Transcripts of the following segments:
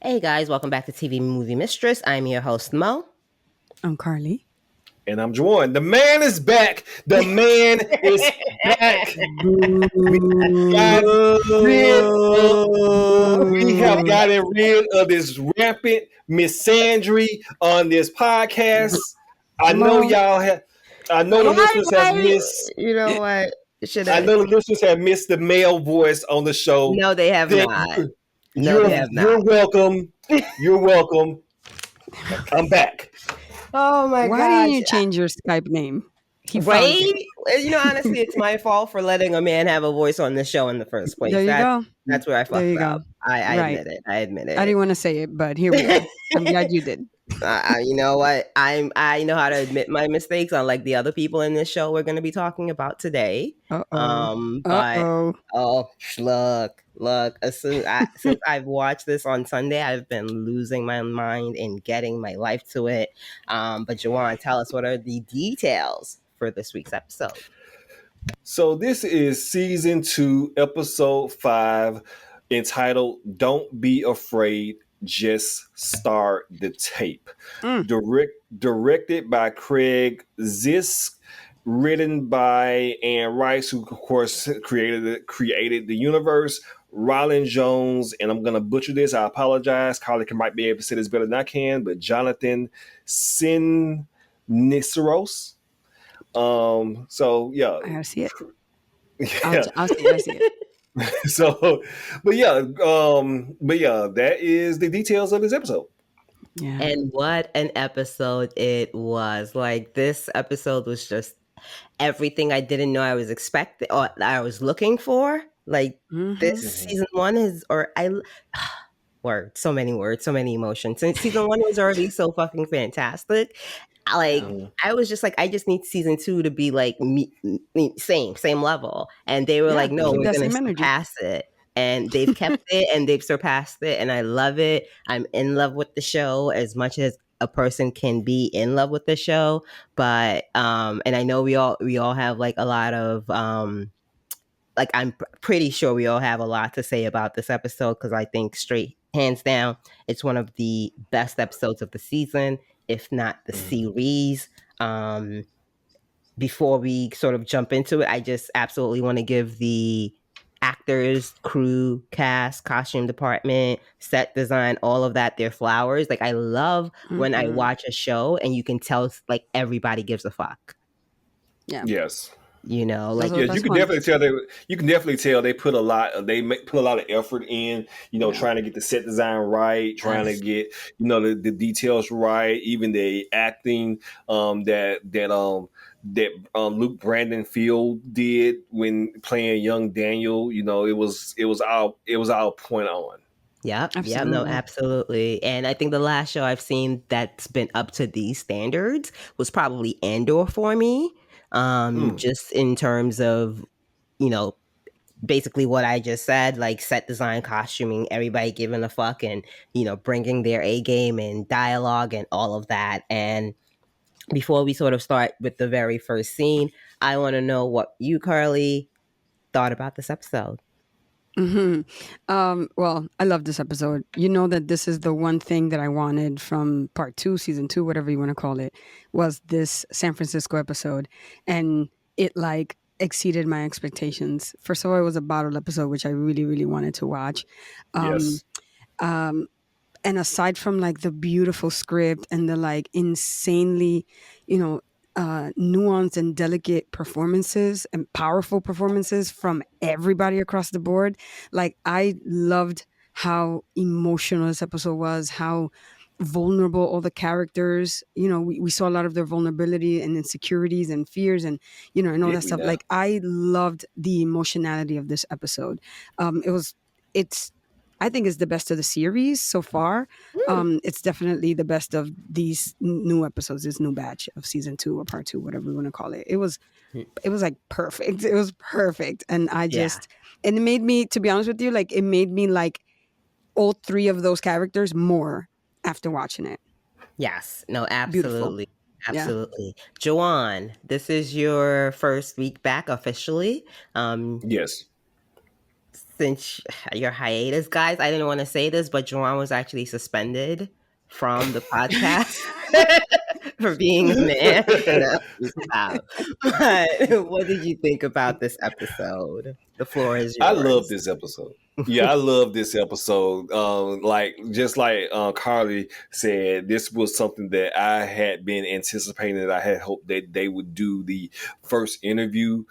Hey guys, welcome back to TV Movie Mistress. I'm your host, Mo. I'm Carly. And I'm Juwan. The man is back. The man is back. Got rid of, we have gotten rid of this rampant misandry on this podcast. I know Mo, y'all have. I know the listeners have missed. You know what? Should I I? know the listeners have missed the male voice on the show. No, they have Thank not. you. No, they have not. You're welcome. You're welcome. I'm back. Oh my why gosh. didn't you change your Skype name? He found Right? you. Honestly, it's my fault for letting a man have a voice on the show in the first place. There you go. That's where I There you fucked up. go. I Right. admit it. I admit it. I didn't want to say it, but here we are. I'm glad you did. You know what? I know how to admit my mistakes, unlike the other people in this show we're going to be talking about today. Uh-oh. But Uh-oh. look. Since I've watched this on Sunday, I've been losing my mind and getting my life to it. But Juwan, tell us, what are the details for this week's episode? So this is season 2, episode 5, entitled "Don't Be Afraid, Just Start the Tape." Directed by Craig Zisk, written by Anne Rice, who of course created the universe. Rylan Jones, and I'm gonna butcher this. I apologize. Carly might be able to say this better than I can, but Jonathan Siniseros. So yeah, I gotta see it. yeah. I'll see it. So, but yeah, that is the details of this episode. Yeah. And what an episode it was. Like, this episode was just everything I didn't know I was expecting or I was looking for. Like, this season 1 is, so many words, so many emotions. And season 1 was already so fucking fantastic. I was just like, I just need season 2 to be like same level. And they were like, no, we're going to surpass it. And they've kept it and they've surpassed it. And I love it. I'm in love with the show as much as a person can be in love with the show. But, and I know we all have like a lot of, I'm pretty sure we all have a lot to say about this episode, because I think straight hands down, it's one of the best episodes of the season, if not the series. Before we sort of jump into it, I just absolutely want to give the actors, crew, cast, costume department, set design, all of that, their flowers. Like, I love when I watch a show and you can tell like everybody gives a fuck. Yeah. Yes. You know, like, yeah, you can definitely tell they put a lot of effort in, trying to get the set design right, trying to get, the details right, even the acting that Luke Brandon Field did when playing young Daniel. It was all point on. Yep. No, absolutely. And I think the last show I've seen that's been up to these standards was probably Andor for me. Just in terms of, basically what I just said, like set design, costuming, everybody giving a fuck and, bringing their A game and dialogue and all of that. And before we sort of start with the very first scene, I want to know what you, Carly, thought about this episode. Well, I love this episode. You know that this is the one thing that I wanted from part 2, season 2, whatever you want to call it, was this San Francisco episode. And it like exceeded my expectations. First of all, it was a bottle episode, which I really, really wanted to watch. Yes. And aside from like the beautiful script and the like insanely, nuanced and delicate performances and powerful performances from everybody across the board, like I loved how emotional this episode was, how vulnerable all the characters, we saw a lot of their vulnerability and insecurities and fears and and all that stuff. Like, I loved the emotionality of this episode. I think it's the best of the series so far. It's definitely the best of these new episodes, this new batch of season 2 or part 2, whatever we want to call it. It was like perfect. It was perfect. And and it made me, to be honest with you, like it made me like all 3 of those characters more after watching it. Yes. No, absolutely. Beautiful. Absolutely. Yeah. Joanne, this is your first week back officially. Yes. since your hiatus, guys, I didn't want to say this, but Joanne was actually suspended from the podcast for being a man. No, stop. But what did you think about this episode? The floor is yours. I love this episode. Yeah, I love this episode. Just like Carly said, this was something that I had been anticipating. That I had hoped that they would do the first interview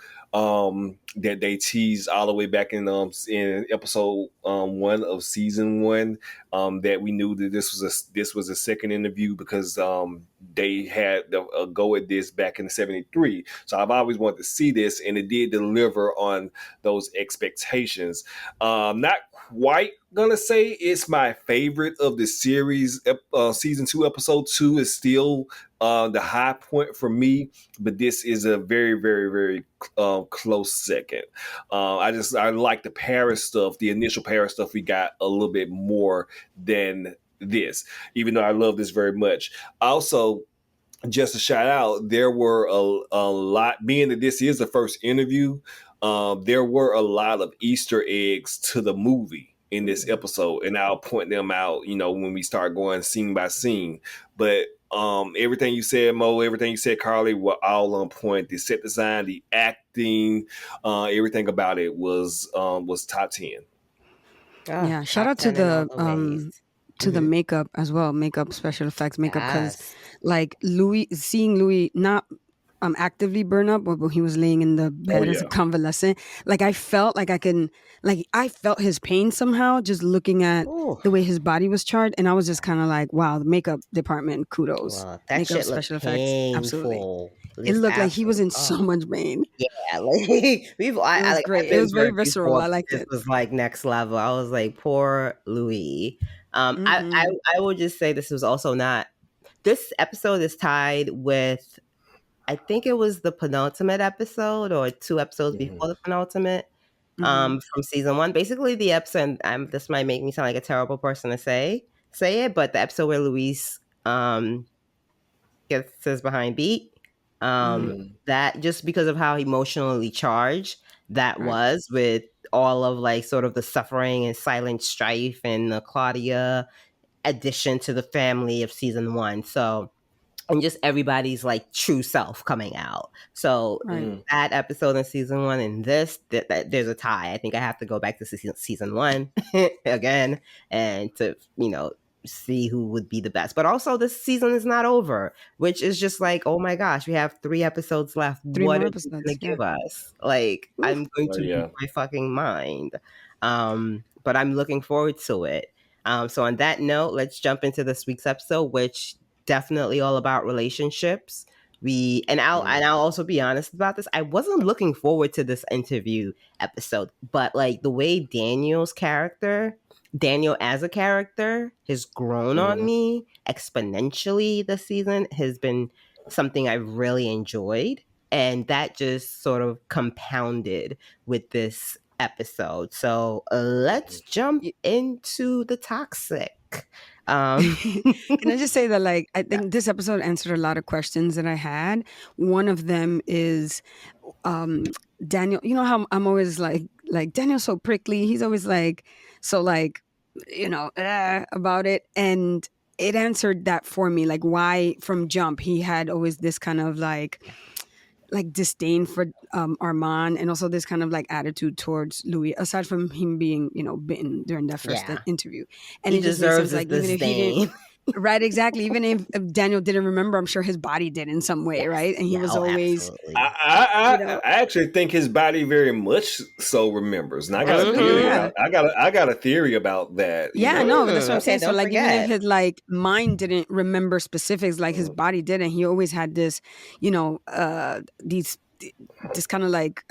that they teased all the way back in episode 1 of season 1. That we knew that this was a second interview because they had a go at this back in '73. So I've always wanted to see this, and it did deliver on those expectations. Not quite gonna say it's my favorite of the series. Season 2, episode 2 is still the high point for me, but this is a very, very, very close second. I like the Paris stuff, the initial Paris stuff. We got a little bit more than this, even though I love this very much. Also, just a shout out, there were a lot, being that this is the first interview, there were a lot of Easter eggs to the movie in this episode, and I'll point them out, when we start going scene by scene. But everything you said, Mo, everything you said, Carly, were all on point. The set design, the acting, everything about it was top 10. Yeah, shout out to the makeup as well, makeup, special effects, makeup, because like seeing Louis not actively burn up, but when he was laying in the bed as a convalescent, like I felt like I felt his pain somehow just looking at the way his body was charred, and I was just kind of like, wow, the makeup department, kudos. That makeup, shit special looked effects, painful. absolutely. It looked like he was in so much pain. Yeah, like it was great. It was very visceral. I liked it. It was like next level. I was like, poor Louis. I will just say this was also not. This episode is tied with, I think it was the penultimate episode or 2 episodes before the penultimate from season 1. Basically, the episode. This might make me sound like a terrible person to say it, but the episode where Louis gets his behind beat. That just because of how emotionally charged that was, with all of like sort of the suffering and silent strife and the Claudia addition to the family of season 1. So, and just everybody's like true self coming out. So that episode in season 1 and this, there's a tie. I think I have to go back to season 1 again and to, see who would be the best. But also this season is not over, which is just like, oh my gosh, we have 3 episodes left. What are you going to give us? Like, I'm going to lose my fucking mind. But I'm looking forward to it. So on that note, let's jump into this week's episode, which definitely all about relationships. I'll also be honest about this. I wasn't looking forward to this interview episode, but like the way Daniel as a character has grown on me exponentially this season has been something I've really enjoyed. And that just sort of compounded with this episode. So let's jump into the toxic. Can I just say that, like, I think this episode answered a lot of questions that I had. One of them is Daniel. You know how I'm always like Daniel's so prickly. He's always like so like about it, and it answered that for me. Like, why from jump he had always this kind of like disdain for Armand, and also this kind of like attitude towards Louis, aside from him being bitten during that first interview. And he deserves like even if he didn't, right, exactly, even if Daniel didn't remember, I'm sure his body did in some way, right? And he was always I actually think his body very much so remembers, and I got a theory. I got a theory about that. No, but that's what I'm saying. So like, even if his like mind didn't remember specifics, like his body did, and he always had this this kind of like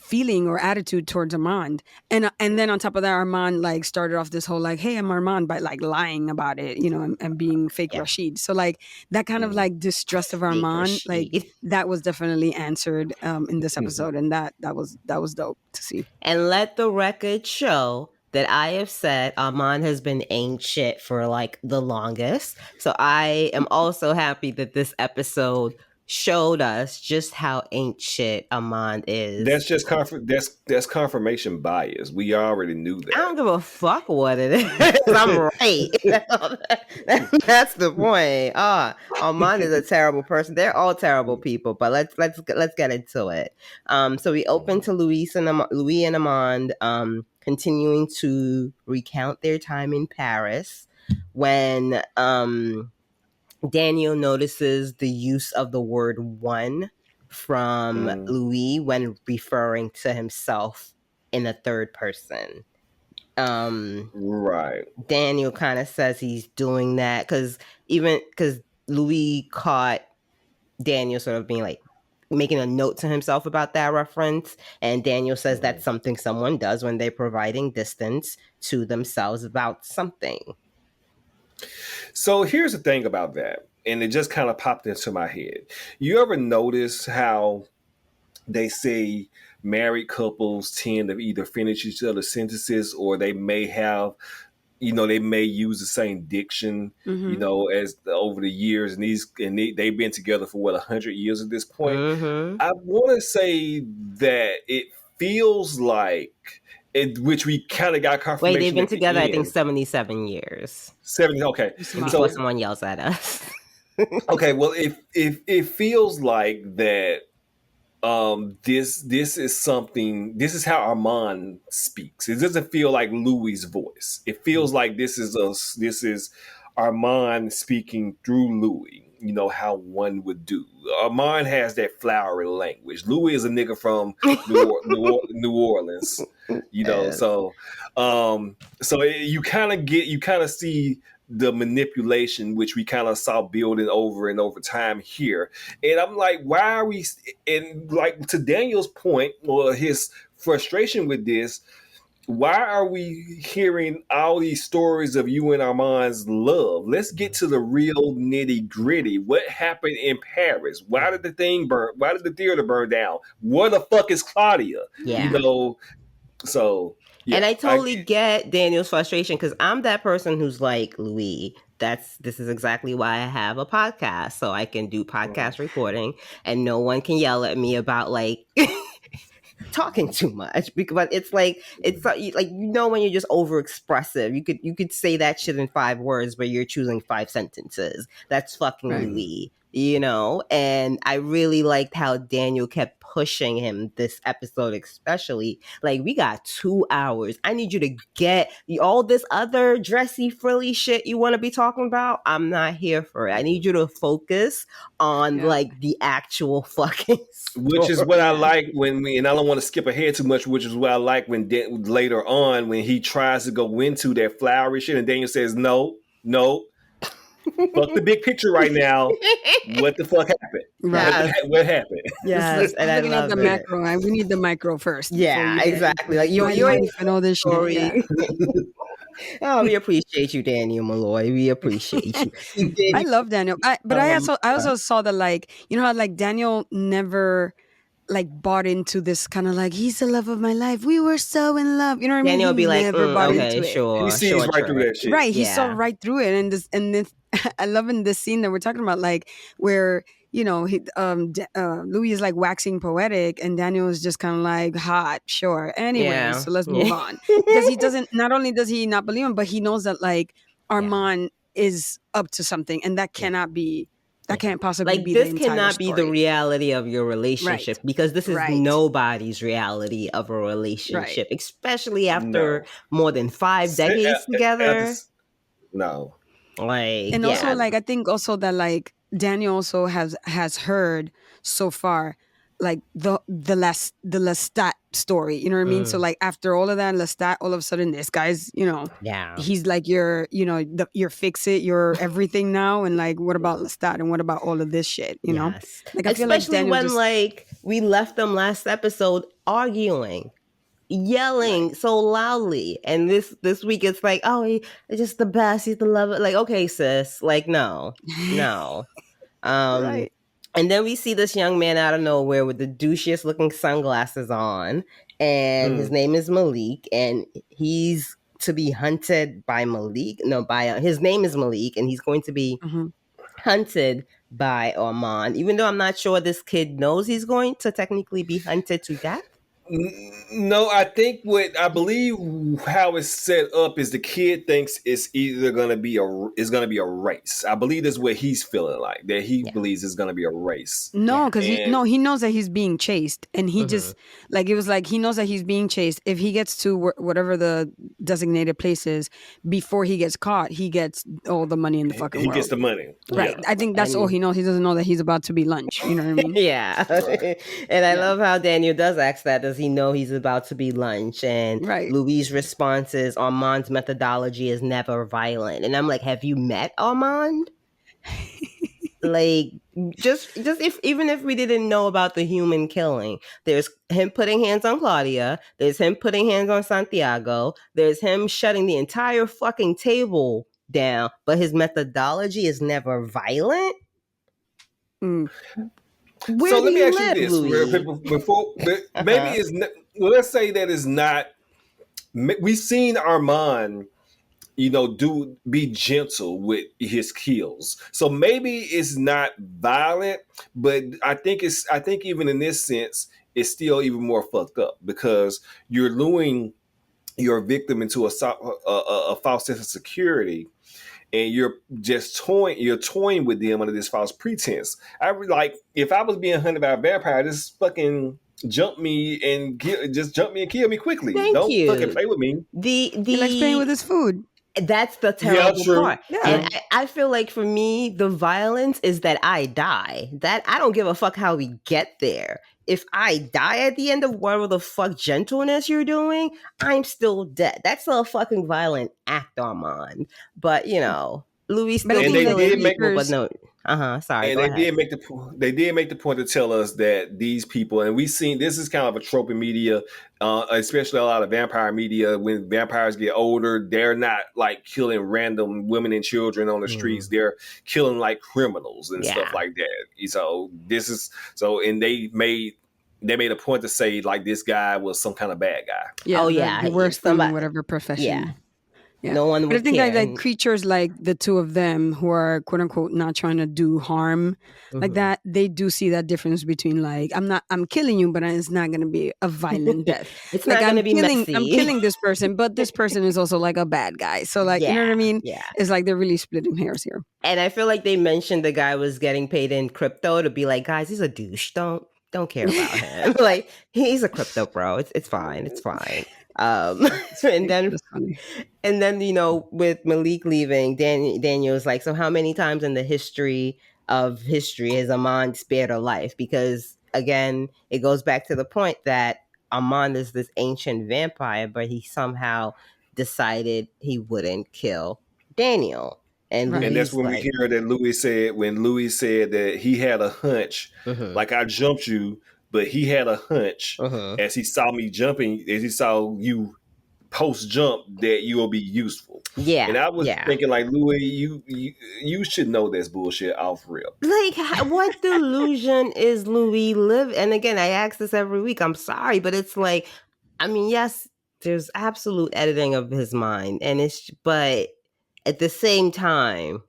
feeling or attitude towards Armand, and then on top of that, Armand like started off this whole like, hey, I'm Armand, by like lying about it, and being fake Rashid. So like that kind of like distrust of Armand, like that was definitely answered in this episode, and that was dope to see. And let the record show that I have said Armand has been ain't shit for like the longest. So I am also happy that this episode showed us just how ain't shit Armand is. That's just that's confirmation bias. We already knew that. I don't give a fuck what it is. I'm right. That's the point. Armand is a terrible person. They're all terrible people, but let's get into it. So we open to Louis and Armand continuing to recount their time in Paris when Daniel notices the use of the word one from Louis when referring to himself in the third person. Right. Daniel kind of says he's doing that because Louis caught Daniel sort of being like making a note to himself about that reference, and Daniel says that's something someone does when they're providing distance to themselves about something. So here's the thing about that, and it just kind of popped into my head. You ever notice how they say married couples tend to either finish each other's sentences, or they may have, they may use the same diction, as over the years, and they've been together for 100 years at this point. I want to say that it feels like which we kind of got confirmation. Wait, they've been together, I think, 77 years. 70, okay. Before someone yells at us. Okay, well, it feels like that. This is something. This is how Armand speaks. It doesn't feel like Louis' voice. It feels like this is Armand speaking through Louis. How one would do. Armand has that flowery language. Louis is a nigga from New Orleans. Yes. So you kind of see the manipulation, which we kind of saw building over and over time here. And I'm like, why are we, and like to Daniel's point, or his frustration with this, why are we hearing all these stories of you and Armand's love? Let's get to the real nitty gritty. What happened in Paris? Why did the thing burn? Why did the theater burn down? Where the fuck is Claudia? Yeah. So yeah, and I totally get Daniel's frustration, because I'm that person who's like, Louis, this is exactly why I have a podcast, so I can do podcast recording and no one can yell at me about like talking too much, but it's like when you're just over expressive, you could say that shit in 5 words, but you're choosing 5 sentences. That's fucking Louis. And I really liked how Daniel kept pushing him this episode, especially. Like, we got 2 hours. I need you to get all this other dressy, frilly shit you want to be talking about. I'm not here for it. I need you to focus on like the actual fucking story. Which is what I like and I don't want to skip ahead too much, which is what I like when later on, when he tries to go into that flowery shit and Daniel says, no. Fuck the big picture right now. What the fuck happened? Right. What happened? Yes, and I love the macro. We need the micro first. Yeah, exactly. Like you're and all this story. Oh, we appreciate you, Daniel Malloy. We appreciate you. I love Daniel, but I also saw that, like, how like Daniel never like bought into this kind of like, he's the love of my life. We were so in love. You know what I mean? Daniel would be like, okay, into sure. He sees right through that shit. Right. He saw right through it. And this, I love in this scene that we're talking about, like where, Louis is like waxing poetic and Daniel is just kind of like, hot, sure. Anyway, so let's move on. Because he doesn't, not only does he not believe him, but he knows that like Armand is up to something, and that cannot be. That can't possibly be this the entire cannot story. be the reality of your relationship, because this is nobody's reality of a relationship, especially after more than 5 decades together. No. And also, like, I think also that like Daniel also has heard so far like the Lestat story, you know what I mean? So like after all of that, Lestat, all of a sudden this guy's, he's like your fix it, your everything now, and like what about Lestat and what about all of this shit, you know? Like I feel like especially when like we left them last episode arguing, yelling so loudly, and this week it's like, oh, he's just the best, he's the lover. Like, okay, sis, like no. Right. And then we see this young man out of nowhere with the douchiest looking sunglasses on, and his name is Malik, and he's to be hunted by Malik. No, his name is Malik, and he's going to be hunted by Armand, even though I'm not sure this kid knows he's going to technically be hunted to death. No, I think what I believe how it's set up is the kid thinks it's either gonna be a race. I believe that's what he's feeling like, that he believes it's gonna be a race. No, because he knows that he's being chased, and he just like it was like he knows that he's being chased. If he gets to whatever the designated place is before he gets caught, he gets all the money in the fucking world. He gets the money, right? Yeah. I think that's all he knows. He doesn't know that he's about to be lunch. You know what I mean? Yeah. Right. And I love how Daniel does ask that. Does he know he's about to be lunch? And Louis' response is, Armand's methodology is never violent. And I'm like, have you met Armand? Like, just if even if we didn't know about the human killing, there's him putting hands on Claudia, there's him putting hands on Santiago, there's him shutting the entire fucking table down, but his methodology is never violent. Where so let me ask you this, before maybe it's let's say that it's not. We've seen Armand, be gentle with his kills. So maybe it's not violent, but I think even in this sense, it's still even more fucked up because you're luring your victim into a false sense of security, and you're just toying with them under this false pretense. If I was being hunted by a vampire, just fucking jump me and kill me quickly. Don't fucking play with me. He likes playing with his food. That's the terrible part. Yeah. And I feel like for me, the violence is that I die. That I don't give a fuck how we get there. If I die at the end of whatever the fuck gentleness you're doing, I'm still dead. That's still a fucking violent act, Armand. But Louis still killing people, but no. Sorry. And they did make the point to tell us that these people, and we've seen this is kind of a trope in media, especially a lot of vampire media. When vampires get older, they're not like killing random women and children on the streets. They're killing like criminals and stuff like that. So and they made a point to say like this guy was some kind of bad guy. Yeah. The worst than whatever profession. Yeah. Yeah. No one would But I think like creatures like the two of them who are quote unquote not trying to do harm like that, they do see that difference between like I'm killing you, but it's not going to be a violent death. It's like, not going to be messy. I'm killing this person, but this person is also like a bad guy. So like you know what I mean? Yeah. It's like they're really splitting hairs here. And I feel like they mentioned the guy was getting paid in crypto to be like, guys, he's a douche. Don't care about him. Like he's a crypto bro. It's fine. It's fine. And then with Malik leaving, Daniel's like, so how many times in the history has Armand spared a life? Because again, it goes back to the point that Armand is this ancient vampire, but he somehow decided he wouldn't kill Daniel. And that's when we hear that Louis said that he had a hunch, like I jumped you, but he had a hunch as he saw me jumping, as he saw you post jump, that you will be useful. Yeah. And I was thinking like, Louis, you should know this bullshit off rip. Like, what delusion is Louis live? And again, I ask this every week. I'm sorry, but it's like, I mean, yes, there's absolute editing of his mind, but at the same time,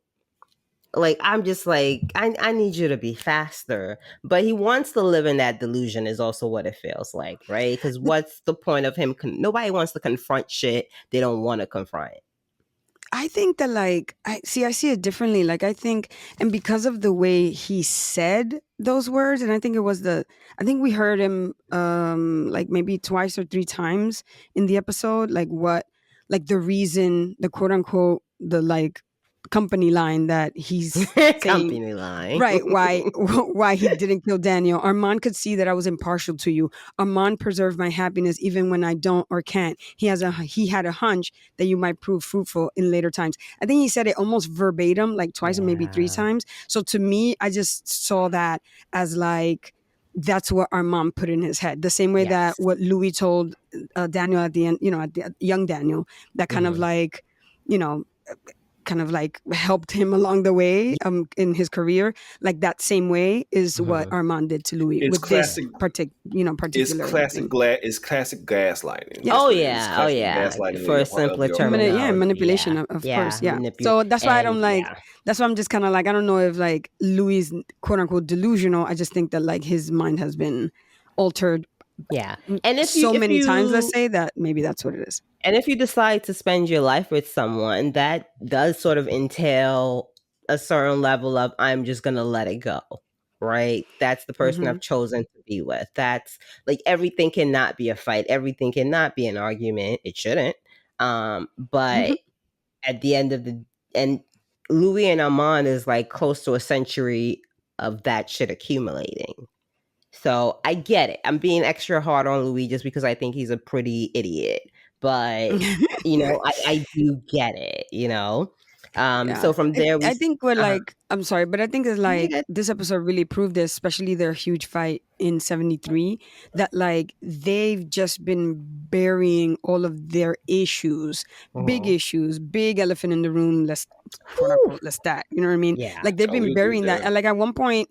like, I'm just like, I need you to be faster. But he wants to live in that delusion is also what it feels like, right? Because what's the point of him? Nobody wants to confront shit they don't want to confront. I think that I see it differently. Like I think, and because of the way he said those words, and I think we heard him like maybe twice or three times in the episode, like the reason, the quote unquote, the like company line that he's saying, company line, right? Why he didn't kill Daniel? Armand could see that I was impartial to you. Armand preserved my happiness even when I don't or can't. He had a hunch that you might prove fruitful in later times. I think he said it almost verbatim, like twice or maybe three times. So to me, I just saw that as like that's what Armand put in his head. The same way that what Louis told Daniel at the end, at the young Daniel, that kind of like, kind of like helped him along the way in his career, like that same way is what Armand did to Louis with classic, this particular thing. It's classic gaslighting. Yeah. Oh yeah, gaslighting for a simpler terminology. Manipulation, of course. Yeah. So that's why I don't like. That's why I'm just kind of like, I don't know if like Louis is quote unquote delusional. I just think that like his mind has been altered. Yeah, and if many times, let's say that maybe that's what it is. And if you decide to spend your life with someone, that does sort of entail a certain level of I'm just gonna let it go, right? That's the person I've chosen to be with. That's like everything cannot be a fight. Everything cannot be an argument. It shouldn't. But at the end of and Louis and Armand is like close to a century of that shit accumulating. So I get it. I'm being extra hard on Louis just because I think he's a pretty idiot. But, I do get it, So from there, I think we're like, I'm sorry, but I think it's like this episode really proved this, especially their huge fight in 73, that like they've just been burying all of their issues, big issues, big elephant in the room, let's quote unquote, let's that, you know what I mean? Yeah. Like they've been burying that. And like at one point,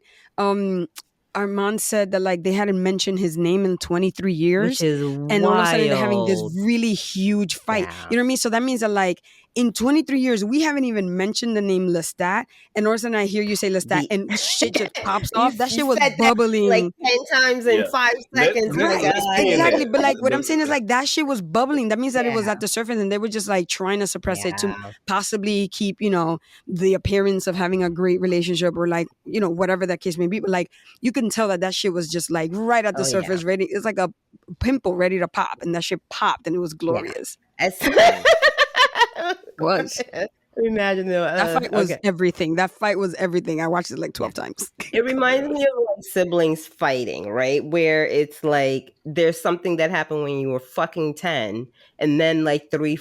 Armand said that like they hadn't mentioned his name in 23 years. Which is and all of a sudden they're having this really huge fight. Yeah. You know what I mean? So that means that like in 23 years, we haven't even mentioned the name Lestat. And all of a sudden I hear you say Lestat and shit just pops off. That shit was bubbling. Like 10 times in 5 seconds. Right. Exactly. But like what I'm saying is like that shit was bubbling. That means that it was at the surface and they were just like trying to suppress it to possibly keep, the appearance of having a great relationship or like, whatever that case may be. But like you can tell that shit was just like right at the surface, ready. It's like a pimple ready to pop, and that shit popped, and it was glorious. Was imagine that fight was everything. That fight was everything. I watched it like 12 times. It reminds me of like siblings fighting, right? Where it's like there's something that happened when you were fucking 10, and then like 3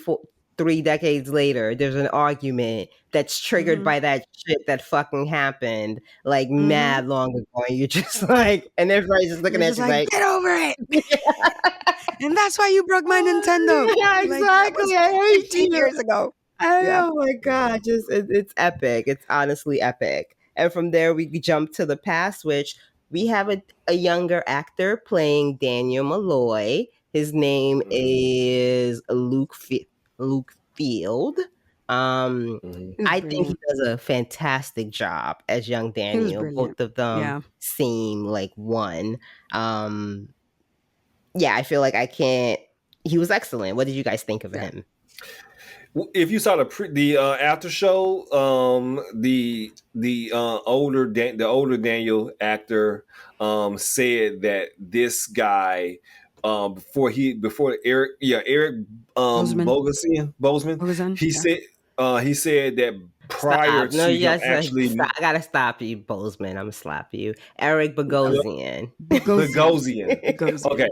decades later, there's an argument that's triggered by that shit that fucking happened like mad long ago. And you're just like, and everybody's just looking at you like, get over it. And that's why you broke my Nintendo. Yeah, exactly. I hate 15 years ago. Oh my God. Just, it's epic. It's honestly epic. And from there, we jump to the past, which we have a younger actor playing Daniel Malloy. His name is Luke Field. I think he does a fantastic job as young Daniel. Both of them seem like one. I feel like he was excellent. What did you guys think of him? If you saw the after show, the older Daniel actor said that this guy before Eric Bogosian, he said that prior to him actually, I gotta stop you, Bozeman. I'm gonna slap you, Eric Bogosian. Bogosian. Okay.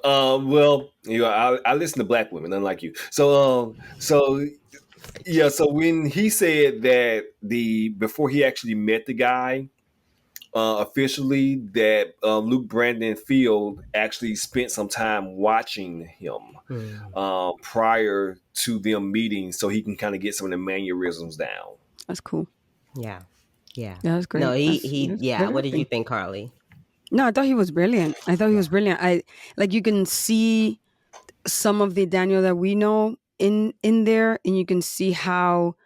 Well, I listen to black women, unlike you. So when he said that before he actually met the guy officially, that Luke Brandon Field actually spent some time watching him prior to them meeting, so he can kind of get some of the mannerisms down. That's cool. Yeah, that's great. No, what did you think, Carly? No, I thought he was brilliant. You can see some of the Daniel that we know in there, and you can see how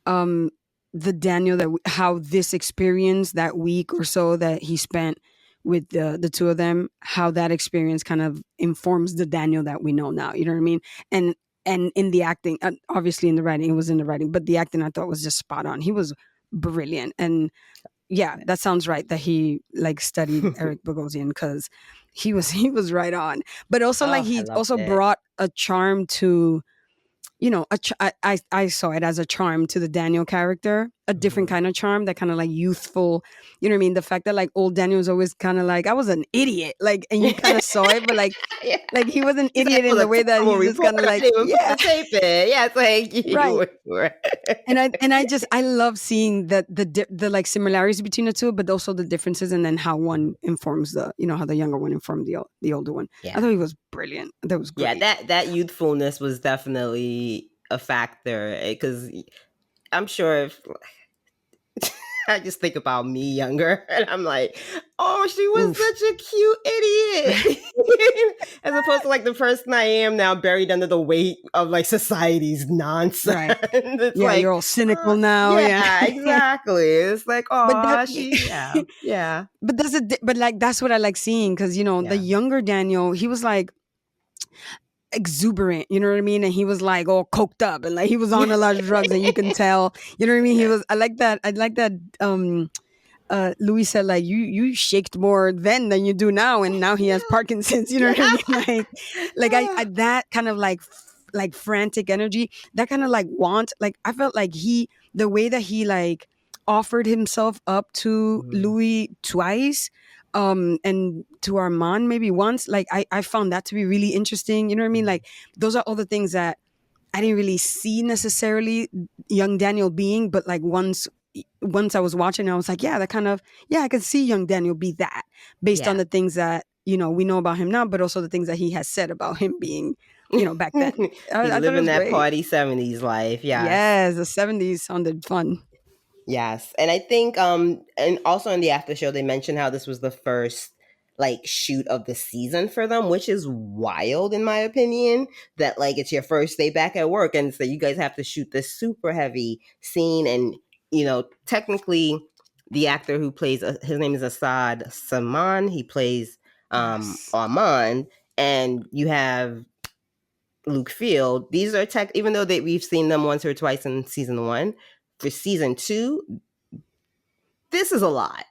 the Daniel how this experience, that week or so that he spent with the two of them, how that experience kind of informs the Daniel that we know now. You know what I mean? And in the acting, obviously in the writing, it was in the writing, but the acting I thought was just spot on. He was brilliant. And yeah, that sounds right that he like studied Eric Bogosian, because he was right on. But also he also brought a charm to, I saw it as a charm to the Daniel character, a different kind of charm, that kind of like youthful, you know what I mean? The fact that like old Daniel was always kind of like, I was an idiot, like, and you kind of saw it, but like, like he was an idiot in the way that he was kind of like, it's like, right. I love seeing the like similarities between the two, but also the differences, and then how one informs how the younger one informed the older one. I thought he was brilliant. That was great. Yeah, that youthfulness was definitely a factor, because I'm sure if I just think about me younger, and I'm like, oh, she was such a cute idiot. As opposed to like the person I am now, buried under the weight of like society's nonsense. Right. It's Yeah, like, you're all cynical now. Yeah, exactly. It's like, oh, yeah. But that's what I like seeing, because the younger Daniel, he was like exuberant, you know what I mean? And he was like all coked up, and like he was on a lot of drugs, and you can tell, you know what I mean? He was. I like that. Louis said like you shaked more then than you do now, and now he has Parkinson's. You know what I mean? I that kind of like frantic energy, that kind of like want. Like I felt like the way that he like offered himself up to Louis twice, and to Armand maybe once. Like I found that to be really interesting. You know what I mean? Like those are all the things that I didn't really see necessarily young Daniel being, but like once I was watching, I was like, yeah, I can see young Daniel be that, based on the things that, we know about him now, but also the things that he has said about him being, back then. He's living that party 70s life. Yes, the 70s sounded fun. Yes. And I think, and also in the after show, they mentioned how this was the first like shoot of the season for them, which is wild in my opinion, that like it's your first day back at work, and so you guys have to shoot this super heavy scene. And technically the actor who plays his name is Asad Saman, he plays Armand, and you have Luke Field. These are even though we've seen them once or twice in season 1, for season 2 this is a lot.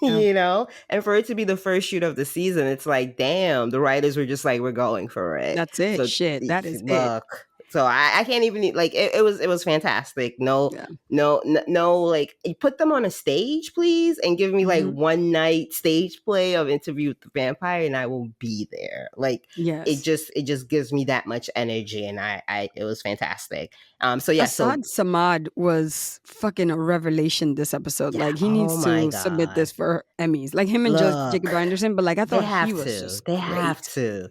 And for it to be the first shoot of the season, it's like, damn, the writers were just like, we're going for it. That's it. So, shit, that is it. So I can't even like it was fantastic. No, like put them on a stage, please, and give me like one night stage play of Interview with the Vampire, and I will be there. Like, it just gives me that much energy, and it was fantastic. Asad Samad was fucking a revelation this episode. Like he needs to submit this for Emmys, like him and Jacob Anderson. But like I thought he was just great. Have to.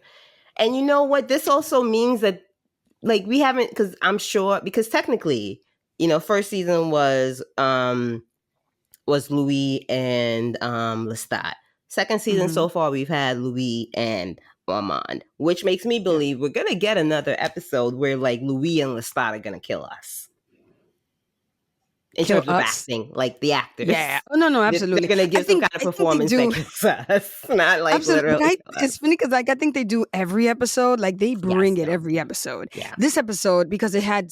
And you know what? This also means that. Like we haven't, because I'm sure, because technically, first season was Louis and Lestat. Second season so far, we've had Louis and Armand, which makes me believe we're gonna get another episode where like Louis and Lestat are gonna kill us. In terms of acting, like the actors. Yeah. Oh, no, absolutely. They're going to give some kind of performance that kills us. Not like literally. It's funny because like I think they do every episode. Like they bring it every episode. Yeah. This episode, because it had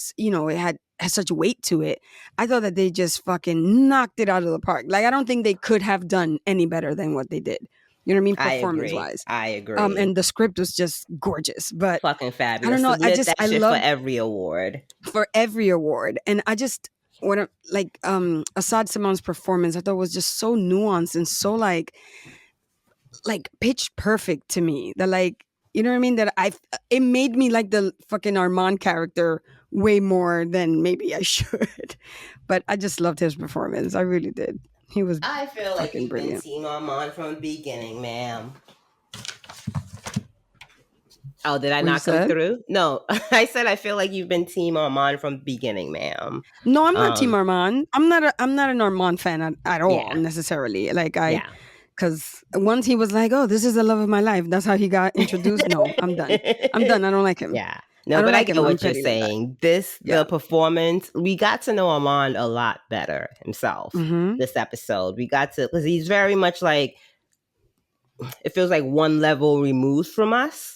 such weight to it, I thought that they just fucking knocked it out of the park. Like I don't think they could have done any better than what they did. You know what I mean? Performance-wise. I agree. And the script was just gorgeous. But fucking fabulous. I don't know. I love for every award. For every award. And I just... Asad Saman's performance, I thought was just so nuanced and so like pitch perfect to me, that like, you know what I mean, that it made me like the fucking Armand character way more than maybe I should. But I just loved his performance. I really did. He was I feel like you've brilliant. been Team Armand from the beginning, ma'am. Oh, did I not come through? No, I said I feel like you've been Team Armand from the beginning, ma'am. No, I'm not Team Armand. I'm not an Armand fan at all necessarily. Like because once he was like, "Oh, this is the love of my life," that's how he got introduced. No, I'm done. I don't like him. Yeah, no, but I get what you're saying. The performance, we got to know Armand a lot better himself. This episode, we got to, because he's very much like, it feels like one level removed from us.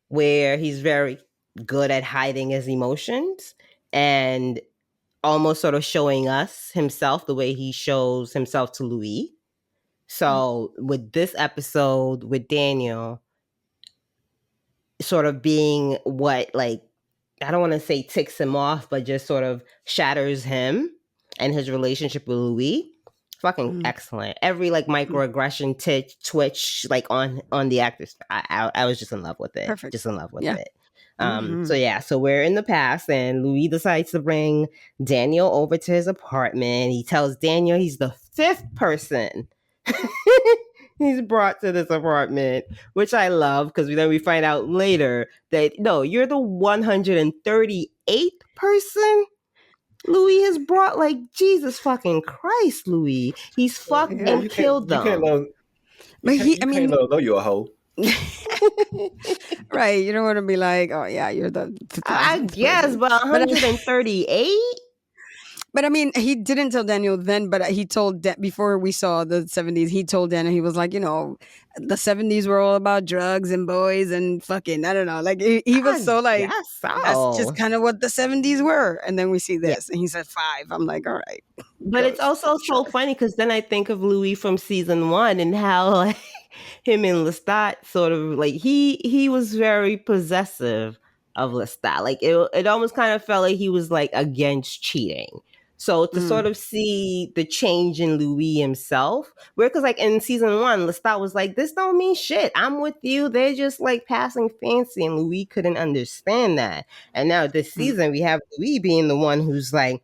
Where he's very good at hiding his emotions and almost sort of showing us himself the way he shows himself to Louis. So with this episode with Daniel sort of being what, like, I don't want to say ticks him off, but just sort of shatters him and his relationship with Louis. Fucking excellent. Every like microaggression twitch like on the actors. I was just in love with it. Perfect. Just in love with it. So we're in the past, and Louis decides to bring Daniel over to his apartment. He tells Daniel he's the 5th person he's brought to this apartment, which I love, because then we find out later that no, you're the 138th person. Louis has brought, like, Jesus fucking Christ, Louis. He's fucked and killed them. You can't love. You can't know you're a hoe. Right. You don't want to be like, oh yeah, you're the 2000th I guess, person. but 138? But I mean, he didn't tell Daniel then, but he told before we saw the 70s, he told Daniel, he was like, you know, the 70s were all about drugs and boys and fucking, I don't know. Like, he was so like, that's just kind of what the 70s were. And then we see this, and he said 5. I'm like, all right. But it's also so funny because then I think of Louis from season 1 and how, like, him and Lestat sort of, like, he was very possessive of Lestat. Like, it almost kind of felt like he was, like, against cheating. So to sort of see the change in Louis himself, where, because like in season 1, Lestat was like, this don't mean shit. I'm with you. They're just like passing fancy, and Louis couldn't understand that. And now this season, we have Louis being the one who's like,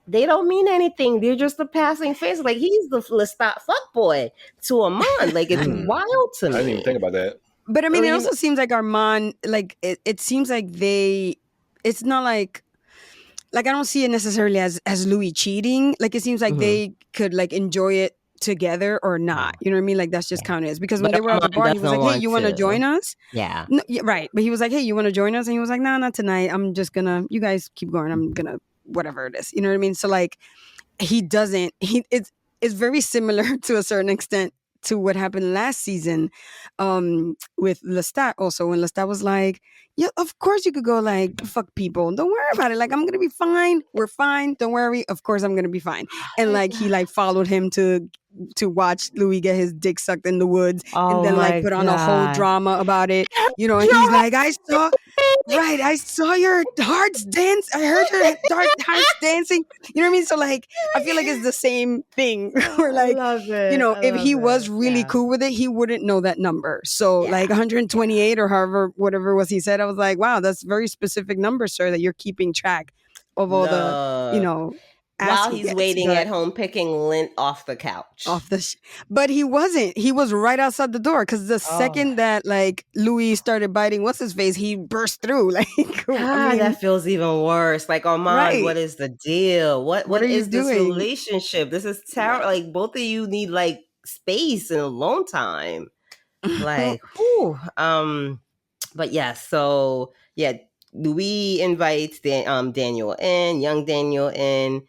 they don't mean anything. They're just a passing fancy. Like, he's the Lestat fuckboy to Armand. Like, it's wild to me. I didn't even think about that. But I mean, it also seems like Armand, like, it seems like it's not like I don't see it necessarily as Louis cheating. Like, it seems like they could like enjoy it together or not. You know what I mean? Like, that's just kind of it. Because when they were at the bar, he was like, hey, you want to join us? Yeah. No, yeah. Right. But he was like, hey, you want to join us? And he was like, nah, not tonight. I'm just gonna, you guys keep going. I'm gonna, whatever it is. You know what I mean? So like, it's very similar to a certain extent to what happened last season with Lestat also, when Lestat was like, yeah, of course you could go like fuck people. Don't worry about it. Like, I'm gonna be fine. We're fine. Don't worry. Of course I'm gonna be fine. And like he like followed him to watch Louis get his dick sucked in the woods, and then like put on a whole drama about it. You know, and he's like, I saw your hearts dance. I heard your hearts dancing. You know what I mean? So like, I feel like it's the same thing. Where like, you know, if he was really cool with it, he wouldn't know that number. So like 128 or however, whatever was he said, I was like, wow, that's very specific number, sir, that you're keeping track of all the, you know, while he's waiting at home picking lint off the couch. But he wasn't. He was right outside the door, because the second that like Louis started biting what's his face, he burst through. Like, I mean, that feels even worse. Like, Armand, what is the deal? What is this relationship? This is terrible. Like, both of you need like space and alone time. Like, whew. But yeah, so yeah, Louis invites Daniel in, young Daniel in.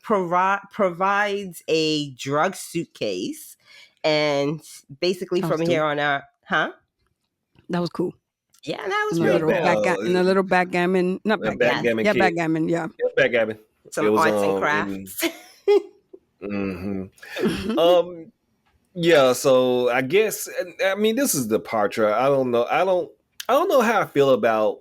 Provides a drug suitcase, and basically from here on out, that was cool. Yeah, that was really cool. In a little backgammon, not backgammon, backgammon, backgammon. Some arts and crafts. Yeah, so I guess, I mean, this is departure. I don't know how I feel about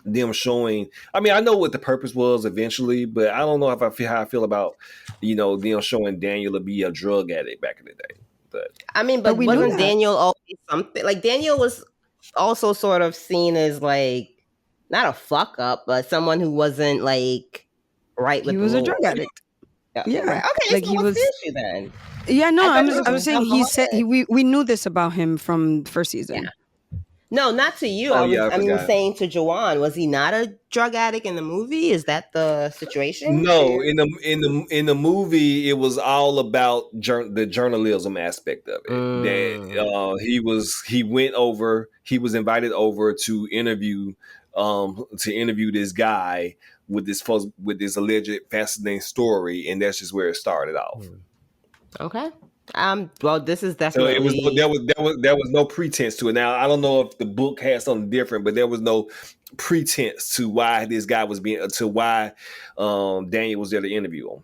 them showing. I mean, I know what the purpose was eventually, but I don't know how I feel about, you know, them showing Daniel to be a drug addict back in the day. But I mean, but wasn't Daniel always something? Like, Daniel was also sort of seen as like not a fuck up, but someone who wasn't like right with. He was a drug addict. Yeah. Right. Okay. Like, so he was. The issue then? Yeah. No, I was saying we knew this about him from the first season. Yeah. No, not to you. I'm saying to Joanne, was he not a drug addict in the movie? Is that the situation? No, in the movie, it was all about the journalism aspect of it. That he was invited over to interview this guy with this alleged fascinating story, and that's just where it started off. Okay. Well, this is definitely. So there was no pretense to it. Now, I don't know if the book has something different, but there was no pretense to why this guy was why Daniel was there to interview him.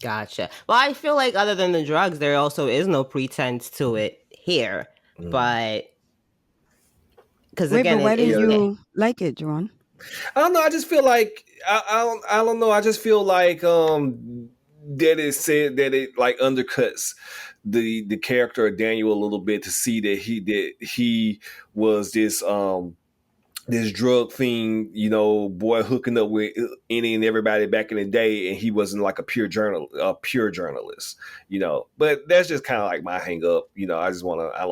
Gotcha. Well, I feel like other than the drugs, there also is no pretense to it here. But because again, why did you like it, Joanne? I don't know. I just feel like I don't know. I just feel like that it said that it like undercuts the character of Daniel a little bit, to see that he was this drug fiend, you know, boy hooking up with any and everybody back in the day, and he wasn't like a pure journalist, you know. But that's just kind of like my hang up, you know. I just want to I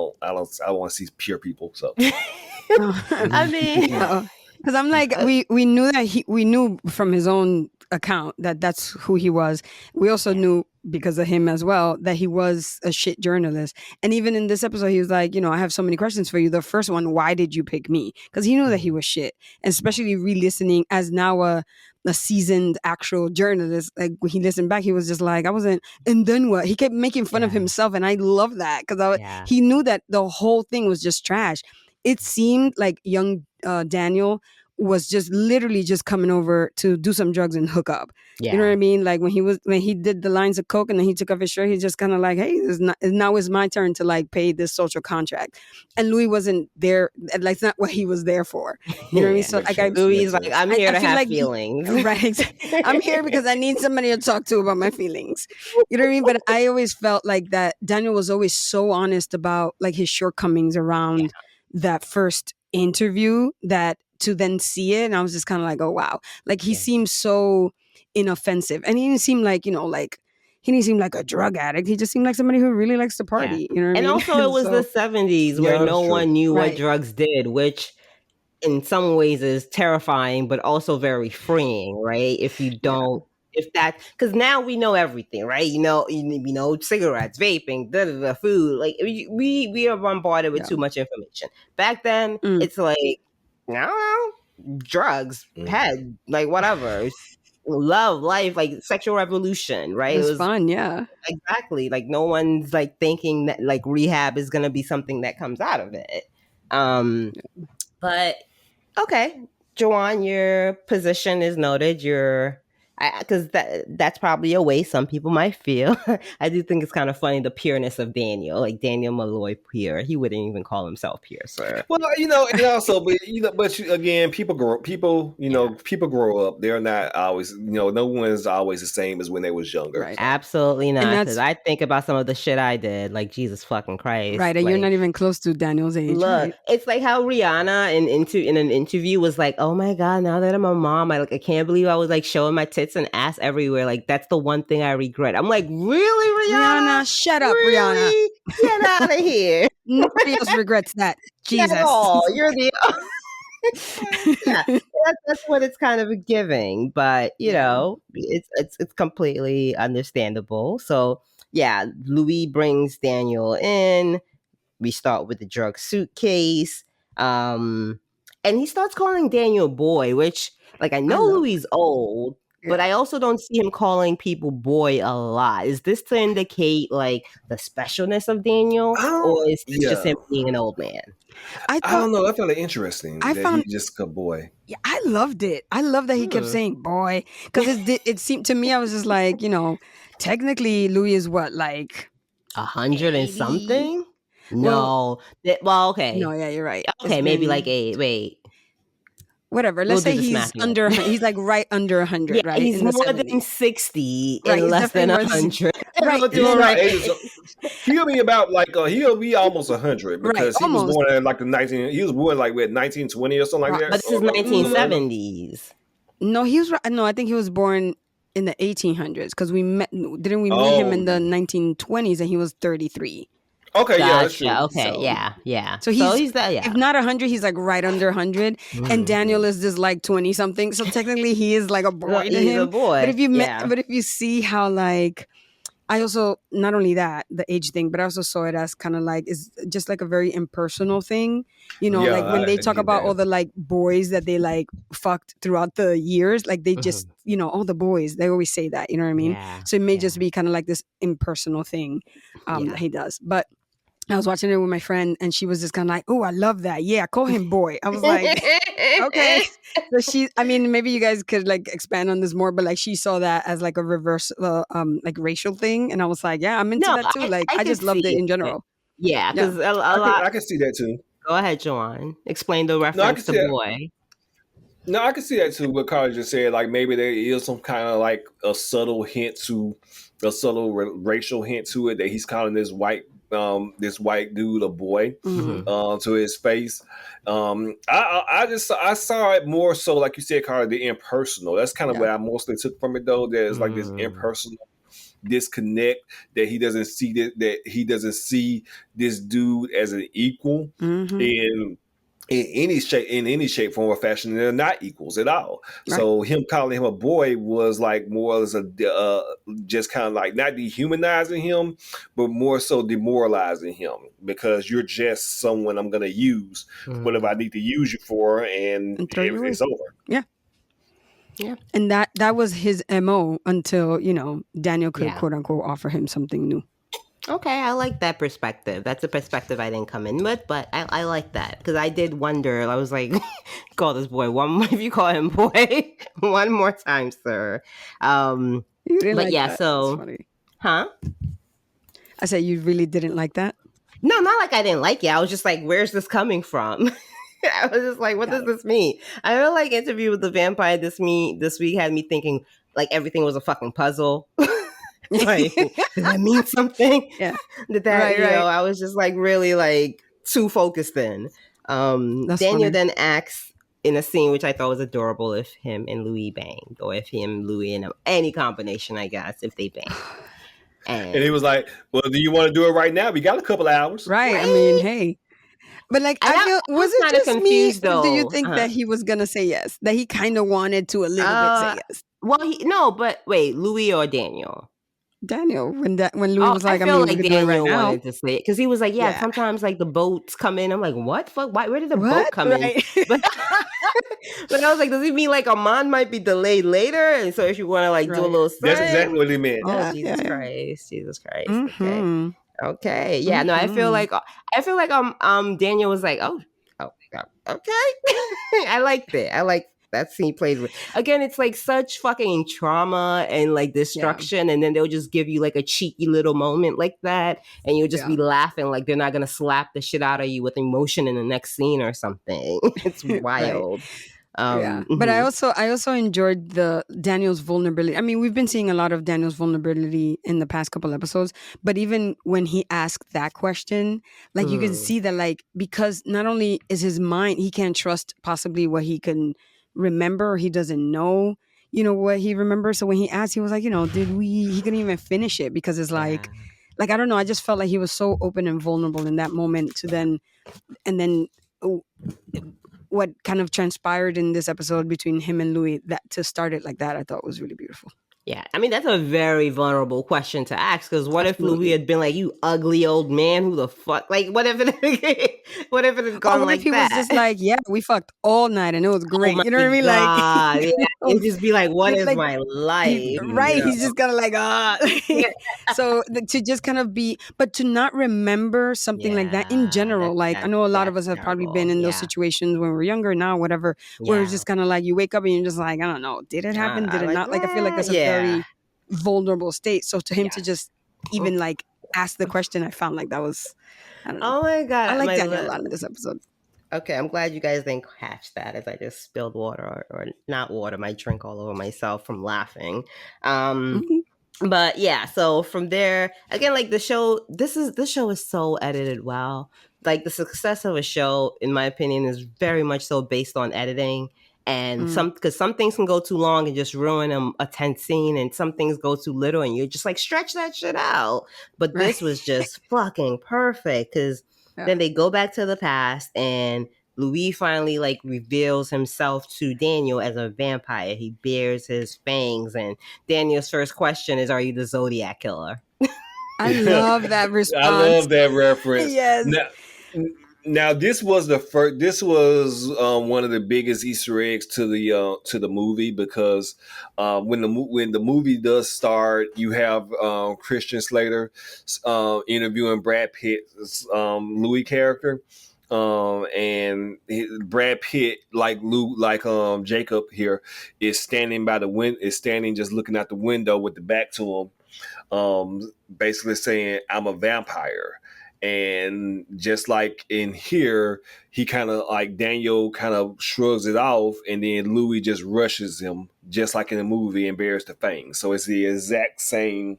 want to see pure people. So I mean. Because I'm like, we knew that we knew from his own account that that's who he was. We also knew because of him as well that he was a shit journalist. And even in this episode, he was like, you know, I have so many questions for you. The first one, why did you pick me? Because he knew that he was shit. And especially re-listening as now a seasoned actual journalist, like when he listened back, he was just like, I wasn't, and then what? He kept making fun of himself. And I love that because he knew that the whole thing was just trash. It seemed like young Daniel was just literally just coming over to do some drugs and hook up. You know what I mean? Like when he did the lines of coke and then he took off his shirt, he's just kind of like, hey, now is my turn to like pay this social contract. And Louis wasn't there. Like it's not what he was there for. You know what I mean? So like Louis like, I'm here to have feelings. Right. I'm here because I need somebody to talk to about my feelings. You know what I mean? But I always felt like that Daniel was always so honest about like his shortcomings around that first interview that to then see it, and I was just kind of like, oh wow, like he seems so inoffensive, and he didn't seem like, you know, like he didn't seem like a drug addict. He just seemed like somebody who really likes to party. You know what I mean? And also it was the 70s where no one knew what drugs did, which in some ways is terrifying, but also very freeing, right? If you don't, if that, because now we know everything, right? You know, cigarettes, vaping, food. Like we are bombarded with too much information. Back then, it's like, I don't know, drugs, head, like whatever, love, life, like sexual revolution, right? It was fun, yeah. Exactly. Like no one's like thinking that like rehab is gonna be something that comes out of it. But okay, Joanne, your position is noted. Because that's probably a way some people might feel. I do think it's kind of funny, the pureness of Daniel, like Daniel Malloy pure. He wouldn't even call himself pure, sir. Well, you know, and also, again, people grow up. They're not always, you know, no one is always the same as when they was younger. Right. Absolutely not. Because I think about some of the shit I did, like Jesus fucking Christ. Right, and like, you're not even close to Daniel's age. Look, right? It's like how Rihanna in an interview was like, "Oh my god, now that I'm a mom, I can't believe I was like showing my tits and ass everywhere. Like that's the one thing I regret." I'm like, really, Rihanna? Shut up, really? Rihanna. Get out of here. Nobody else regrets that. Jesus. At all. You're the that's what it's kind of giving, but you know, it's completely understandable. So yeah, Louis brings Daniel in. We start with the drug suitcase. And he starts calling Daniel boy, which, like, I know Louis is old, but I also don't see him calling people boy a lot. Is this to indicate, like, the specialness of Daniel? Or is this just him being an old man? I don't know. I found it interesting that he just called boy. Yeah, I loved it. I love that he kept saying boy. Because it seemed to me, I was just like, you know, technically Louis is what, like 100 and something? No. Well, okay. No, yeah, you're right. Okay, maybe like 8. Wait. Whatever. Let's say he's under. He's like right under 100, right? He's more than 60 and less than 100. Right. He'll be about like he'll be almost 100 because he was born in like He was born like with 1920 or something like that. But this is 1970s. No, he was. No, I think he was born in the 1800s because we met. Didn't we meet him in the 1920s and he was 33? Okay, yeah, that's true. Okay, so, yeah. So he's that, if not 100, he's like right under 100. And Daniel is just like 20 something. So technically, he is like a boy to him. A boy. But if you see how like, I also not only that the age thing, but I also saw it as kind of like it's just like a very impersonal thing. You know, like when they talk about all the like boys that they like fucked throughout the years, like they just you know all the boys. They always say that. You know what I mean? Yeah. So it may just be kind of like this impersonal thing that he does, but. I was watching it with my friend and she was just kind of like, oh, I love that. Yeah, call him boy. I was like, okay. So maybe you guys could like expand on this more, but like she saw that as like a reverse, like racial thing. And I was like, yeah, I'm into that too. Like, I just loved it in general. Yeah, because I can see that too. Go ahead, Joanne. Explain the reference to boy. No, I can see that too. What Carly just said, like maybe there is some kind of like a subtle racial hint to it that he's calling this white dude a boy to his face. I saw it more so like you said, Carly, the impersonal. That's kind of what I mostly took from it though. There's like this impersonal disconnect that he doesn't see that he doesn't see this dude as an equal. And in any shape, form, or fashion. They're not equals at all. Right. So him calling him a boy was like more as a just kind of like not dehumanizing him, but more so demoralizing him, because you're just someone I'm going to use whatever I need to use you for, and it's over. Yeah. And that was his MO until, Daniel could quote unquote offer him something new. Okay, I like that perspective. That's a perspective I didn't come in with, but I like that, because I did wonder. I was like, call this boy if you call him boy one more time, sir. You didn't but like yeah, that? so, funny. Huh? I said you really didn't like that? No, not like I didn't like it. I was just like, where's this coming from? I was just like, what does this mean? I feel like Interview with the Vampire this week had me thinking like everything was a fucking puzzle. Like, did that mean something? Yeah. Did that, right. I was just like really like too focused in. Daniel funny. Then acts in a scene which I thought was adorable if him and Louis banged, or if him, Louis, and any combination, I guess, if they banged. And he was like, well, do you want to do it right now? We got a couple hours. Right. I mean, hey. But like, I feel, was it just me? Though. Do you think that he was going to say yes? That he kind of wanted to a little bit say yes? Well, but wait, Louis or Daniel? Daniel, when Louis was like, I mean, like Daniel right now. Wanted to say it, because he was like, sometimes like the boats come in. I'm like, what? Fuck? Why? Where did the boat come in? But I was like, does he mean like Armand might be delayed later, and so if you want to like do a little sign? That's exactly what he meant. Oh, Jesus Christ! Mm-hmm. Okay. Yeah. No, I feel like Daniel was like, oh, okay. I liked it. I like that scene plays with. Again, it's like such fucking trauma and like destruction, and then they'll just give you like a cheeky little moment like that, and you'll just be laughing like they're not gonna slap the shit out of you with emotion in the next scene or something. It's wild. But I also enjoyed the Daniel's vulnerability. I mean, we've been seeing a lot of Daniel's vulnerability in the past couple episodes, but even when he asked that question, like you can see that, like, because not only is his mind, he can't trust possibly what he can remember, he doesn't know, what he remembers. So when he asked, he was like, he couldn't even finish it, because it's like I don't know, I just felt like he was so open and vulnerable in that moment and then what kind of transpired in this episode between him and Louis, that to start it like that, I thought was really beautiful. Yeah, I mean, that's a very vulnerable question to ask, because what if Louis had been like, you ugly old man, who the fuck? Like, what if it had gone like that? What if he was just like, yeah, we fucked all night and it was great. You know what I mean? God. Like, and just be like, what is like, my life? Right. He's just kind of like, So to just kind of but to not remember something like that in general, like I know a lot of us have probably been in those situations when we were younger, now, whatever, where it's just kind of like you wake up and you're just like, I don't know, did it happen? Did it not? Like, I feel like that's a very vulnerable state. So to him to just even like ask the question, I found like that was, I don't know. Oh my God. I like Daniel a lot in this episode. Okay, I'm glad you guys didn't catch that as I just spilled water or not water, my drink all over myself from laughing. But yeah, so from there, again, like the show is so edited well. Like the success of a show, in my opinion, is very much so based on editing. And because some things can go too long and just ruin a tense scene, and some things go too little and you're just like, stretch that shit out. But this was just fucking perfect, because then they go back to the past and Louis finally like reveals himself to Daniel as a vampire. He bears his fangs, and Daniel's first question is, are you the Zodiac killer? I love that response. I love that reference. Yes. Now this was the first. This was one of the biggest Easter eggs to the movie, because when the movie does start, you have Christian Slater interviewing Brad Pitt's Louis character, and Brad Pitt, like Jacob here, is standing by the just looking out the window with the back to him, basically saying, "I'm a vampire." And just like in here, he kind of like Daniel kind of shrugs it off, and then Louis just rushes him, just like in the movie, and bears the fangs. So it's the exact same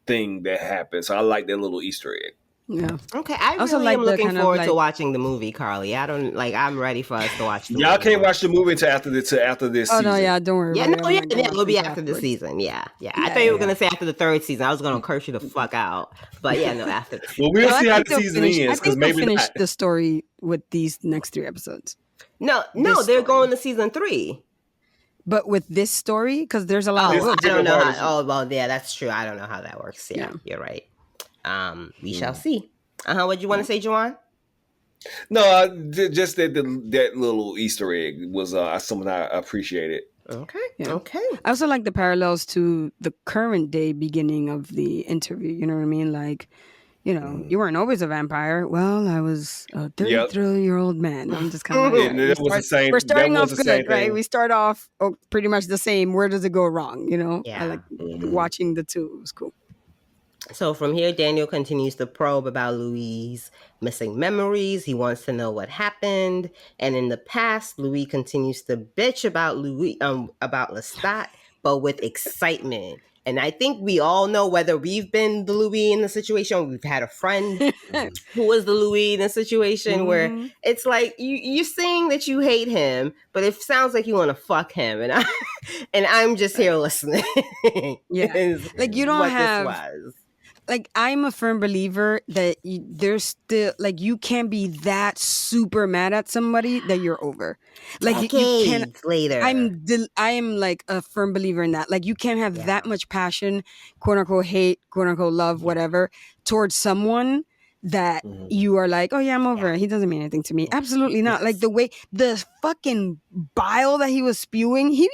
thing that happens. So I like that little Easter egg. Yeah. Okay, I also really like am the looking kind of forward like to watching the movie, Carly. I don't like. I'm ready for us to watch the Y'all movie. can't watch the movie until after this oh season. no, yeah, don't worry Yeah, about no, it. I'm yeah, not yeah, gonna watch it'll be until after the afterwards. season. Yeah, yeah. I Yeah, thought you were yeah. gonna say after the third season. I was gonna curse you the fuck out. But yeah, no, after the season. Well, we'll No, I see how think the they'll season finish. I ends, because think they'll maybe finish not. the story with these next 3 episodes. No, This they're story. going to season 3. But with this story, because there's a lot Oh, of I don't know how. is- Oh, well, yeah, that's true. I don't know how that works. Yeah, you're right. We shall see. What do you want to say, Joanne? No, just that little Easter egg was something I appreciated. Okay. Yeah. Okay. I also like the parallels to the current day beginning of the interview. You know what I mean? Like, you weren't always a vampire. Well, I was a 33-year-old man. I'm just kind of like, And that was the same. we're starting That was off the good, same right? thing. We start off pretty much the same. Where does it go wrong? I Yeah. like watching the two. It was cool. So from here, Daniel continues to probe about Louis' missing memories. He wants to know what happened. And in the past, Louis continues to bitch about about Lestat, but with excitement. And I think we all know, whether we've been the Louis in the situation, we've had a friend who was the Louis in a situation where it's like you're saying that you hate him, but it sounds like you want to fuck him, and I'm just here listening. Yeah, like you don't what have. this was. Like, I'm a firm believer that there's still, like, you can't be that super mad at somebody that you're over. Like, you can't. Later. I am like a firm believer in that. Like, you can't have that much passion, quote unquote hate, quote unquote love, whatever, towards someone that you are like, oh yeah, I'm over it. He doesn't mean anything to me. Absolutely not. Like, the way the fucking bile that he was spewing, he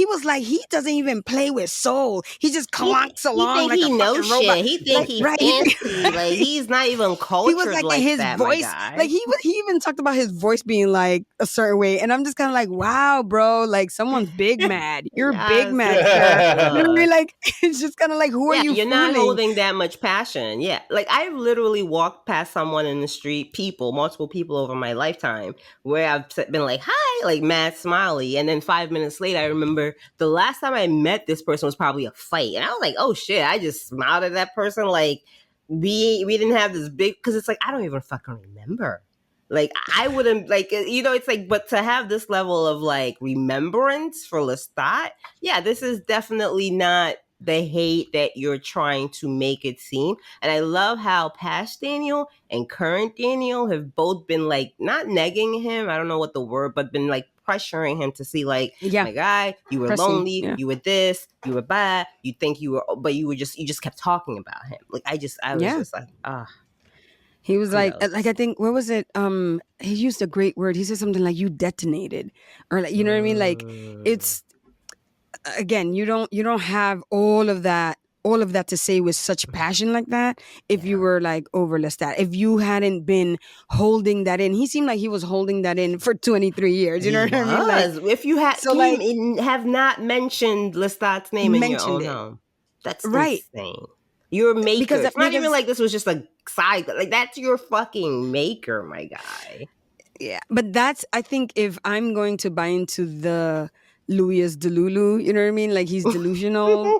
was like, he doesn't even play with soul. He just clonks along like he a knows fucking robot. Shit. He think he fancy. Like, he's not even cultured. He was like his that, voice, like he even talked about his voice being like a certain way, and I'm just kind of like, wow, bro, like someone's big mad. You're big mad, sir. You know what I mean? Like, it's just kind of like, who are you? You're fooling? not holding that much passion. Yeah, like I've literally walked past someone in the street, multiple people over my lifetime, where I've been like, hi, like mad smiley, and then 5 minutes later, I remember the last time I met this person was probably a fight, and I was like, oh shit, I just smiled at that person. Like we didn't have this big, because it's like I don't even fucking remember. Like I wouldn't like, it's like, but to have this level of like remembrance for Lestat, yeah, this is definitely not the hate that you're trying to make it seem. And I love how past Daniel and current Daniel have both been like not negging him, I don't know what the word, but been like pressuring him to see like, my guy, you were lonely, you were this, you were bad, you think you were, but you just kept talking about him. Like I was just like, he was like I think, what was it? He used a great word. He said something like, you detonated, or like, you know what I mean? Like, it's, again, you don't have all of that to say with such passion like that if you were like over Lestat. If you hadn't been holding that in, he seemed like he was holding that in for 23 years. You know what I mean? Like, if you had, so like, have not mentioned Lestat's name in your own home, that's right. insane. You're a maker. Because it's not even like this was just a side. Like that's your fucking maker, my guy. Yeah, but that's, I think, if I'm going to buy into the Louis is Delulu, you know what I mean? Like, he's delusional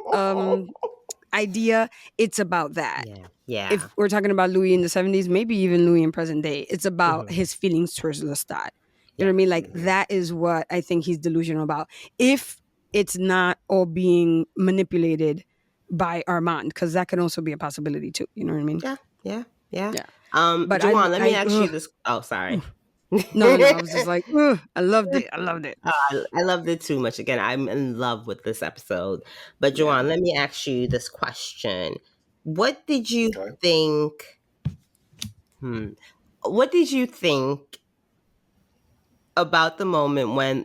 idea. It's about that. Yeah. If we're talking about Louis in the 70s, maybe even Louis in present day, it's about his feelings towards Lestat. You know what I mean? Like, that is what I think he's delusional about. If it's not all being manipulated by Armand, because that can also be a possibility too. You know what I mean? Yeah. But Juwan, let me ask you this. Oh, sorry. No, I was just like, I loved it. I loved it too much. Again, I'm in love with this episode. But Juwan, let me ask you this question. What did you think? What did you think about the moment when,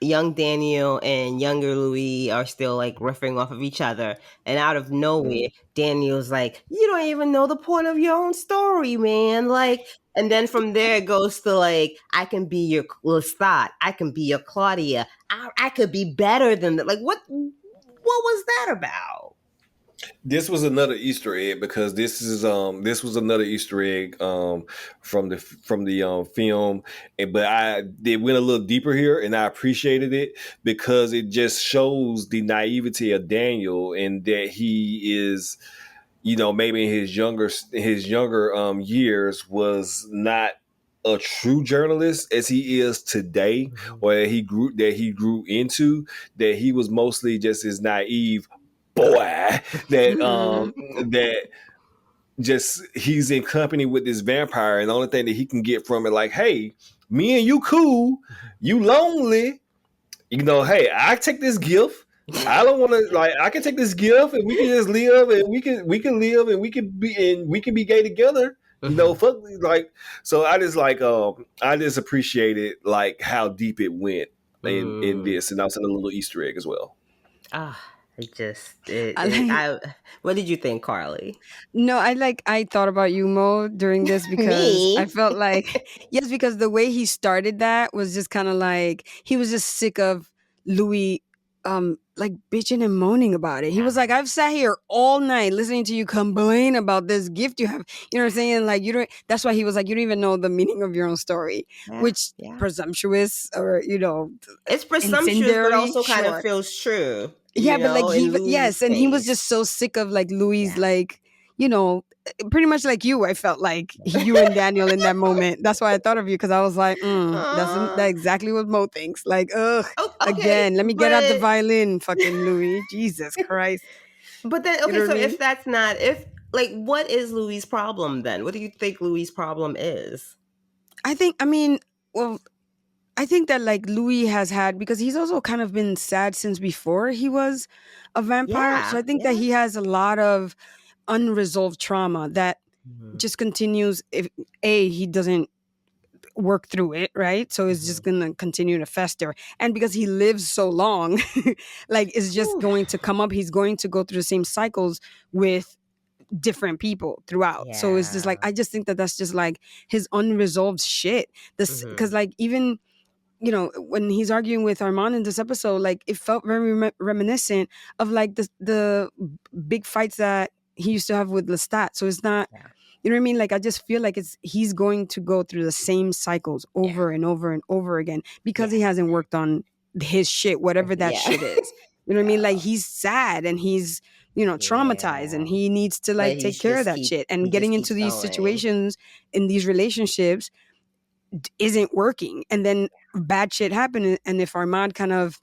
young Daniel and younger Louis are still like riffing off of each other, and out of nowhere, Daniel's like, you don't even know the point of your own story, man. Like, and then from there it goes to like, I can be your Lestat, I can be your Claudia, I could be better than that. Like, what was that about? This was another Easter egg, because this was another Easter egg from the film, but they went a little deeper here, and I appreciated it because it just shows the naivety of Daniel, and that he is maybe in his younger years was not a true journalist as he is today, or that he grew into, that he was mostly just his naive boy that just he's in company with this vampire, and the only thing that he can get from it, like, hey, me and you cool, you lonely, hey, I take this gift. I don't want to, like, I can take this gift and we can just live, and we can live, and we can be gay together. Fuck, like, so I just appreciated like how deep it went in this, and I was in a little Easter egg as well. What did you think, Carly? No, I thought about you, Mo, during this, because I felt like, yes, because the way he started that was just kind of like, he was just sick of Louis, like bitching and moaning about it. He was like, I've sat here all night listening to you complain about this gift you have. You know what I'm saying? Like, that's why he was like, you don't even know the meaning of your own story, which presumptuous, or, it's presumptuous, but also kind of feels true. Yeah, but like and he was just so sick of like Louis, like, pretty much like you. I felt like you and Daniel in that moment. That's why I thought of you, because I was like, that's exactly what Mo thinks. Like, ugh, again, let me get out the violin, fucking Louis. Jesus Christ. But then, okay, so if that's not, what is Louis' problem then? What do you think Louis' problem is? I think that like Louis has had, because he's also kind of been sad since before he was a vampire. So I think that he has a lot of unresolved trauma that just continues if he doesn't work through it, right? So it's just gonna continue to fester. And because he lives so long, like, it's just going to come up. He's going to go through the same cycles with different people throughout. So it's just like, I just think that that's just like his unresolved shit. This, because like, even when he's arguing with Armand in this episode, like, it felt very reminiscent of like the big fights that he used to have with Lestat. So it's not, you know what I mean? Like, I just feel like he's going to go through the same cycles over and over and over again, because he hasn't worked on his shit, whatever that shit is. You know what I mean? Like, he's sad and he's, traumatized, and he needs to like take care of that shit. And getting into these situations in these relationships isn't working, and then bad shit happen. And if Armand kind of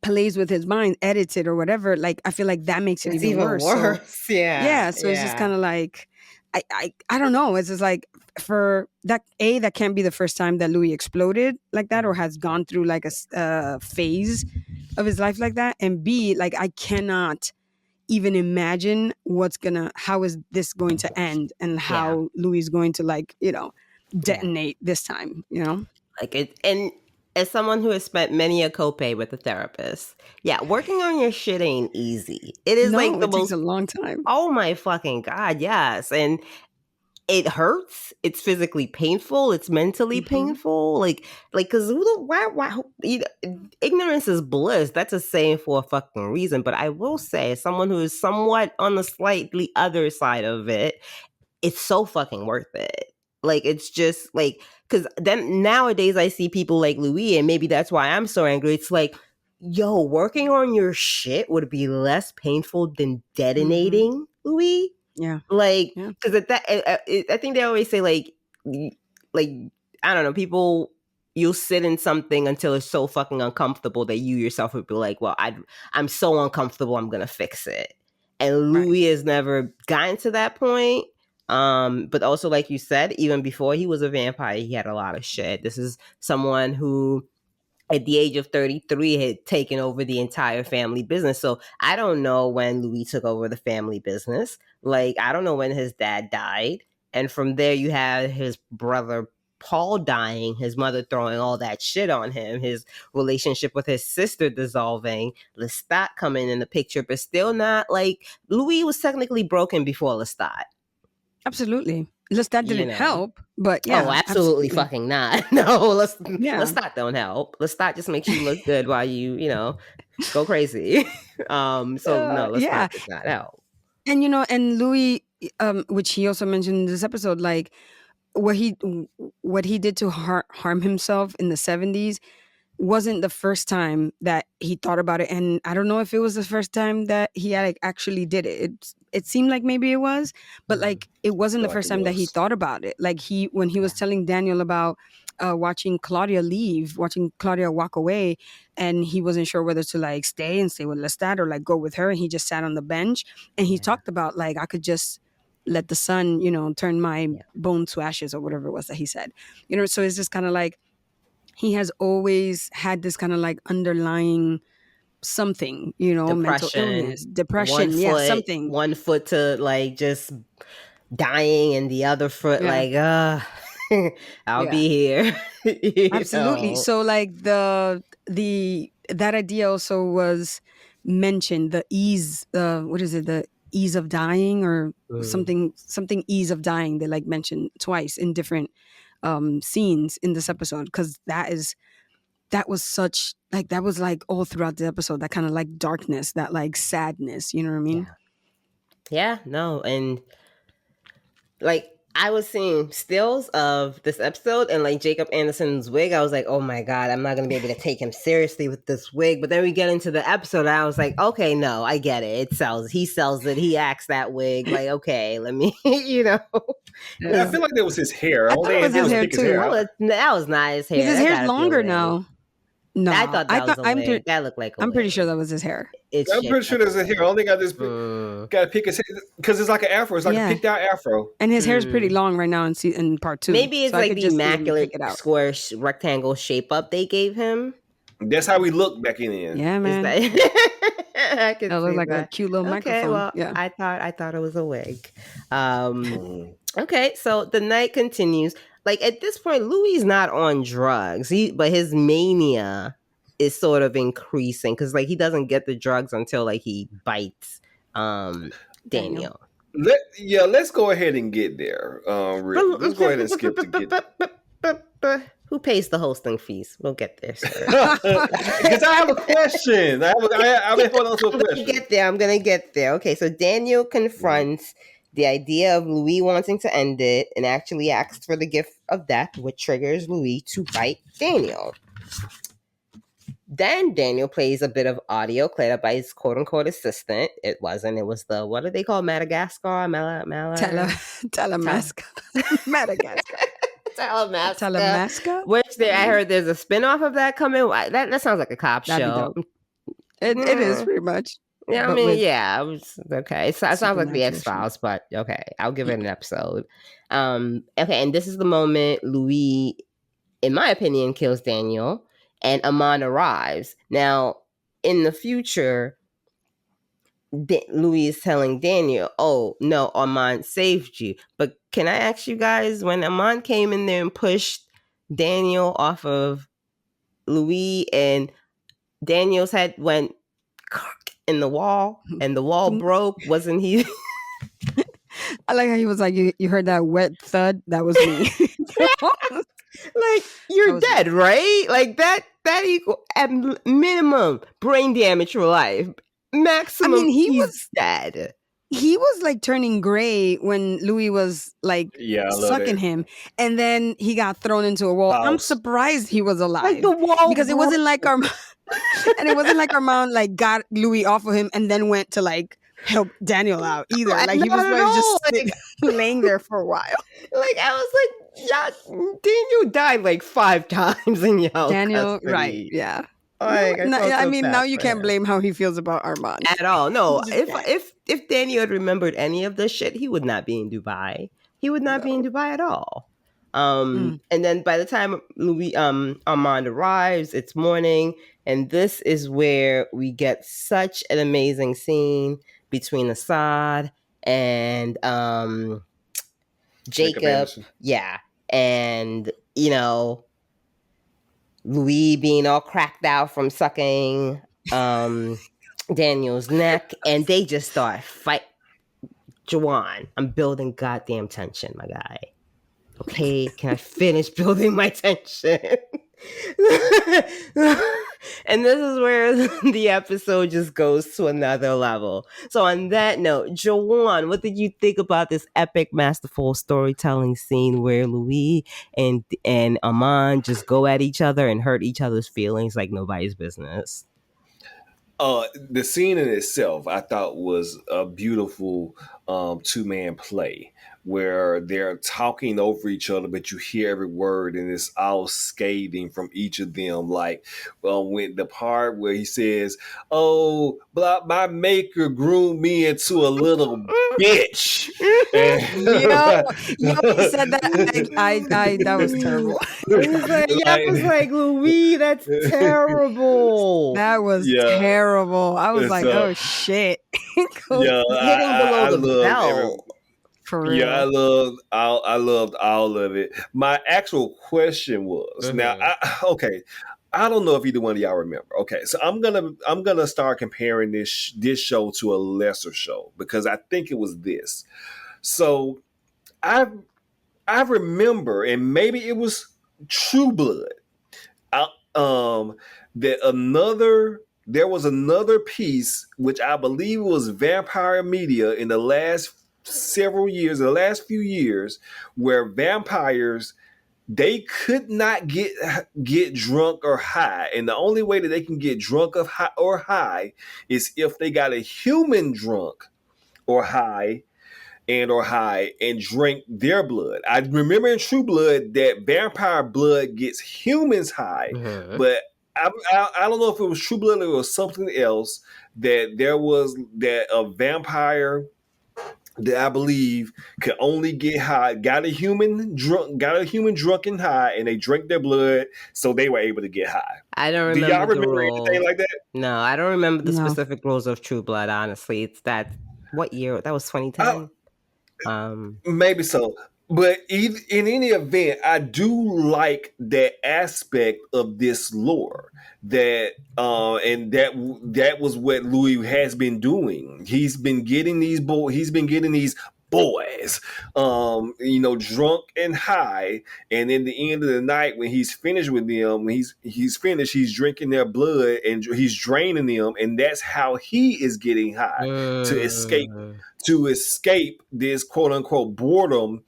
plays with his mind, edits it or whatever, like, I feel like that makes it even worse. So, it's just kind of like, I don't know, it's just like, for that, that can't be the first time that Louis exploded like that, or has gone through like a phase of his life like that, and B, like, I cannot even imagine how is this going to end, and how Louis is going to like, detonate this time, like it. And as someone who has spent many a copay with a therapist, working on your shit ain't easy. It is like the most, takes a long time. Oh my fucking God, yes. And it hurts. It's physically painful. It's mentally painful. Because why ignorance is bliss. That's a saying for a fucking reason. But I will say, as someone who is somewhat on the slightly other side of it, it's so fucking worth it. Like, it's just like, because then nowadays I see people like Louis, and maybe that's why I'm so angry. It's like, yo, working on your shit would be less painful than detonating, Louis. Yeah. Like, because I think they always say like, I don't know, people, you'll sit in something until it's so fucking uncomfortable that you yourself would be like, well, I'm so uncomfortable, I'm gonna fix it. And Louis has never gotten to that point. But also, like you said, even before he was a vampire, he had a lot of shit. This is someone who, at the age of 33, had taken over the entire family business. So I don't know when Louis took over the family business. Like, I don't know when his dad died. And from there, you have his brother Paul dying, his mother throwing all that shit on him, his relationship with his sister dissolving, Lestat coming in the picture, but still not, like, Louis was technically broken before Lestat. Absolutely. Lestat didn't help, but absolutely fucking not. No, Lestat don't help. Lestat just makes you look good while you go crazy. Lestat does not help. And and Louis, which he also mentioned in this episode, like what he did to harm himself in the 70s, wasn't the first time that he thought about it, and I don't know if it was the first time that he like actually did it. It seemed like maybe it was, but like it wasn't the first time that he thought about it. Like when he was telling Daniel about watching Claudia walk away, and he wasn't sure whether to like stay with Lestat or like go with her, and he just sat on the bench, and he talked about like, I could just let the sun, turn my bones to ashes, or whatever it was that he said. So it's just kind of like, he has always had this kind of like underlying something, mental illness, depression, something. 1 foot to like just dying, and the other foot like, I'll be here. Absolutely. So like that idea also was mentioned, the ease, what is it? The ease of dying, or something ease of dying. They like mentioned twice in different scenes in this episode, because that was like all throughout the episode, that kind of like darkness, that like sadness, you know what I mean? Yeah, no. And like, I was seeing stills of this episode and like Jacob Anderson's wig. I was like, oh my God, I'm not going to be able to take him seriously with this wig. But then we get into the episode and I was like, okay, no, I get it. He sells it. He acts that wig. Like, okay, let me, Yeah, I feel like that was his hair. I thought it was his hair too. That was not his hair. His hair's longer now. No, I thought that was a wig. That looked like a I'm wig. pretty sure that was his hair. I'm pretty sure there's a hair. I only got this. Got to pick his hair because it's like an afro. It's like a picked out afro. And his hair's pretty long right now in part 2. Maybe it's like the immaculate square rectangle shape up they gave him. That's how we looked back in the end. Yeah, man. I can that looked like a cute little microphone. Well, yeah. I thought it was a wig. Okay, so the night continues. Like, at this point, Louis not on drugs, but his mania is sort of increasing, because like he doesn't get the drugs until like he bites Daniel. Let's go ahead and get there. Let's go ahead and skip to get. Who pays the hosting fees? We'll get there, sir. Because I have a question. I've been holding on to a question. I'm gonna get there. Okay, so Daniel confronts the idea of Louis wanting to end it and actually asks for the gift of death, which triggers Louis to bite Daniel. Then Daniel plays a bit of audio played up by his quote-unquote assistant. It wasn't. It was the, what do they call Madagascar? Telemasca. Madagascar. Telemasca. Which I heard there's a spinoff of that coming. That sounds like a cop show. It is pretty much. Yeah, I mean, it was okay. It sounds like the X-Files, but okay, I'll give it an episode. Okay, and this is the moment Louis, in my opinion, kills Daniel, and Armand arrives. Now, in the future, Louis is telling Daniel, oh, no, Armand saved you. But can I ask you guys, when Armand came in there and pushed Daniel off of Louis, and Daniel's head went in the wall and the wall broke, wasn't he? I like how he was like, you heard that wet thud? That was me. Like, you're dead, right? Like that equal at minimum brain damage for life. Maximum, I mean, he was dead. He was like turning gray when Louis was like sucking him, and then he got thrown into a wall. I'm surprised he was alive. Like the wall, because it wasn't like Armand, and it wasn't like Armand like got Louis off of him and then went to like help Daniel out either. Like he was just laying there for a while. Like I was like, Daniel died like 5 times in y'all Daniel, custody. right? Yeah. Like, I mean, now you can't blame how he feels about Armand at all. No, if Daniel had remembered any of this shit, he would not be in Dubai. He would not be in Dubai at all. And then by the time Armand arrives, it's morning, and this is where we get such an amazing scene between Assad and Jacob. Yeah, and Louis being all cracked out from sucking Daniel's neck, and they just start fight. Juwan, I'm building goddamn tension, my guy. Okay, can I finish building my tension? And this is where the episode just goes to another level. So on that note, Jawan, what did you think about this epic, masterful storytelling scene where Louis and Armand just go at each other and hurt each other's feelings like nobody's business? The scene in itself, I thought, was a beautiful two-man play where they're talking over each other, but you hear every word, and it's all scathing from each of them. Like, when the part where he says, "Oh, but my maker groomed me into a little bitch." Yo, he said that. I that was terrible. I was like, Louis, that's terrible. That was terrible. I was like, oh shit. Yeah, hitting below the belt. For real. Yeah, I loved all of it. My actual question was, now, I don't know if either one of y'all remember. Okay, so I'm gonna start comparing this show to a lesser show because I think it was this. So I remember, and maybe it was True Blood. There was another piece which I believe was Vampire Media in the last few years, where vampires, they could not get drunk or high, and the only way that they can get drunk or high is if they got a human drunk or high and drink their blood. I remember in True Blood that vampire blood gets humans high, but I don't know if it was True Blood or it was something else, that there was that a vampire that I believe could only get high, got a human drunk and high, and they drank their blood, so they were able to get high. I don't remember. Do y'all remember anything like that? No, I don't remember the specific rules of True Blood. Honestly, it's that. What year? That was 2010. Maybe so. But in any event, I do like that aspect of this lore, that and that was what Louis has been doing. He's been getting these boys, drunk and high, and in the end of the night, when he's finished with them, when he's finished, he's drinking their blood and he's draining them, and that's how he is getting high to escape this quote unquote boredom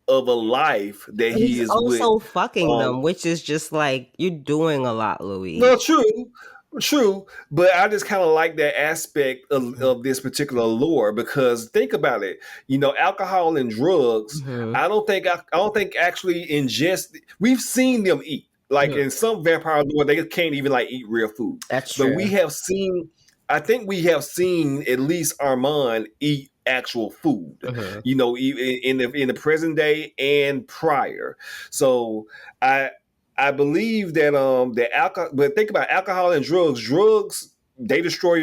of a life that he is also with, fucking them, which is just like, you're doing a lot, Louis. No, true, but I just kind of like that aspect of this particular lore, because think about it, alcohol and drugs. I don't think actually ingest. We've seen them eat, like in some vampire lore, they can't even like eat real food. That's true. But we have seen. I think we have seen at least Armand eat actual food, in the present day and prior. So I believe that the alcohol, but think about alcohol and drugs. Drugs, they destroy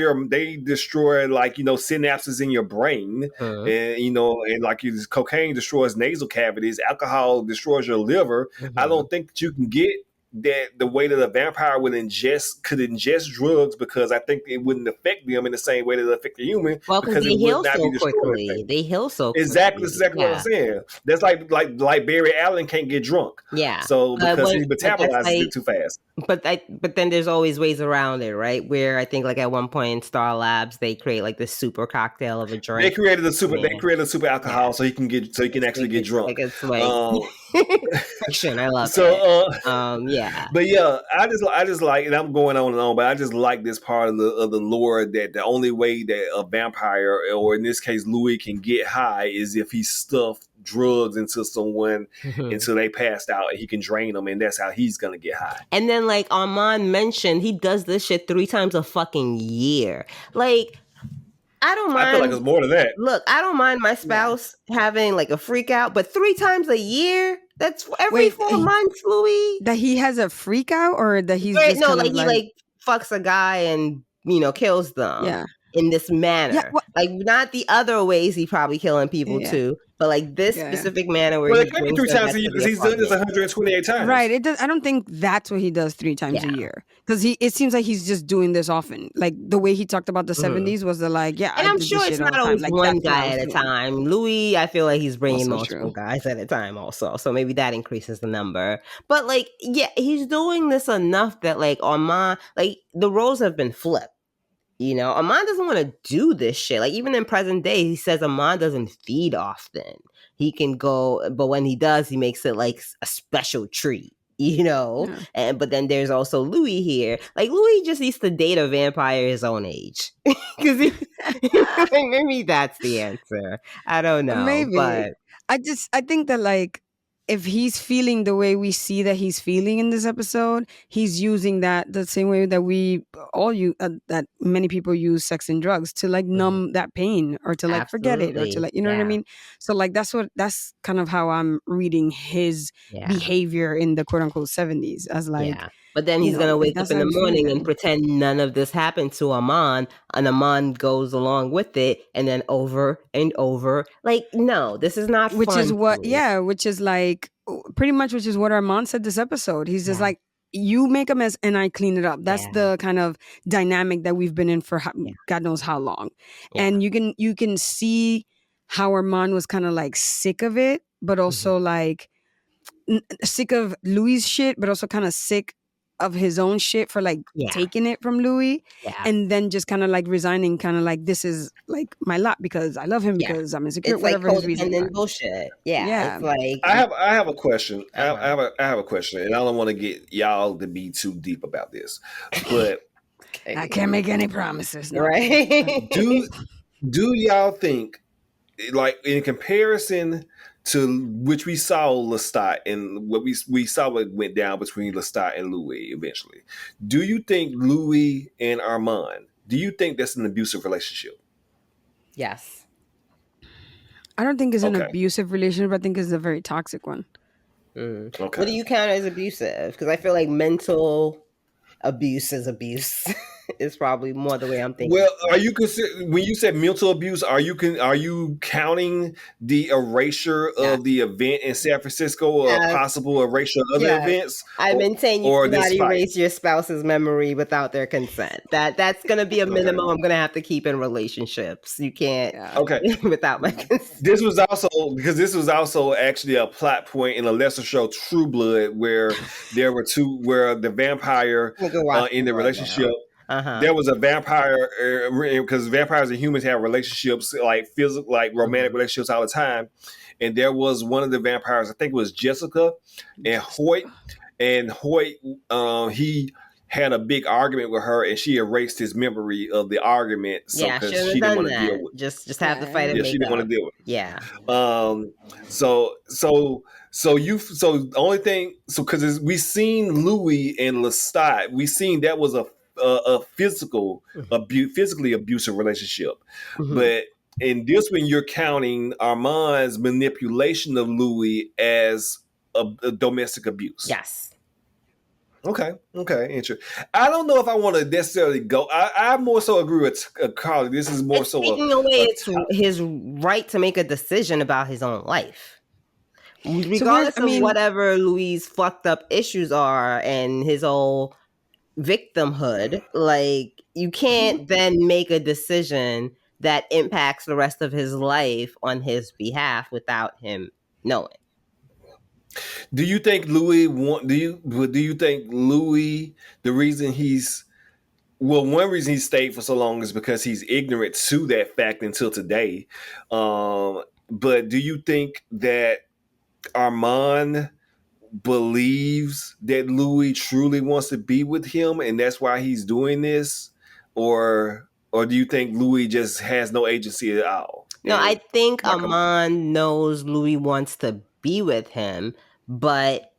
like synapses in your brain, and like cocaine destroys nasal cavities. Alcohol destroys your liver. I don't think that you can get that the way that a vampire could ingest drugs, because I think it wouldn't affect them in the same way that it affect the human. Well, because they heal so quickly. They heal so quickly. Exactly what I'm saying. That's like Barry Allen can't get drunk. Yeah. So because he metabolizes it too fast. But then there's always ways around it, right? Where I think like at one point in Star Labs, they create like this super cocktail of a drink. They created a super alcohol so he can actually get drunk. Like it's like fiction. I love it. Yeah. But yeah, I just like, and I'm going on and on, but I just like this part of the lore, that the only way that a vampire, or in this case Louis, can get high is if he stuffed drugs into someone until they passed out, and he can drain them, and that's how he's gonna get high. And then like Armand mentioned, he does this shit 3 times a fucking year. Like, I don't mind. I feel like it's more than that. Look, I don't mind my spouse having like a freak out, but 3 times a year? That's every 4 months, Louis. That he has a freak out, or that he's he like fucks a guy and kills them. Yeah. in this manner. Like, not the other ways he probably killing people too, but like this specific manner where it can't be 3 times a year because he's done this 128 times. Right. I don't think that's what he does 3 times a year, because it seems like he's just doing this often. Like the way he talked about the 70s was and I'm sure it's not always one guy at a time. Louis, I feel like he's bringing multiple guys at a time also, so maybe that increases the number. But like, he's doing this enough that like Armand, like the roles have been flipped. You know, Armand doesn't want to do this shit. Like, even in present day, he says Armand doesn't feed often. He can go, but when he does, he makes it like a special treat, you know? Yeah. But then there's also Louis here. Like, Louis just needs to date a vampire his own age. Because maybe that's the answer. I don't know. Maybe. But I think that, like, if he's feeling the way we see that he's feeling in this episode, he's using that the same way that we all use, that many people use sex and drugs to like numb that pain or to like forget it or to like, you know what I mean? So like that's kind of how I'm reading his behavior in the quote unquote 70s as like. But then he's going to wake up in the morning and pretend none of this happened to Armand, and Armand goes along with it, and then over and over. Like, no, this is not which fun. Is what, which is like, pretty much, which is what Armand said this episode. He's just like, you make a mess and I clean it up. That's the kind of dynamic that we've been in for God knows how long. And you can see how Armand was kind of like sick of it, but also like sick of Louis' shit, but also kind of sick of his own shit for like taking it from Louis and then just kind of like resigning, kind of like, this is like my lot because I love him because I'm insecure, it's whatever like his reason. And bullshit. It's like I have a question. I have a question, and I don't want to get y'all to be too deep about this, but I can't make any promises, no. Right? do y'all think, like, in comparison to which we saw Lestat and what we saw what went down between Lestat and Louis eventually, do you think Louis and Armand, do you think that's an abusive relationship? Yes. I don't think it's an abusive relationship. I think it's a very toxic one. Okay. What do you count as abusive? Because I feel like mental abuse is abuse. Is probably more the way I'm thinking. Well, are you when you said mental abuse, are you counting the erasure of the event in San Francisco or a possible erasure of other events? I maintain you cannot erase your spouse's memory without their consent. That's going to be a minimum I'm going to have to keep in relationships. You can't without my consent. This was also actually a plot point in a lesser show, True Blood, where there were where the vampire in the relationship. There was a vampire because vampires and humans have relationships, like physical, like romantic relationships all the time. And there was one of the vampires, I think it was Jessica and Hoyt. And Hoyt, he had a big argument with her, and she erased his memory of the argument. So because she didn't want to deal with it. Just have the fight. She didn't want to deal with it. Yeah. So the only thing, because we seen Louis and Lestat, we seen that was a physically abusive relationship. But in this one, you're counting Armand's manipulation of Louis as a domestic abuse. Yes. Okay. Interesting. I don't know if I want to necessarily go. I more so agree with Carly. This is more so taking away it's his right to make a decision about his own life. Regardless of whatever Louis' fucked up issues are and his whole victimhood, like, you can't then make a decision that impacts the rest of his life on his behalf without him knowing. Do you think Louis the reason one reason he stayed for so long is because he's ignorant to that fact until today, but do you think that Armand believes that Louis truly wants to be with him and that's why he's doing this, or do you think Louis just has no agency at all? No, I think Armand knows Louis wants to be with him, but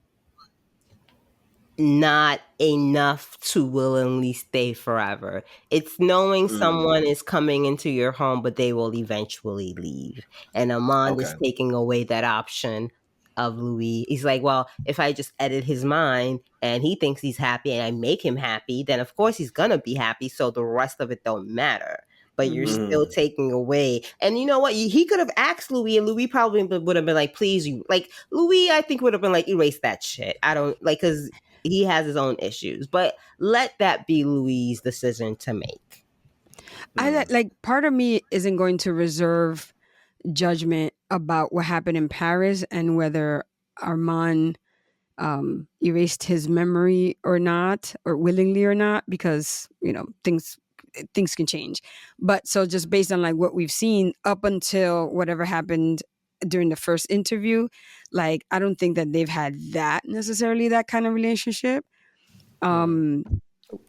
not enough to willingly stay forever. It's knowing someone is coming into your home, but they will eventually leave. And Armand is taking away that option of Louis. He's like, well, if I just edit his mind and he thinks he's happy and I make him happy, then of course he's gonna be happy. So the rest of it don't matter. but you're still taking away. And you know what? He could have asked Louis, and Louis probably would have been like, please, you, like, Louis, I think would have been like, erase that shit. I don't, like, because he has his own issues, but let that be Louis' decision to make. I like, part of me isn't going to reserve judgment about what happened in Paris and whether Armand erased his memory or not, or willingly or not, because, you know, things can change. But so just based on like what we've seen up until whatever happened during the first interview, like, I don't think that they've had that kind of relationship.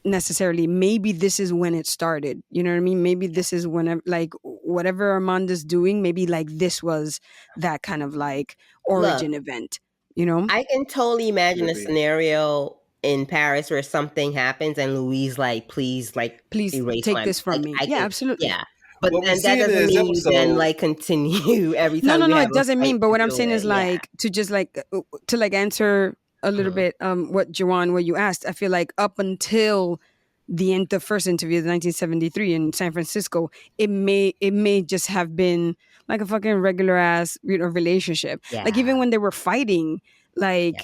Necessarily, maybe this is when it started, you know what I mean? Maybe this is when, like, whatever Armand is doing, maybe like this was that kind of like origin event, you know? I can totally imagine a scenario in Paris where something happens and Louise like, please erase take this from me. Yeah, absolutely. Yeah. But then that doesn't mean you then like continue every time. No, it doesn't mean. But what I'm saying is like to just like to like answer a little bit what Joanne, what you asked. I feel like up until the first interview, the 1973 in San Francisco, it may just have been like a fucking regular ass, you know, relationship. Yeah. Like even when they were fighting, like. Yeah.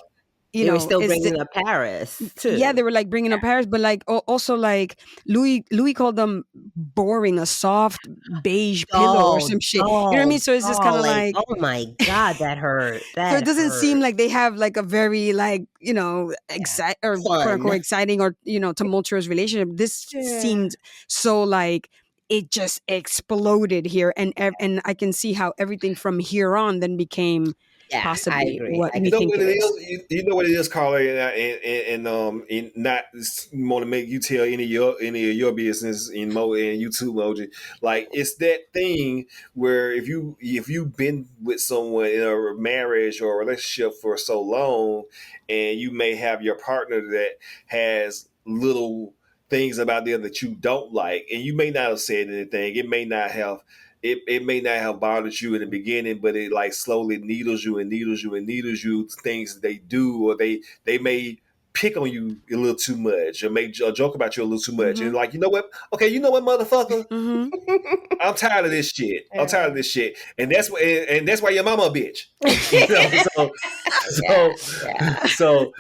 You they know, were still bringing up Paris too. Yeah, they were like bringing up Paris, but like also like Louis called them boring, a soft beige pillow or some shit. You know what I mean? So it's just kind of like, oh my god, that hurt. So it doesn't seem like they have like a very like, you know, or quote unquote exciting or, you know, tumultuous relationship. This seemed so like it just exploded here, and I can see how everything from here on then became. Possibly what we think it is. You know what it is, Carla, and not want to make you tell any of your business in YouTube emoji. Like, it's that thing where if you've been with someone in a marriage or a relationship for so long, and you may have your partner that has little things about them that you don't like, and you may not have said anything. It may not have. It may not have bothered you in the beginning, but it like slowly needles you things they do, or they may pick on you a little too much, or make a joke about you a little too much. And like, you know what? Okay, you know what, motherfucker? I'm tired of this shit. I'm tired of this shit. And that's why your mama a bitch. You know? So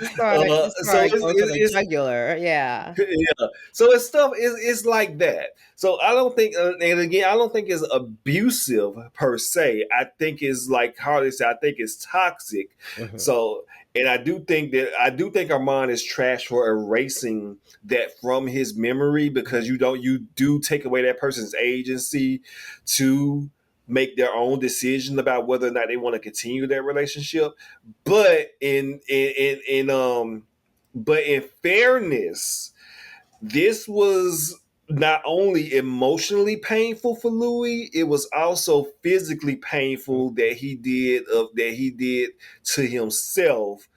it's regular. Yeah. So it's stuff is like that. So I don't think, and again, I don't think it's abusive per se. I think it's like Harley said. I think it's toxic. So, and I do think Armand is trash for erasing that from his memory, because you do take away that person's agency to make their own decision about whether or not they want to continue that relationship. But in fairness, this was not only emotionally painful for Louis, it was also physically painful that he did to himself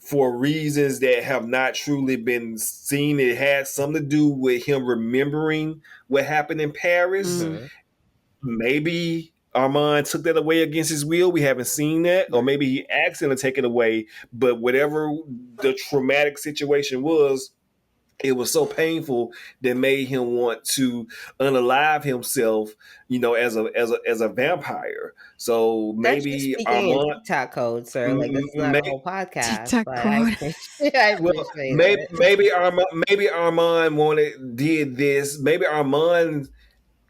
for reasons that have not truly been seen. It had something to do with him remembering what happened in Paris. Maybe Armand took that away against his will. We haven't seen that. Or maybe he accidentally took it away. But whatever the traumatic situation was, it was so painful that made him want to unalive himself, you know, as a vampire. So maybe Armand, TikTok code, sir. Like, that's not a whole podcast. TikTok code. Maybe Armand did this. Maybe Armand,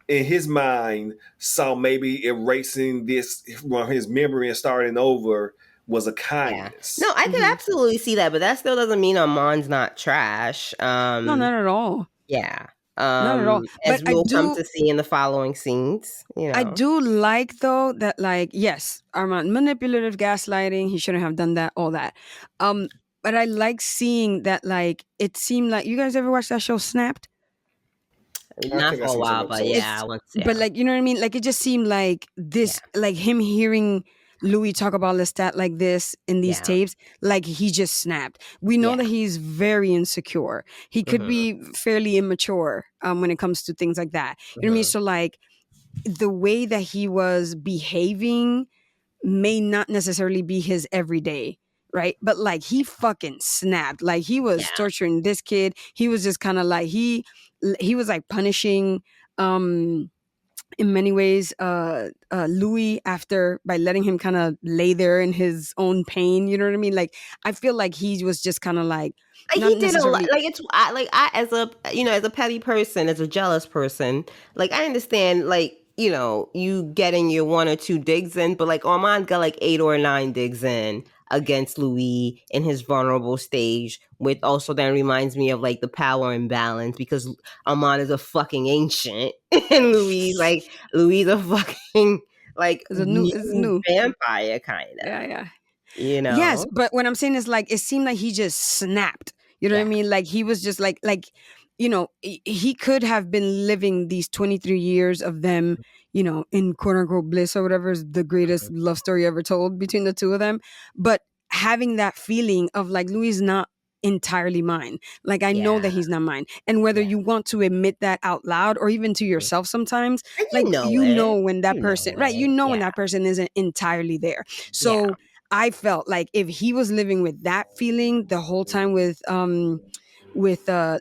in his mind, saw maybe erasing this from his memory and starting over was a kindness. No, I could absolutely see that, but that still doesn't mean Armand's not trash. No, not at all. Yeah. Not at all. As we'll come to see in the following scenes. You know. I do like, though, that, like, yes, Armand, manipulative gaslighting, he shouldn't have done that, all that. But I like seeing that, like, it seemed like, you guys ever watch that show Snapped? Not for a while, but But, like, you know what I mean? Like, it just seemed like this, like him hearing Louis talk about Lestat like this in these tapes, like he just snapped. We know that he's very insecure. He could be fairly immature when it comes to things like that. You know what I mean? So, like, the way that he was behaving may not necessarily be his everyday, right? But, like, he fucking snapped. Like, he was torturing this kid. He was just kind of like, he was like punishing in many ways, Louis, after by letting him kind of lay there in his own pain, you know what I mean? Like, I feel like he was just kind of like not he did a lot. necessarily. I as a as a petty person, as a jealous person, like I understand, like you getting your 1 or 2 digs in, but like Armand got like 8 or 9 digs in against Louis in his vulnerable stage, which also then reminds me of like the power imbalance, because Armand is a fucking ancient and Louis a fucking like It's new. vampire kind of. Yeah. Yes, but what I'm saying is, like, it seemed like he just snapped. You know what I mean? Like, he was just like he could have been living these 23 years of them, in quote unquote bliss or whatever is the greatest love story ever told between the two of them. But having that feeling of like, Louis is not entirely mine. Like, I know that he's not mine. And whether you want to admit that out loud or even to yourself sometimes, and like, when that person, right? When Yeah. that person isn't entirely there. So I felt like if he was living with that feeling the whole time with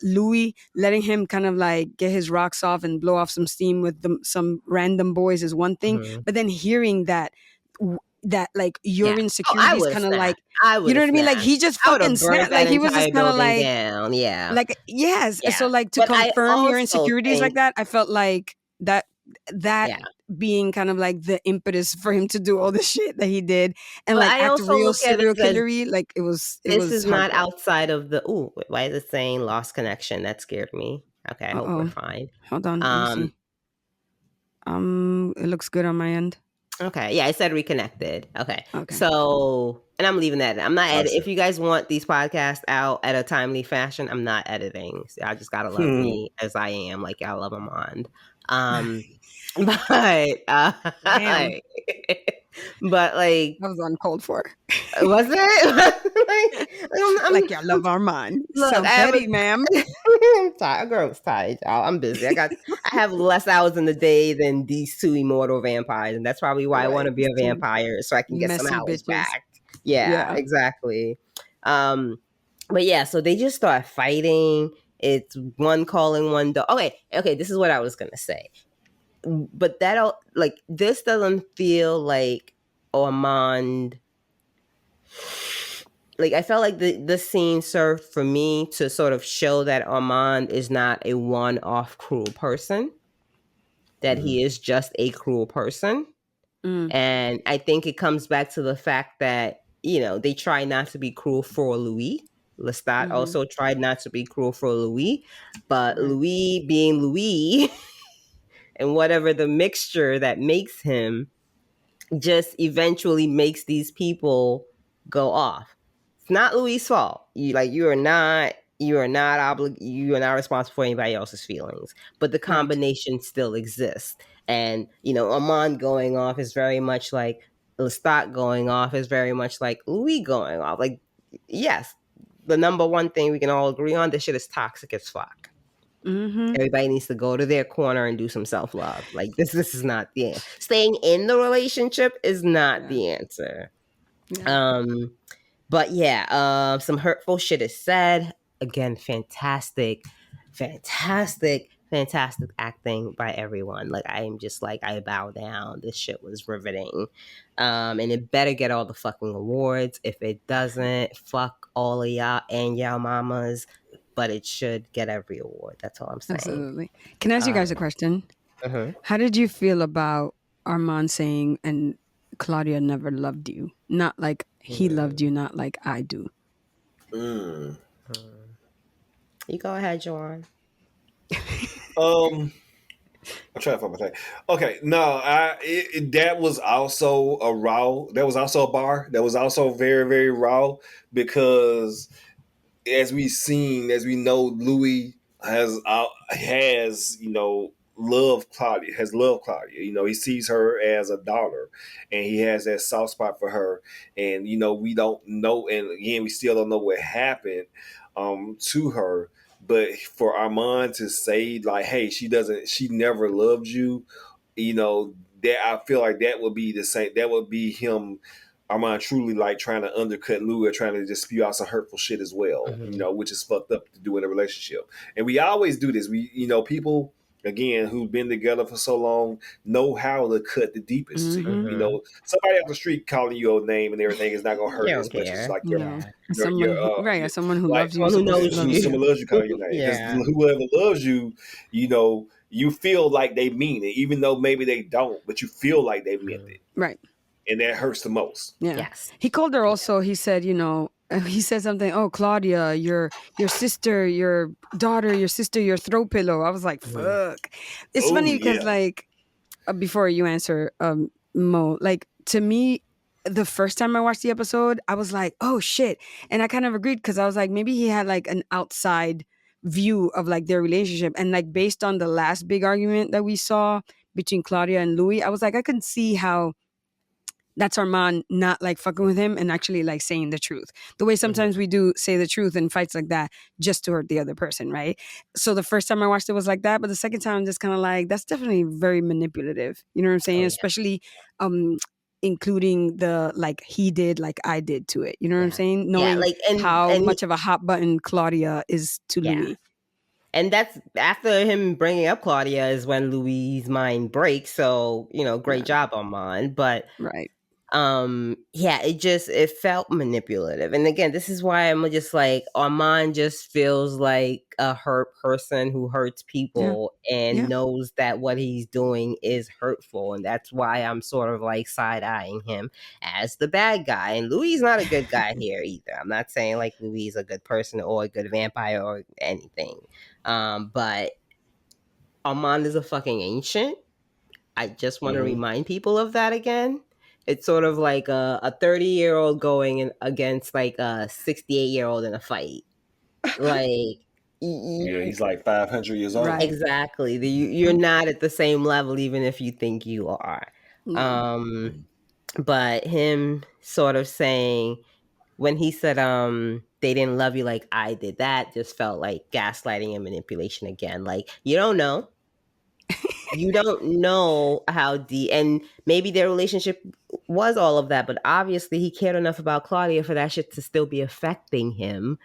Louis, letting him kind of like get his rocks off and blow off some steam with some random boys is one thing, but then hearing that like your insecurities kind of like, you know what I mean? Like, he just fucking snapped. Like, he was just kind of like down. Yeah. Like, yes. Yeah. So like, to But confirm your insecurities like that, I felt like that being kind of like the impetus for him to do all the shit that he did and But like I act also real look at it serial as killery. Like, it was not hardcore. outside of the why is it saying lost connection? That scared me. Okay, I hope we're fine. Hold on, let me see. It looks good on my end. Okay, yeah, I said reconnected. Okay. So, and I'm leaving that. I'm not editing. If you guys want these podcasts out at a timely fashion, I'm not editing. So I just gotta love me as I am, like y'all love Armand. But but like, that was uncalled for. Was it? Like, y'all love Armand. Look, so petty, ma'am. I'm tired. Girl's tired, y'all. I'm busy. I have less hours in the day than these 2 immortal vampires, and that's probably why I want to be a vampire, so I can get some hours back. Yeah, exactly. But yeah, so they just start fighting. It's one calling one dog. Okay. This is what I was gonna say, but this doesn't feel like Armand. Like, I felt like this scene served for me to sort of show that Armand is not a one-off cruel person, that he is just a cruel person. And I think it comes back to the fact that, they try not to be cruel for Louis. Lestat also tried not to be cruel for Louis, but Louis being Louis and whatever the mixture that makes him just eventually makes these people go off. It's not Louis' fault. You are not responsible for anybody else's feelings. But the combination still exists. And, Armand going off is very much like Lestat going off is very much like Louis going off. Like, yes, the number one thing we can all agree on, this shit is toxic as fuck. Everybody needs to go to their corner and do some self-love. Like, this is not the answer. Staying in the relationship is not the answer. But yeah, some hurtful shit is said. Again, fantastic acting by everyone. Like, I am just like, I bow down. This shit was riveting. And it better get all the fucking awards. If it doesn't, fuck all of y'all and y'all mamas. But it should get every award. That's all I'm saying. Absolutely. Can I ask you guys a question? How did you feel about Armand saying, and Claudia never loved you? Not like he loved you, not like I do. You go ahead, Joanne. I'm trying to find my thing. Okay, no, that was also a raw. That was also a bar. That was also very, very raw, because as we know, Louis has loved Claudia. He sees her as a daughter, and he has that soft spot for her. And we don't know, and again, we still don't know what happened to her. But for Armand to say like, "Hey, she never loved you," that I feel like that would be the same. That would be him, Armand, truly like trying to undercut Louis, or trying to just spew out some hurtful shit as well. Which is fucked up to do in a relationship. And we always do this. We, people again, who've been together for so long, know how to cut the deepest to you. You know, somebody off the street calling you a name and everything is not gonna hurt as much as like someone who like loves you, someone who knows you, someone loves you calling your name. Because whoever loves you, you know, you feel like they mean it, even though maybe they don't, but you feel like they meant it, right? And that hurts the most. Yeah. Yes. He called her also. He said, you know, he said something. Oh, Claudia, your sister, your daughter, your sister, your throw pillow. I was like, fuck. It's funny because like before you answer, Mo, like to me, the first time I watched the episode, I was like, oh shit, and I kind of agreed because I was like, maybe he had like an outside view of like their relationship, and like based on the last big argument that we saw between Claudia and Louis, I was like, I can see how that's Armand not like fucking with him and actually like saying the truth. The way sometimes we do say the truth in fights like that just to hurt the other person, right? So the first time I watched it was like that, but the second time I'm just kind of like, that's definitely very manipulative. You know what I'm saying? Especially including the like he did like I did to it. You know what I'm saying? Knowing like, how much of a hot button Claudia is to Louis. And that's after him bringing up Claudia is when Louis' mind breaks. So, you know, great job, Armand. But right. It felt manipulative. And again, this is why I'm just like, Armand just feels like a hurt person who hurts people and knows that what he's doing is hurtful. And that's why I'm sort of like side-eyeing him as the bad guy. And Louis is not a good guy here either. I'm not saying like Louis is a good person or a good vampire or anything. But Armand is a fucking ancient. I just want to remind people of that again. It's sort of like a 30-year-old going against like a 68-year-old in a fight. Like, he's like 500 years old. Right. Exactly. You're not at the same level, even if you think you are. But him sort of saying, when he said they didn't love you like I did, that just felt like gaslighting and manipulation again. Like, you don't know. You don't know how deep, and maybe their relationship was all of that, but obviously he cared enough about Claudia for that shit to still be affecting him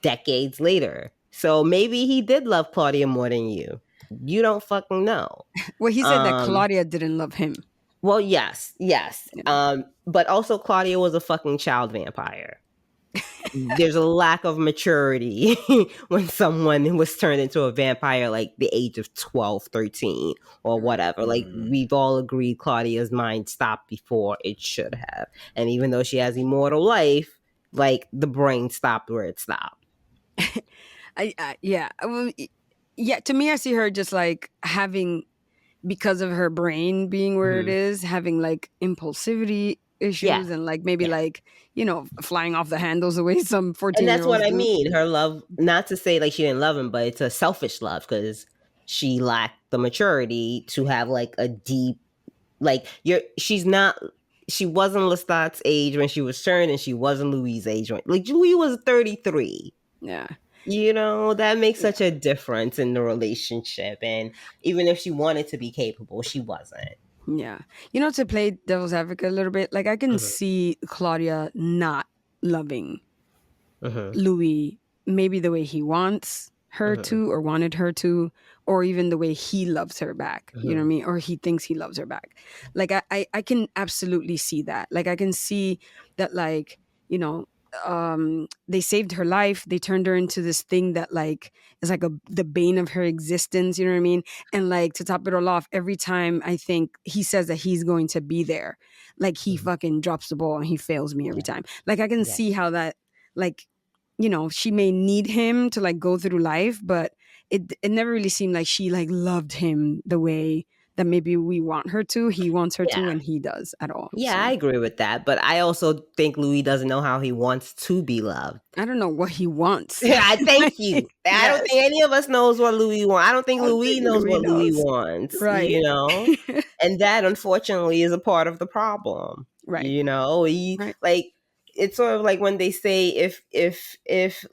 decades later. So maybe he did love Claudia more than you. You don't fucking know. Well, he said that Claudia didn't love him. Well, yes. But also Claudia was a fucking child vampire. There's a lack of maturity when someone was turned into a vampire like the age of 12, 13 or whatever. Like, we've all agreed Claudia's mind stopped before it should have. And even though she has immortal life, like, the brain stopped where it stopped. To me, I see her just like having, because of her brain being where it is, having like impulsivity issues and like maybe like, you know, flying off the handles the way some 14-year-olds And that's what do. I mean. Her love, not to say like she didn't love him, but it's a selfish love because she lacked the maturity to have like a deep, like she wasn't Lestat's age when she was turned, and she wasn't Louis' age when, like, Louis was 33. Yeah. You know, that makes such a difference in the relationship. And even if she wanted to be capable, she wasn't. Yeah. You know, to play devil's advocate a little bit, like I can see Claudia not loving Louis maybe the way he wants her to or wanted her to, or even the way he loves her back. You know what I mean? Or he thinks he loves her back. Like I can absolutely see that. Like I can see that, like, you know, they saved her life. They turned her into this thing that like is like the bane of her existence. You know what I mean? And like to top it all off, every time I think he says that he's going to be there, like he fucking drops the ball and he fails me every time. Like I can see how that, like, you know, she may need him to like go through life, but it never really seemed like she like loved him the way that maybe we want her to. He wants her to, and he does at all. Yeah, so. I agree with that. But I also think Louis doesn't know how he wants to be loved. I don't know what he wants. Yeah, I thank you. I don't think any of us knows what Louis wants. I don't think Louis knows what Louis wants. Right. You know? And that, unfortunately, is a part of the problem. Right. You know? Like, it's sort of like when they say if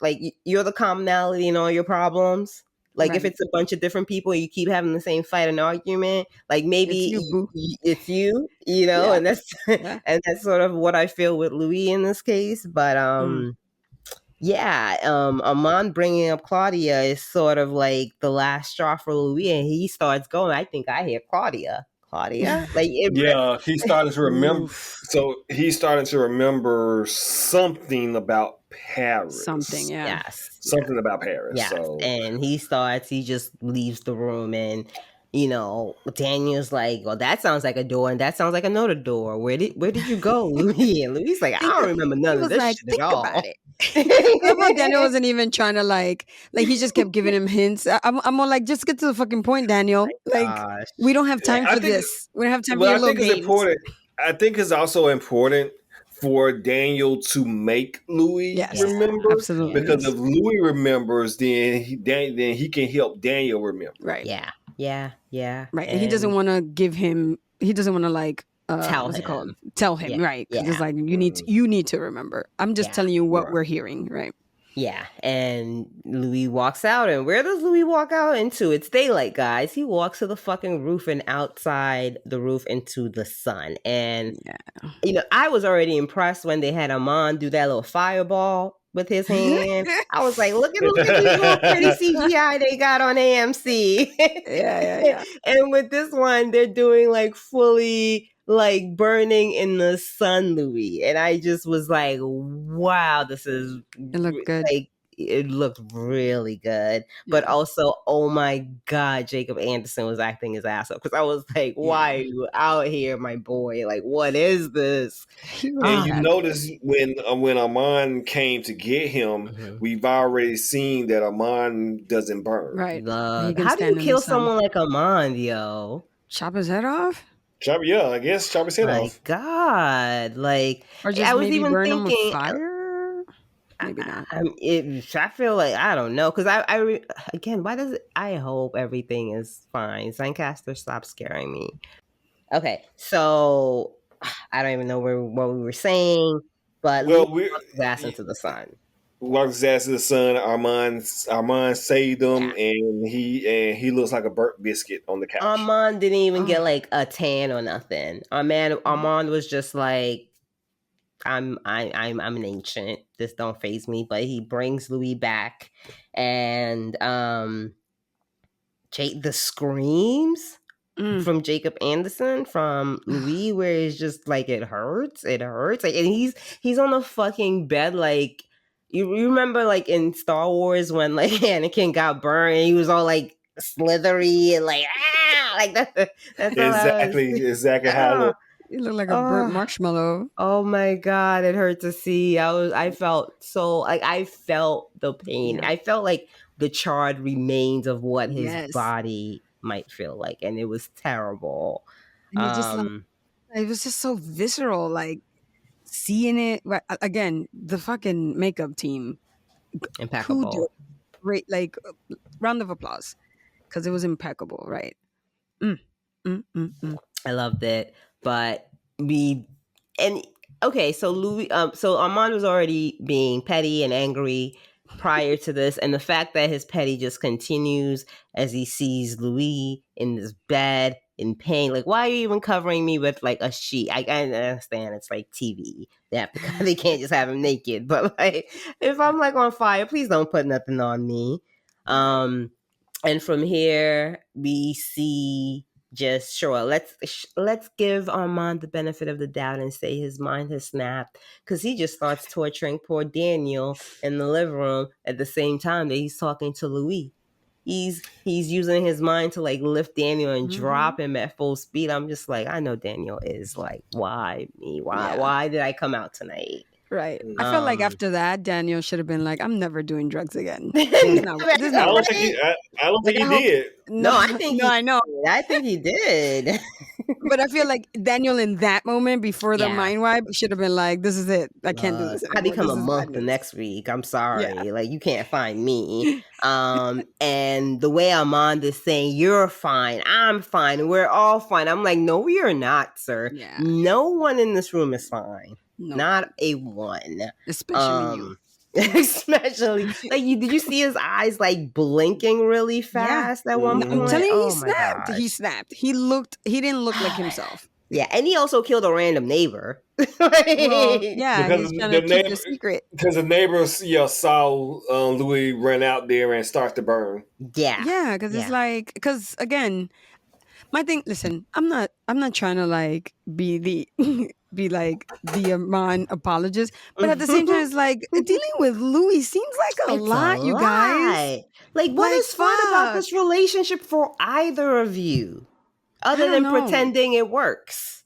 like you're the commonality in all your problems. Like if it's a bunch of different people, you keep having the same fight and argument. Like maybe it's you, you know, and that's and that's sort of what I feel with Louis in this case. But Yeah, Armand bringing up Claudia is sort of like the last straw for Louis, and he starts going, I think I hear Claudia. Claudia? Like, yeah, he started to remember. So he started to remember something about Paris. Something, yeah. Yes. Something about Paris. Yes. So. And he just leaves the room, and Daniel's like, well, that sounds like a door, and that sounds like another door. Where did you go, Louis? And Louis like, I don't remember none of this shit at all. About it. Daniel wasn't even trying to like he just kept giving him hints. I'm more like, just get to the fucking point, Daniel. Like, we don't have time for this. We don't have time for your little games. Important. I think it's also important for Daniel to make Louis remember. Absolutely. Because if Louis remembers, then he can help Daniel remember. Right. Yeah. Right. And he doesn't want to give him. He doesn't want to like. Tell what's him. it called? Tell him, right? Yeah. It's like you need to remember. I'm just telling you what we're hearing, right? Yeah, and Louis walks out, and where does Louis walk out into? It's daylight, guys. He walks to the fucking roof and outside the roof into the sun. And I was already impressed when they had Armand do that little fireball with his hand. I was like, look at these little pretty CGI they got on AMC. Yeah. And with this one, they're doing like fully like burning in the sun, Louis. And I just was like, wow, it looked good. Like, it looked really good. But also, oh my God, Jacob Anderson was acting his ass off. Because I was like, why are you out here, my boy? Like, what is this? And you notice when Armand came to get him, we've already seen that Armand doesn't burn. Right. How do you kill someone like Armand, yo? Chop his head off? Chop his head off. My God. Like, or just I was maybe even burn thinking, him with fire? Maybe not. I feel like, I don't know. Because again, why does it, I hope everything is fine. Zencaster, stop scaring me. Okay, so I don't even know what we were saying, but we're his ass into the sun. Walked his ass to the sun. Armand saved him, and he looks like a burnt biscuit on the couch. Armand didn't even get like a tan or nothing. Armand was just like, I'm an ancient. This don't faze me. But he brings Louis back, and the screams from Jacob Anderson from Louis, where it's just like it hurts. Like, and he's on the fucking bed like. You remember, like, in Star Wars when, like, Anakin got burned and he was all, like, slithery and, like, like, that's exactly how it looked. It looked like a burnt marshmallow. Oh, my God. It hurt to see. I felt so, like, I felt the pain. Yeah. I felt like the charred remains of what his body might feel like. And it was terrible. And it was just so visceral, like, seeing it again, the fucking makeup team, impeccable. Great, like, round of applause because it was impeccable, right? I loved it, but so Louis, so Armand was already being petty and angry prior to this, and the fact that his petty just continues as he sees Louis in this bed in pain. Like, why are you even covering me with like a sheet? I understand it's like TV. They can't just have him naked. But like, if I'm like on fire, please don't put nothing on me. And from here we see just sure. Let's give Armand the benefit of the doubt and say his mind has snapped, because he just starts torturing poor Daniel in the living room at the same time that he's talking to Louis. He's using his mind to like lift Daniel and drop him at full speed. I'm just like, I know Daniel is like, why me? Why did I come out tonight? Right. I feel like after that, Daniel should have been like, I'm never doing drugs again. I don't think he did. No, I know. I think he did. But I feel like Daniel in that moment before the mind wipe should have been like, this is it. I can't do this anymore. I become a monk the next week. I'm sorry. Yeah. Like, you can't find me. And the way Armand is saying, you're fine, I'm fine, we're all fine. I'm like, no, we are not, sir. Yeah. No one in this room is fine. No. Not a one. Especially you. Especially like did you see his eyes like blinking really fast at one point? I'm telling you, he snapped. He snapped. He didn't look like himself. Yeah, and he also killed a random neighbor. Well, yeah, because he's trying the to keep neighbor, the secret. because the neighbors saw Louis run out there and start to burn. Yeah, because it's like, because again, my thing. Listen, I'm not trying to like be the be like the Armand apologist, but at the same time, it's like dealing with Louis seems like a It's a lot, you guys. lot. Like, what Like, is fun about fuck. this relationship for either of you, I other don't than know. pretending it works?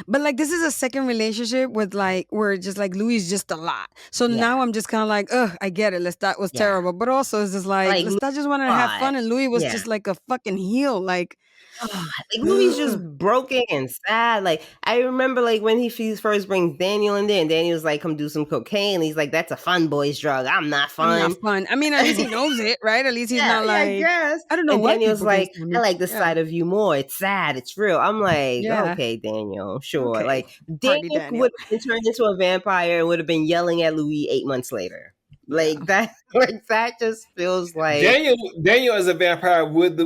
But like, this is a second relationship with like where just like Louis is just a lot. So now I'm just kind of like, ugh, I get it. Lestat was terrible, but also it's just like Like, Lestat just wanted to have fun, and Louis was just like a fucking heel. Like, like Louis just broken and sad. Like, I remember like when he first brings Daniel in there, and Daniel's like, "Come do some cocaine." And he's like, "That's a fun boy's drug. I'm not fun." I'm not fun. I mean, at least he knows it, right? At least he's not like. I guess. I don't know And why Daniel's people like, can't stand "I me. like this side of you more. It's sad. It's real." I'm like, okay, Daniel, sure. Okay. Like Party Daniel Daniel. would have been turned into a vampire and would have been yelling at Louis 8 months later. Like that. Like that just feels like Daniel as a vampire would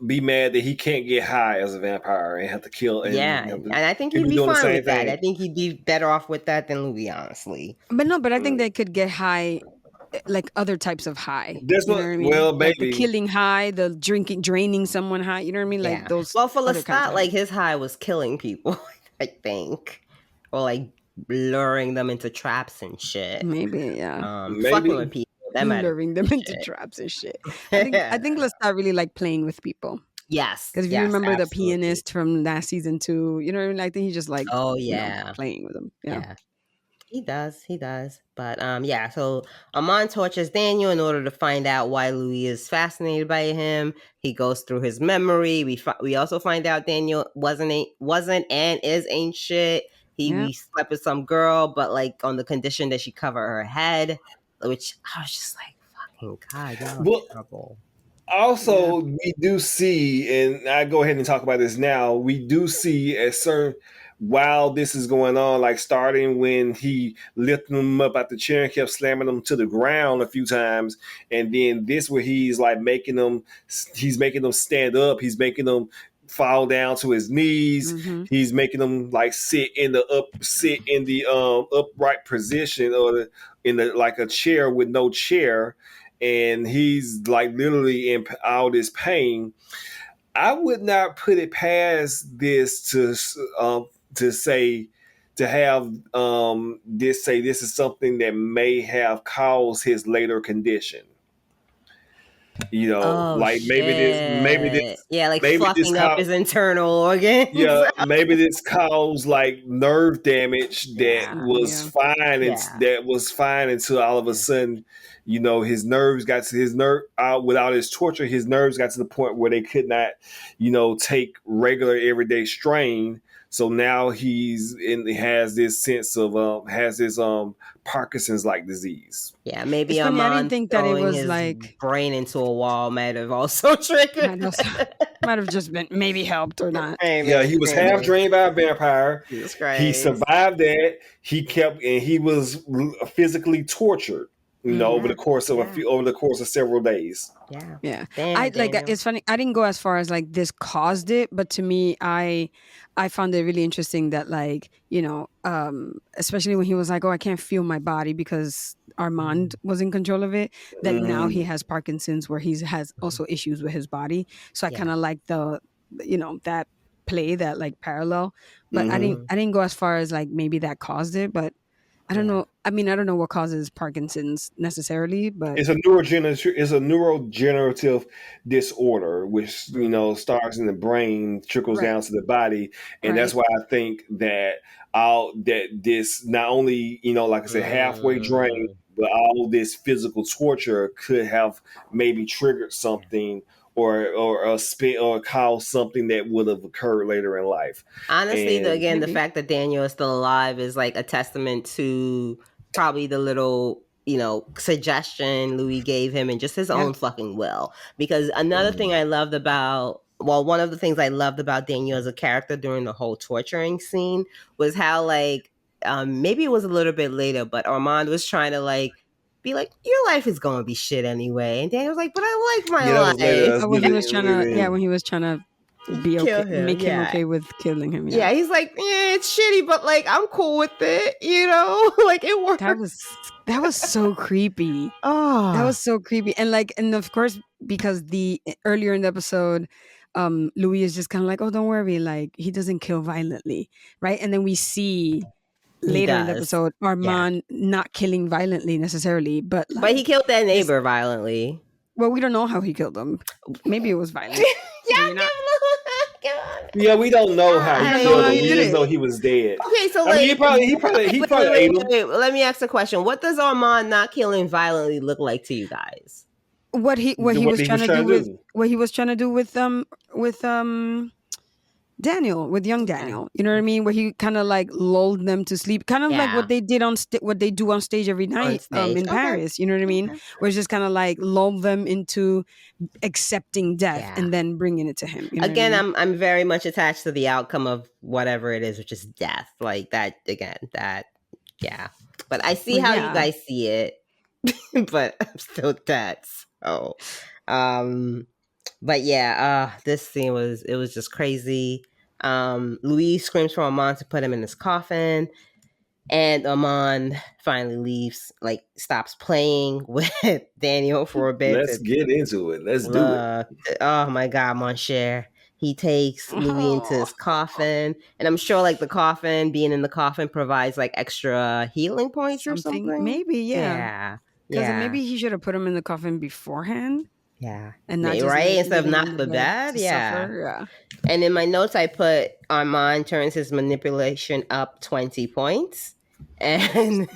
be mad that he can't get high as a vampire and have to kill. And, and I think he'd be fine with that. I think he'd be better off with that than Louis, honestly. But I think they could get high, like other types of high. That's what I mean? Well, like maybe the killing high, the drinking, draining someone high. You know what I mean? Like those. Well, for Lestat, like his high was killing people, I think, or like luring them into traps and shit. Maybe, fucking with people. Luring them into traps and shit. I think Lestat really like playing with people. Yes, because if you remember the pianist from last season 2, you know what I mean? I think he just like playing with them. Yeah. He does. But so Armand tortures Daniel in order to find out why Louis is fascinated by him. He goes through his memory. We also find out Daniel wasn't and is ain't shit. He slept with some girl, but like on the condition that she cover her head, which I was just like, fucking God, y'all terrible. Also, we do see, and I go ahead and talk about this now. We do see a certain, while this is going on, like starting when he lifted him up out the chair and kept slamming him to the ground a few times, and then this where he's like making them stand up. He's making them fall down to his knees. Mm-hmm. He's making them like sit in the upright position or in the like a chair with no chair. And he's like literally in all this pain. I would not put it past this to have this is something that may have caused his later condition. Maybe this like fluffing up his internal organs. Maybe this caused like nerve damage that was fine and that was fine until all of a sudden, his nerves got to without his torture, his nerves got to the point where they could not, take regular everyday strain. So now has this sense of Parkinson's like disease. Yeah, maybe Armand I didn't think that it was his like brain into a wall might have also triggered. Might have just been maybe helped or not. He was half drained by a vampire. Jesus Christ. He survived that. He was physically tortured. Over the course of several days. Yeah. It's funny. I didn't go as far as like this caused it, but to me, I found it really interesting that like, especially when he was like, "Oh, I can't feel my body," because Armand was in control of it. That now he has Parkinson's, where he has also issues with his body. So I kind of like the, that play, that like parallel. But I didn't go as far as like maybe that caused it, but. I don't know. I mean, I don't know what causes Parkinson's necessarily, but it's a neurodegenerative disorder, which starts in the brain, trickles down to the body, and that's why I think that this not only like I said, halfway drained, but all this physical torture could have maybe triggered something. Or cause something that would have occurred later in life. Honestly, the fact that Daniel is still alive is like a testament to probably the little, suggestion Louis gave him and just his own fucking will. Because another thing I loved about, one of the things I loved about Daniel as a character during the whole torturing scene was how like, maybe it was a little bit later, but Armand was trying to like, be like, your life is gonna be shit anyway, and Daniel was like, but I like my life. When he was trying to make him okay with killing him. Yeah, he's like, it's shitty, but like I'm cool with it, you know? Like it worked. That was so creepy. Oh, that was so creepy. And of course, because earlier in the episode, Louis is just kind of like, oh, don't worry, like he doesn't kill violently, right? And then we see later in the episode Armand not killing violently necessarily, but he killed that neighbor violently. Well, we don't know how he killed him. Maybe it was violent. Yeah, we don't know how he killed him. We just know he was dead. Okay, so he probably ate him. Wait, let me ask a question. What does Armand not killing violently look like to you guys? What he was trying to do with Daniel, with young Daniel, you know what I mean? Where he kind of like lulled them to sleep, kind of like what they did what they do on stage every night in Paris, you know what I mean? Where it's just kind of like lull them into accepting death and then bringing it to him. You know again, what I mean? I'm very much attached to the outcome of whatever it is, which is death. Like that again, But I see how you guys see it, but I'm still dead. So, but this scene was just crazy. Louis screams for Armand to put him in his coffin, and Armand finally leaves, like stops playing with Daniel for a bit. Let's get into it. Let's do it. Oh my God, mon cher. He takes Louis into his coffin, and I'm sure like the coffin, being in the coffin provides like extra healing points or something. Maybe, yeah. Because maybe he should have put him in the coffin beforehand. Yeah. And not just instead of knock the bed. Yeah. And in my notes, I put Armand turns his manipulation up 20 points. And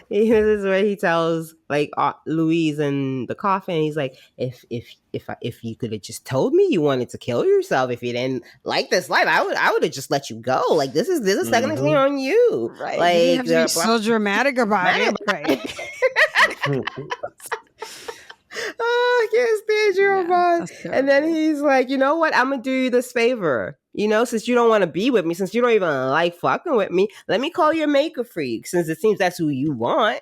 this is where he tells like Louise in the coffin, he's like, if you could have just told me you wanted to kill yourself, if you didn't like this life, I would have just let you go. Like this is technically on you. Right. Like you have to be so dramatic about it. Right. Oh, I can't stand you, Armand. And then he's like, you know what? I'm gonna do you this favor. You know, since you don't want to be with me, since you don't even like fucking with me, let me call your maker freak, since it seems that's who you want.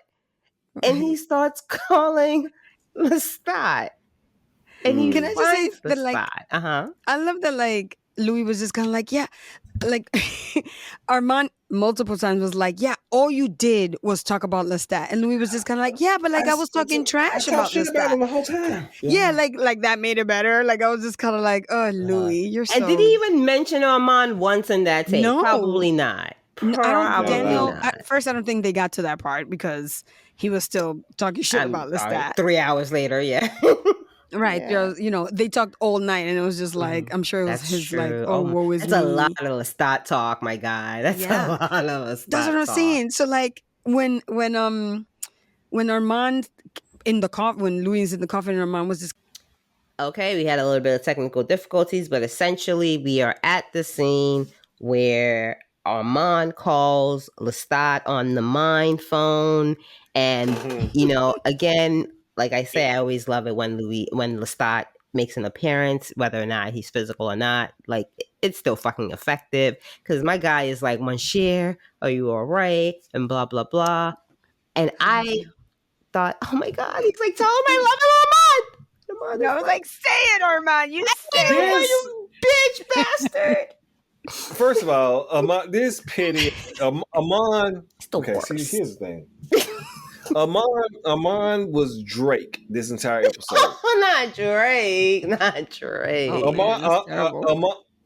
And he starts calling Lestat. And he can I just say that, like, I love that, like, Louis was just kind of like, yeah, like Armand multiple times was like, yeah, all you did was talk about Lestat, and Louis was just kind of like, yeah, but like I was talking trash about Lestat about him the whole time. Yeah, like that made it better. Like I was just kind of like, oh, Louis, you're so. And did he even mention Armand once in that tape? No, probably not. Daniel. At first, I don't think they got to that part because he was still talking shit about Lestat. 3 hours later, yeah. Right, you know, they talked all night, and it was just like, I'm sure it was his true. Like, oh, woe is me. That's a lot of Lestat talk, my guy. That's a lot of Lestat. That's what I'm saying. So, like, when Armand in the coffin, when Louis is in the coffin, and Armand was just okay. We had a little bit of technical difficulties, but essentially, we are at the scene where Armand calls Lestat on the mind phone, and you know, again. Like I say, I always love it when Lestat makes an appearance, whether or not he's physical or not. Like, it's still fucking effective. Because my guy is like, Monsieur, are you all right? And blah, blah, blah. And I thought, oh my God, he's like, tell him I love him, Armand. I was like, say it, Armand. You say it, you bitch bastard. First of all, this petty Armand. Okay, see, here's the thing. Armand was Drake this entire episode. Not Drake.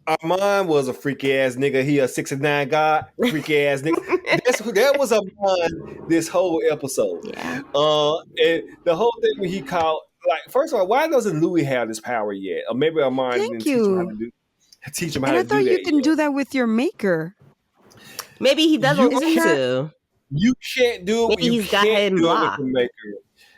Armand was a freaky ass nigga. He a 6'9" guy, freaky ass nigga. That was Armand this whole episode. Yeah. And the whole thing when he called, like, first of all, why doesn't Louis have this power yet? Or maybe Armand didn't teach him how to do that. And I thought you can do that with your maker. Maybe he doesn't want to. You can't do it. Maybe he's got him blocked.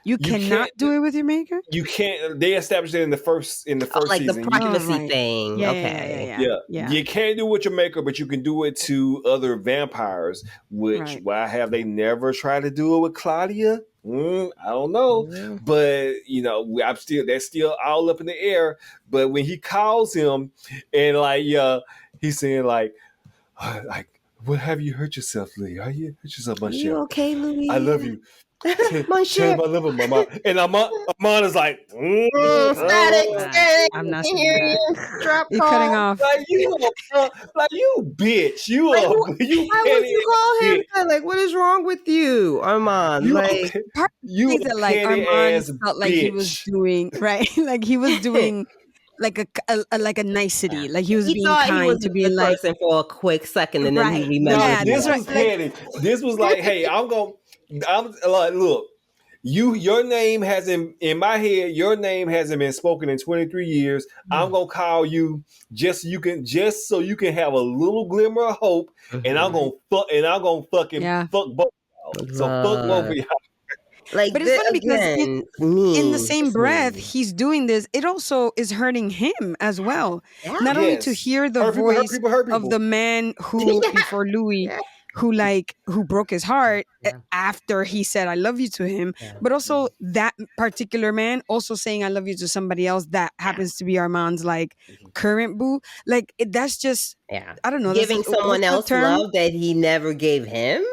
You cannot do it with your maker? You can't. They established it in the first like season. The privacy thing. Yeah, okay. Yeah. You can't do it with your maker, but you can do it to other vampires. Which why have they never tried to do it with Claudia? I don't know. Yeah. But you know, that's still all up in the air. But when he calls him and he's saying like. What have you hurt yourself, Lee? Are you hurt yourself, Are you okay, Louis? I love you. My shit. My liver, mama. And Armand is like, Static. I'm not Can saying hear that. you. Drop You're cutting call. off. like you bitch. You Like, you why would petty you call him bitch. that? Like, what is wrong with you, Armand? You Like, Part of me you thinks a that like petty Armand ass felt like he was bitch. doing right, like he was doing like a like a nicety, like he was he being thought he was kind a to be good like, person for a quick second, and then he right, No, remembered yeah, he this that's right. was wasn't. Like, petty. This was like, hey, I'm like, look, your name hasn't in my head. Your name hasn't been spoken in 23 years. I'm gonna call you just so you can have a little glimmer of hope, and I'm gonna fucking yeah. fuck both of y'all. So fuck both of y'all. Like, But it's funny because again, in the mean. same Just breath mean. he's doing this, it also is hurting him as well. Yeah. Not only to Yes, hear the hurt people, hurt voice people, hurt of the people. man who before Louis, Yeah. who broke his heart Yeah. after he said I love you to him, Yeah. but also that particular man also saying I love you to somebody else that happens to be Armand's like current boo. Like that's just, Yeah. I don't know, that's Giving someone what's the else term? love that he never gave him.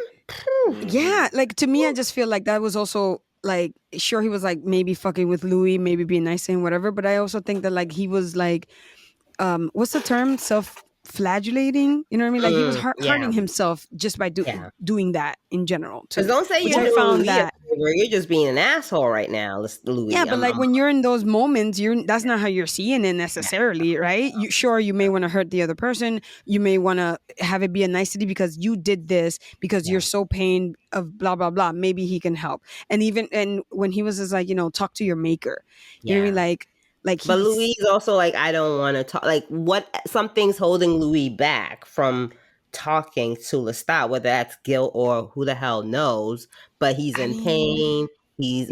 Yeah, like to me, I just feel like that was also like, sure, he was like maybe fucking with Louis, maybe being nice to him, whatever. But I also think that like he was like, what's the term? Self-flagellating. You know what I mean? Like he was Yeah. hurting himself just by Yeah. doing that in general Because too. don't say Which you're I doing found Louis a that. favor. You're just being an asshole right now, Louis. Yeah, but like when you're in those moments, that's not how you're seeing it necessarily, right? You may want to hurt the other person. You may want to have it be a nicety because you did this because you're so pained of blah blah blah. Maybe he can help. And when he was just like, talk to your maker. You know what I mean? Like But he's Louis is also like, I don't want to talk. Like, something's holding Louis back from talking to Lestat, whether that's guilt or who the hell knows. But he's in pain.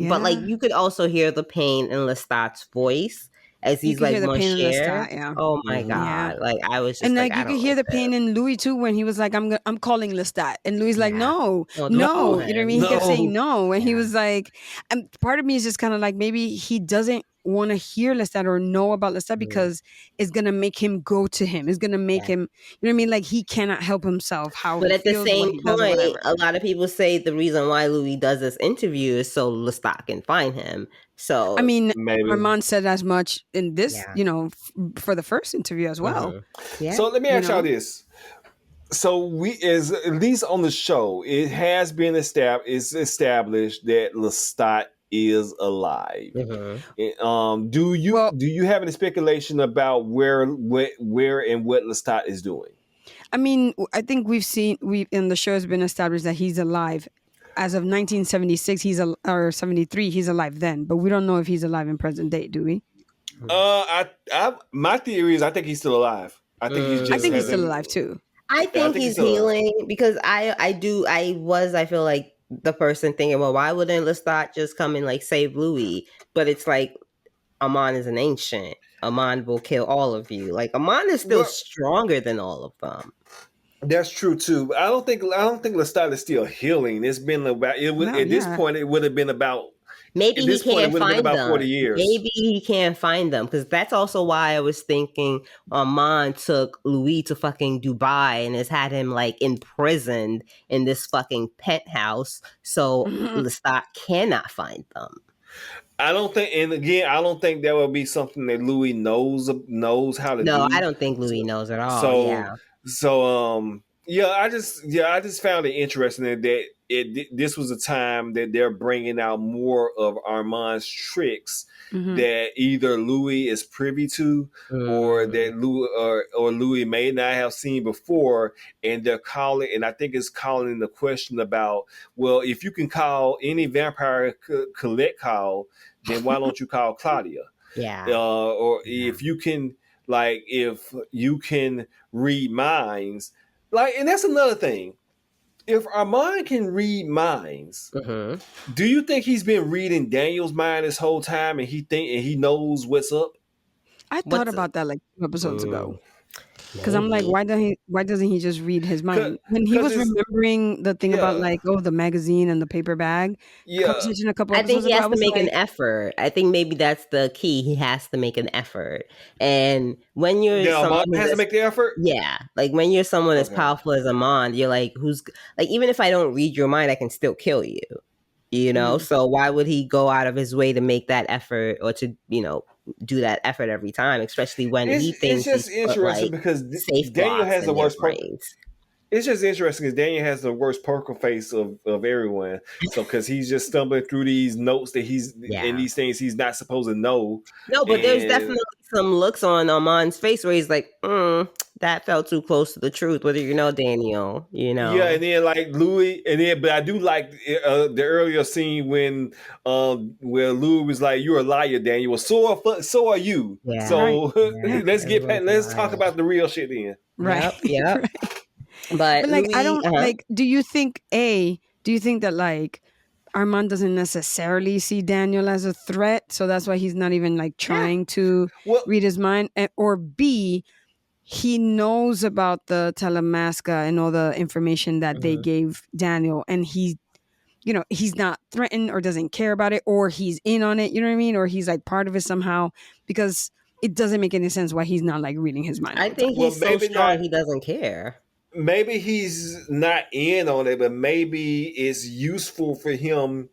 But like, you could also hear the pain in Lestat's voice as you he's could like, hear the pain in Monsieur. Lestat, yeah. Oh my Yeah. God. Like, I was just And like, like I you could don't hear like the this. pain in Louis too when he was like, I'm calling Lestat, and Louis like, Yeah. no, Don't no, call you know what I him. mean? He kept saying No. no, and he was like, and part of me is just kind of like maybe he doesn't want to hear Lestat or know about Lestat because it's gonna make him go to him. It's gonna make him, you know what I mean? Like he cannot help himself, how But he at the feels, what same he does, or point, whatever. a lot of people say the reason why Louis does this interview is so Lestat can find him. So I mean, Maybe. Armand said as much in this, for the first interview as well. yeah. So let me ask y'all this. So at least on the show, it has been established that Lestat is alive. Do you have any speculation about where and what Lestat is doing? I mean, I think in the show has been established that he's alive. As of 1976, or 73, he's alive then, but we don't know if he's alive in present day, do we? My theory is I think he's still alive. I think he's still alive too. I think he's healing because I feel like the person thinking, well, why wouldn't Lestat just come and like save Louis? But it's like Armand is an ancient. Armand will kill all of you. Like Armand is still stronger than all of them. That's true too. But I don't think Lestat is still healing. It's been about this point. It would have been about. Maybe he can't find them. 40 years. Maybe he can't find them because that's also why I was thinking Armand took Louis to fucking Dubai and has had him like imprisoned in this fucking penthouse, so Lestat cannot find them. I don't think, and again, I don't think that would be something that Louis knows how to do. No, I don't think Louis knows at all. I just found it interesting that this was a time that they're bringing out more of Armand's tricks that either Louis is privy to or that Louis may not have seen before, and they're calling, and I think it's calling the question about, well, if you can call any vampire collect call, then why don't you call Claudia? If you can, if you can read minds. And that's another thing. If Armand can read minds, do you think he's been reading Daniel's mind this whole time and he knows what's up? I thought about that like 2 episodes ago. Because I'm like, why doesn't he just read his mind? When he was remembering the thing about like, the magazine and the paper bag conversation a couple episodes ago, I think he has to make an effort. I think maybe that's the key. He has to make an effort. And when you're someone has to make the effort? Yeah. Like when you're someone as powerful as Armand, you're like, even if I don't read your mind, I can still kill you. So why would he go out of his way to make that effort or to, do that effort every time, especially when he It's thinks just he's put interesting like because safe Daniel blocks has the in their worst brains. It's just interesting because Daniel has the worst poker face of everyone. So because he's just stumbling through these notes that he's in these things he's not supposed to know. No, but there's definitely some looks on Armand's face where he's like, that felt too close to the truth. Whether Daniel, Yeah, and then like Louis, but I do like the earlier scene when where Louis was like, "You're a liar, Daniel." Well, so are you. Yeah. So Yeah. let's talk about the real shit then. Right. Yep. Right. But like, Louis, I don't like. Do you think that like Armand doesn't necessarily see Daniel as a threat, so that's why he's not even like trying to read his mind, or B, he knows about the Telemasca and all the information that they gave Daniel, and he's not threatened or doesn't care about it, or he's in on it, you know what I mean? Or he's like part of it somehow, because it doesn't make any sense why he's not like reading his mind. I think he's so strong he doesn't care. Maybe he's not in on it, but maybe it's useful for him.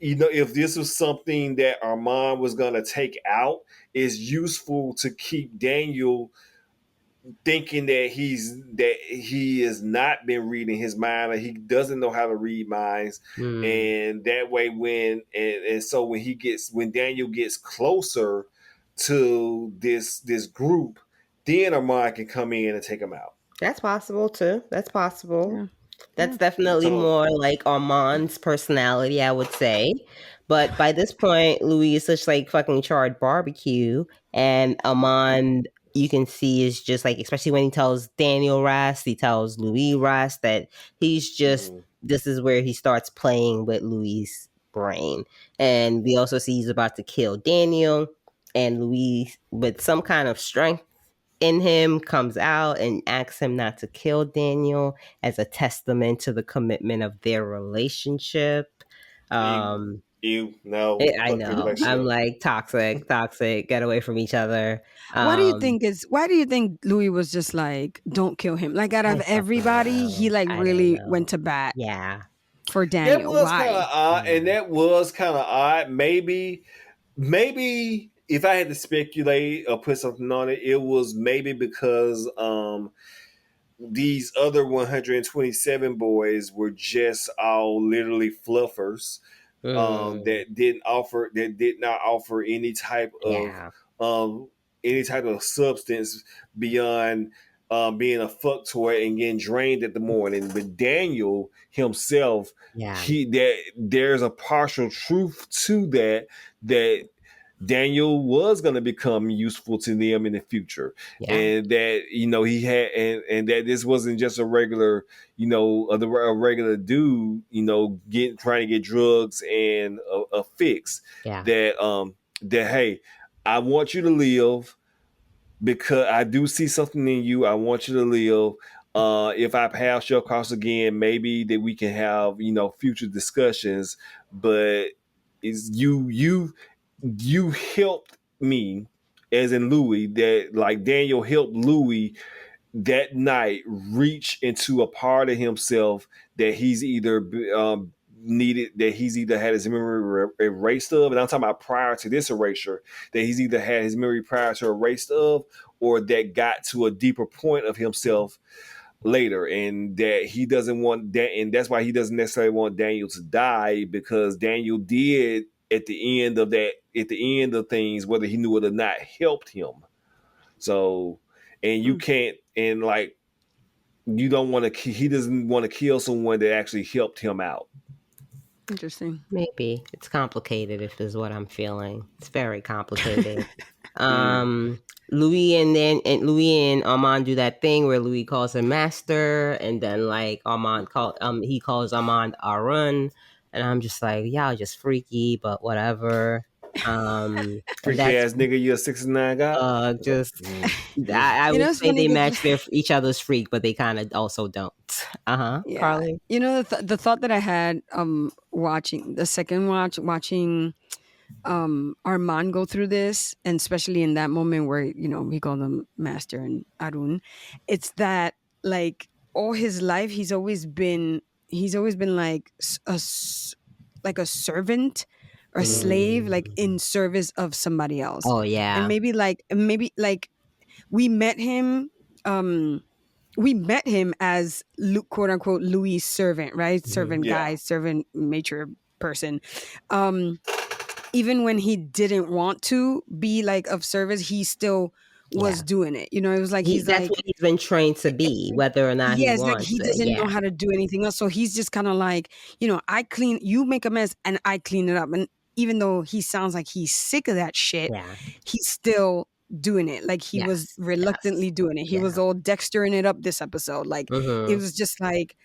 If this was something that Armand was going to take out, it's useful to keep Daniel thinking that he has not been reading his mind, or he doesn't know how to read minds, and that way so when Daniel gets closer to this group, then Armand can come in and take him out. That's possible too. That's possible. Yeah. That's definitely more like Armand's personality, I would say. But by this point, Louis is such like fucking charred barbecue, and Armand, you can see, is just like, especially when he tells Daniel Rast, he tells Louis Rast that he's just, this is where he starts playing with Louis' brain. And we also see he's about to kill Daniel, and Louis, with some kind of strength in him, comes out and asks him not to kill Daniel as a testament to the commitment of their relationship. No, I know. I'm like, toxic, get away from each other. Why do you think Louis was just like, don't kill him? Like, out of everybody, he like really went to bat. Yeah. For Daniel. That was kind of odd, and that was kind of odd. Maybe if I had to speculate or put something on it, it was maybe because these other 127 boys were just all literally fluffers that did not offer any type of substance beyond being a fuck toy and getting drained at the morning. But Daniel himself, there's a partial truth to that Daniel was going to become useful to them in the future, and that he had, and that this wasn't just a regular, a regular dude, trying to get drugs and a fix. That hey, I want you to live because I do see something in you. I want you to live. If I pass your cross again, maybe that we can have future discussions. But is you helped me, as in Louis, that like Daniel helped Louis that night reach into a part of himself that he's either he's either had his memory erased of, and I'm talking about prior to this erasure, that he's either had his memory prior to erased of, or that got to a deeper point of himself later, and that he doesn't want that, and that's why he doesn't necessarily want Daniel to die, because Daniel did at the end of things, whether he knew it or not, helped him. So, and you can't, and like, you don't want to, he doesn't want to kill someone that actually helped him out. Interesting. Maybe it's complicated, if is what I'm feeling. It's very complicated. Louis and Armand do that thing where Louis calls him master, and then like he calls Armand Arun, and I'm just like, y'all just freaky, but whatever. Freaky ass nigga, you a 6'9" guy. I would say they match each other's freak, but they kind of also don't. Carly. The thought that I had watching the second watching Armand go through this, and especially in that moment where we call them Master and Arun, it's that like all his life he's always been like like a servant or a slave, like in service of somebody else. Oh yeah. And maybe like we met him as quote unquote Louis' servant, right? Servant guy, servant mature person. Even when he didn't want to be like of service, he still was doing it. You know, it was like that's what he's been trained to be, whether or not he it's like wants he doesn't it. know how to do anything else. So he's just kind of like, you know, you make a mess and I clean it up. And even though he sounds like he's sick of that shit, he's still doing it. Like he was reluctantly doing it. He was all Dextering it up this episode. Like it was just like,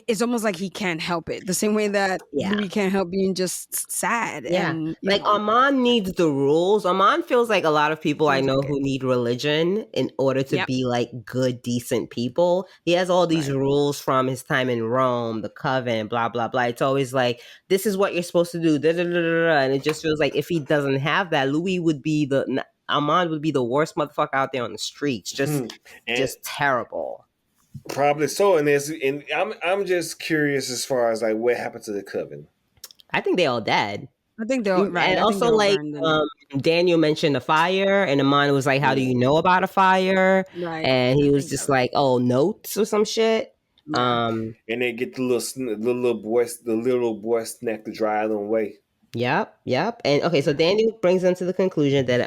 it's almost like he can't help it. The same way that Louis can't help being just sad. And like Armand needs the rules. Armand feels like a lot of people I know like who need religion in order to be like good, decent people. He has all these rules from his time in Rome, the coven, blah, blah, blah. It's always like, this is what you're supposed to do. Da, da, da, da, da. And it just feels like if he doesn't have that, Armand would be the worst motherfucker out there on the streets. Just terrible. Probably so, and I'm just curious as far as like what happened to the coven. I think they all dead. I think they're right. And also, like Daniel mentioned a fire, and Amanda was like, "How do you know about a fire?" Right. And he was just like, "Oh, notes or some shit." And they get the little boy snack to drive them away. Yep. And okay, so Daniel brings them to the conclusion that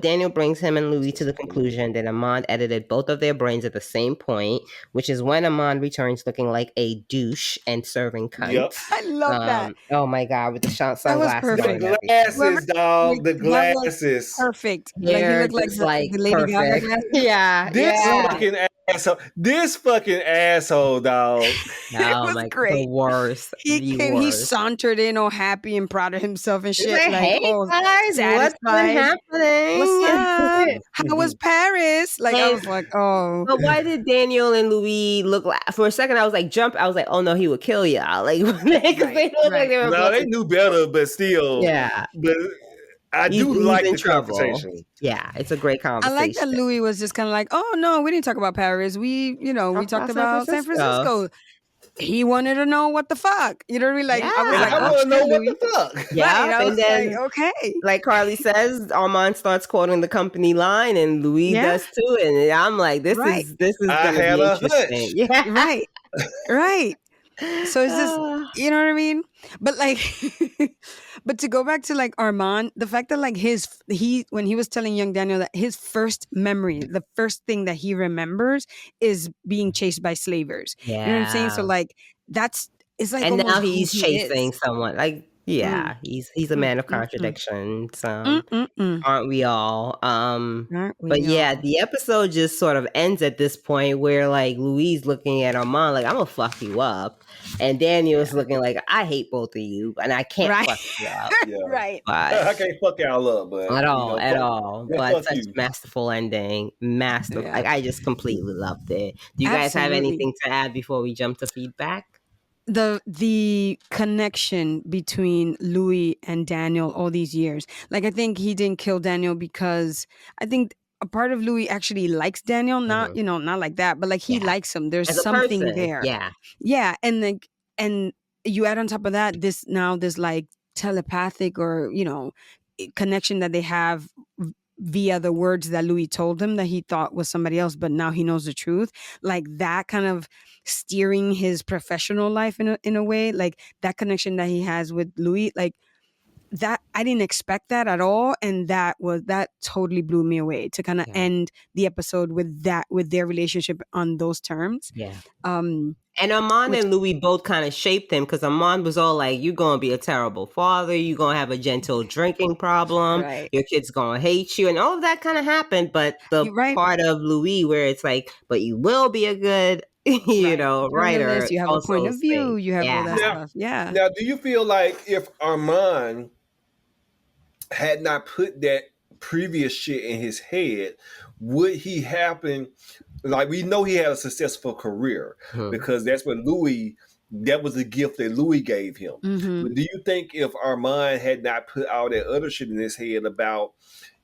Daniel brings him and Louis to the conclusion that Armand edited both of their brains at the same point, which is when Armand returns looking like a douche and serving cunts. Yep. I love that. Oh my god, with the sunglasses. That was perfect. The glasses, dog. The glasses. Perfect. Like he looked like the Lady Gaga glasses. This fucking asshole, dog. Oh my, great. The worst. He sauntered in all happy and proud of himself and shit. Like, hey guys, satisfied. What's happening? What's up? How was Paris? Like, I was like, oh. But why did Daniel and Louis look like? For a second, I was like, I was like, oh no, he would kill y'all. Like, because they look like they were. No, they knew better, but still, But I do like the conversation. Yeah, it's a great conversation. I like that Louis was just kind of like, oh no, we didn't talk about Paris. We talked about San Francisco. He wanted to know what the fuck. You know what I mean? Like, I was like, I want to know what the fuck. Yeah, right. And then like, okay. Like Carly says, Armand starts quoting the company line, and Louis does too. And I'm like, this is gonna be interesting. Yeah, right. So it's just, you know what I mean? But like, but to go back to like Armand, the fact that like when he was telling young Daniel that his first memory, the first thing that he remembers is being chased by slavers. Yeah. You know what I'm saying? So like, it's like, and now he's chasing someone. Like, he's a man of contradictions. Aren't we all? The episode just sort of ends at this point where like Louise looking at Armand like, I'm gonna fuck you up, and Daniel's looking like, I hate both of you and I can't fuck you up. Right. But I can't fuck y'all up, but at all. But such masterful ending. Like, I just completely loved it. Do you guys have anything to add before we jump to feedback? The connection between Louis and Daniel all these years. Like, I think he didn't kill Daniel because I think a part of Louis actually likes Daniel, not not like that, but like he likes him. There's something there. Yeah. And you add on top of that this like telepathic or connection that they have via the words that Louis told him that he thought was somebody else, but now he knows the truth. Like that kind of steering his professional life in a way, like that connection that he has with Louis, like that, I didn't expect that at all. And that totally blew me away to kind of end the episode with their relationship on those terms. Yeah. And Armand and Louis both kind of shaped him, because Armand was all like, you're going to be a terrible father. You're going to have a gentle drinking problem. Right. Your kid's going to hate you. And all of that kind of happened. But the part of Louis where it's like, but you will be a good, writer. You have a point of view. You have all that stuff. Yeah. Now, do you feel like if Armand had not put that previous shit in his head, would he happen? Like, we know he had a successful career because that's what that was the gift that Louis gave him. Mm-hmm. But do you think if Armand had not put all that other shit in his head about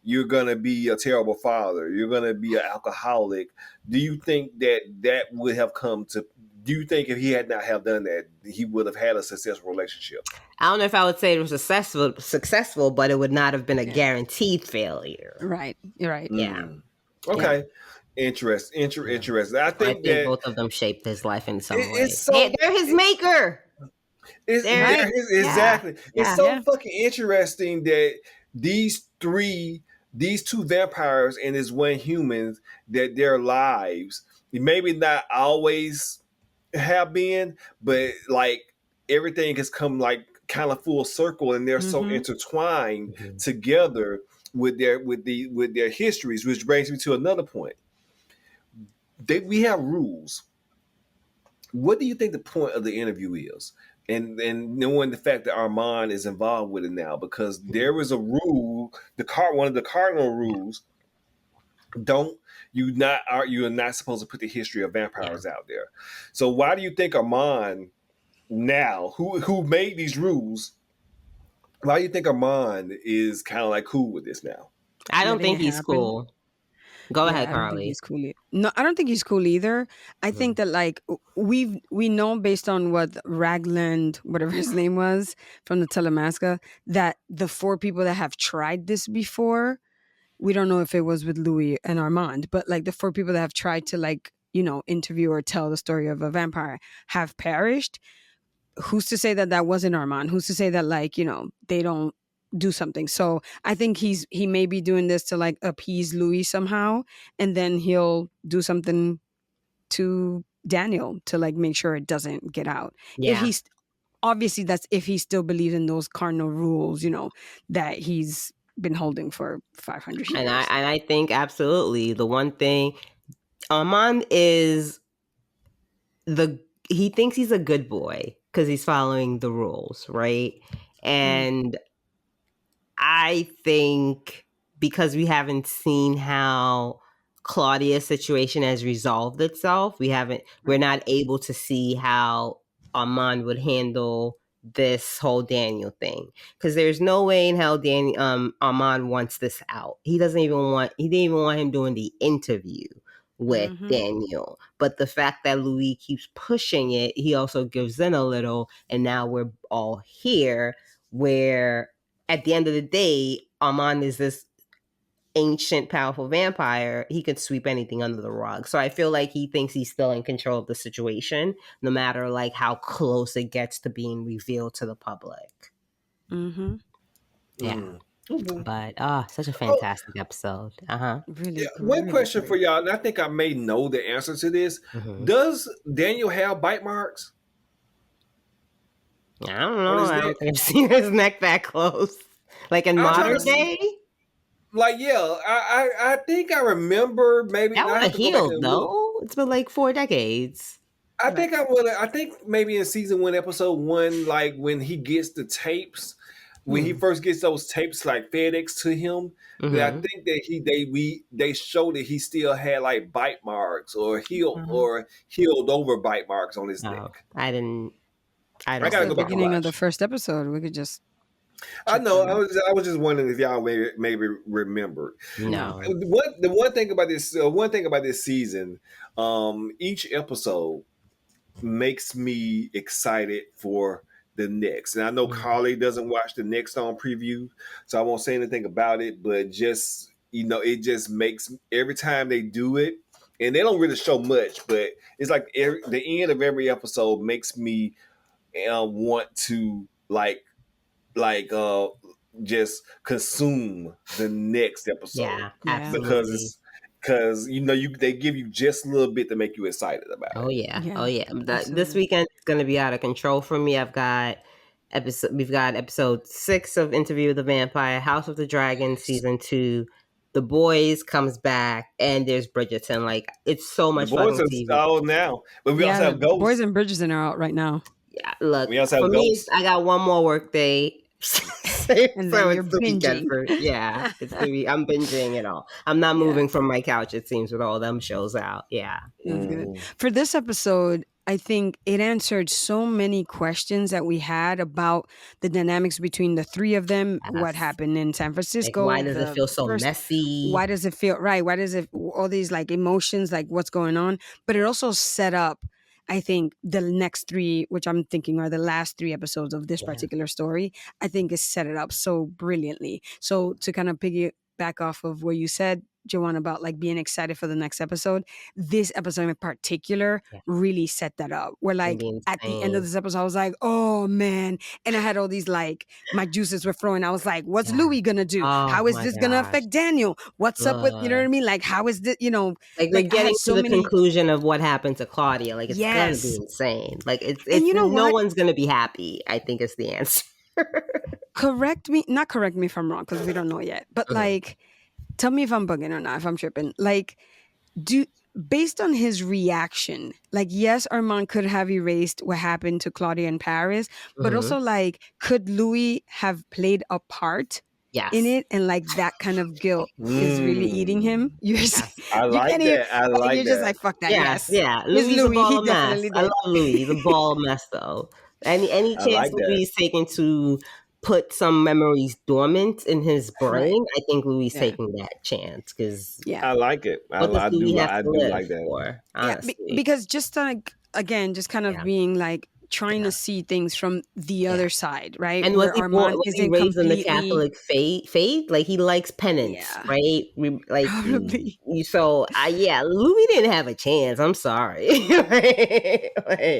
you're going to be a terrible father, you're going to be an alcoholic, do you think that would have come to do you think if he had not have done that, he would have had a successful relationship? I don't know if I would say it was successful, but it would not have been a guaranteed failure. Right. You're right. Yeah. Okay. Yeah. Interesting. I think both of them shaped his life in some way. So, they're his maker. Exactly. Yeah. It's so fucking interesting that these two vampires and this one human, that their lives maybe not always have been, but like everything has come like kind of full circle, and they're so intertwined together with their histories, which brings me to another point. We have rules. What do you think the point of the interview is? And knowing the fact that Armand is involved with it now, because there is a rule, one of the cardinal rules, you are not supposed to put the history of vampires out there. So why do you think Armand now, who made these rules, why do you think Armand is kind of like cool with this now? I don't think he's cool. Go ahead, Carly. I don't think he's cool. No, I don't think he's cool either. I think that like we know based on what Ragland, whatever his name was, from the Telemasca, that the 4 people that have tried this before, we don't know if it was with Louis and Armand, but like the 4 people that have tried to like, interview or tell the story of a vampire have perished. Who's to say that that wasn't Armand? Who's to say that like, they don't do something? So I think he may be doing this to like appease Louis somehow, and then he'll do something to Daniel to like make sure it doesn't get out. If he's obviously, that's if he still believes in those cardinal rules, that he's been holding for 500 years. And I think absolutely the one thing Armand is he thinks he's a good boy because he's following the rules, right? And I think because we haven't seen how Claudia's situation has resolved itself, we're not able to see how Armand would handle this whole Daniel thing. Because there's no way in hell Armand wants this out. He didn't even want him doing the interview with Daniel. But the fact that Louis keeps pushing it, he also gives in a little, and now we're all here where at the end of the day, Armand is this ancient, powerful vampire. He could sweep anything under the rug. So I feel like he thinks he's still in control of the situation, no matter like how close it gets to being revealed to the public. Yeah. But such a fantastic episode. Really. One question for y'all, and I think I may know the answer to this. Does Daniel have bite marks? I don't know. I don't think I've seen his neck that close. Like in modern day? Like, yeah. I think I remember maybe. That would have healed, though. It's been like 4 decades. I think maybe in season 1, episode 1, like when he gets the tapes, when he first gets those tapes like FedEx to him, I think that they showed that he still had like bite marks or healed over bite marks on his neck. I gotta go back. The beginning of the first episode, we could just. I know. I was just wondering if y'all maybe remembered. No. The one thing about this season, each episode makes me excited for the next. And I know Carly doesn't watch the next on preview, so I won't say anything about it. But just it just makes every time they do it, and they don't really show much, but it's like the end of every episode makes me want to just consume the next episode. Yeah, absolutely. Because they give you just a little bit to make you excited about it. Oh yeah. This weekend is going to be out of control for me. We've got episode 6 of Interview with the Vampire, House of the Dragon season 2. The Boys comes back, and there's Bridgerton. Like, it's so much fun. The Boys are out now, but we also have Ghost. Boys and Bridgerton are out right now. Yeah, look, we also have for Ghost. Me, I got one more work day. And so you're binging. I'm binging it all. I'm not moving from my couch, it seems, with all them shows out. Yeah. That's good. For this episode, I think it answered so many questions that we had about the dynamics between the 3 of them. Yes. What happened in San Francisco? Like, why does it feel so messy? Why does it feel right? Why does it all these like emotions, like what's going on? But it also set up I think the next 3, which I'm thinking are the last 3 episodes of this particular story, I think is set it up so brilliantly. So to kind of piggyback off of what you said, Joanne, about like being excited for the next episode, this episode in particular really set that up. Where like at the end of this episode, I was like, oh man. And I had all these like, my juices were flowing. I was like, what's Louis gonna do? How is this gonna affect Daniel? What's up with, you know what I mean? Like, how is this, like we're getting to the conclusion of what happened to Claudia. Like, it's gonna be insane. Like, it's no one's gonna be happy, I think is the answer. Correct me if I'm wrong, because we don't know yet. But like, tell me if I'm bugging or not, if I'm tripping. Like, based on his reaction, like, yes, Armand could have erased what happened to Claudia in Paris, but also like, could Louis have played a part in it? And like that kind of guilt is really eating him. I like that. I like you're that. just like, fuck that. Yes. Louis a ball of mess. I love Louis. He's a ball of mess though. Any chance Louis is taking to put some memories dormant in his brain, I think Louis is taking that chance because I like it. I do like that. Honestly. Because just like, again, just kind of being like trying to see things from the other side, right? And was he raised in the Catholic faith? Like, he likes penance, right? Like, so Louis didn't have a chance. I'm sorry.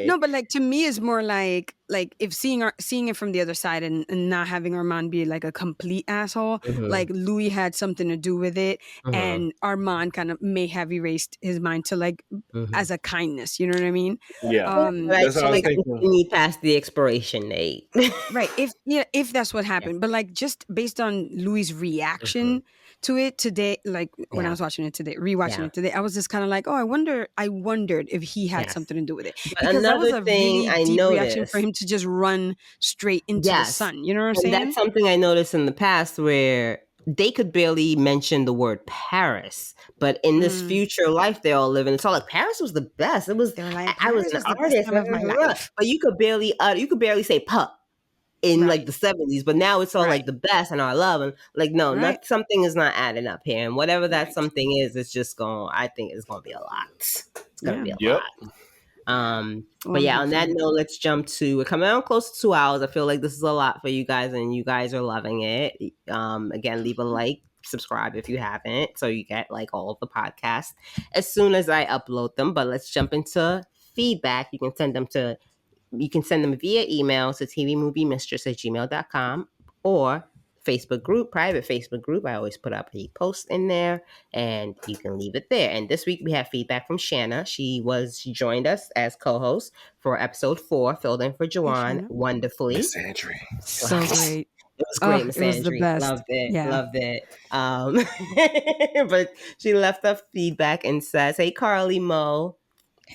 No, but like, to me, is more like if seeing it from the other side and not having Armand be like a complete asshole, like Louis had something to do with it, and Armand kind of may have erased his mind to like as a kindness. You know what I mean? Yeah. That's what I was thinking. He passed the expiration date. Right. If that's what happened. But like, just based on Louis' reaction to it today, like when I was watching it today, rewatching it today, I was just kind of like, oh, I wondered if he had something to do with it. But because that was a really deep reaction for him to just run straight into the sun. You know what I'm saying? That's something I noticed in the past where they could barely mention the word Paris, but in this future life they all live in, it's all like Paris was the best. It was like, I was an artist of my life, but you could barely say pup in like the 70s, but now it's all like the best and I love and like something is not adding up here, and whatever that something is, it's just I think it's gonna be a lot. It's gonna be a lot. But on that note, let's jump to, we're coming on close to 2 hours. I feel like this is a lot for you guys and you guys are loving it. Again, leave a like, subscribe if you haven't, so you get like all of the podcasts as soon as I upload them. But let's jump into feedback. You can send them via email to tvmoviemistress@gmail.com or Facebook group, private Facebook group. I always put up a post in there and you can leave it there. And this week we have feedback from Shanna. She joined us as co-host for episode 4, filled in for Joanne wonderfully. Miss Andrew. So great. It was great, Miss Andrew. It was the best. Loved it. But she left us feedback and says, hey, Carly, Mo,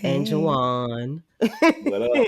and Joanne. What up?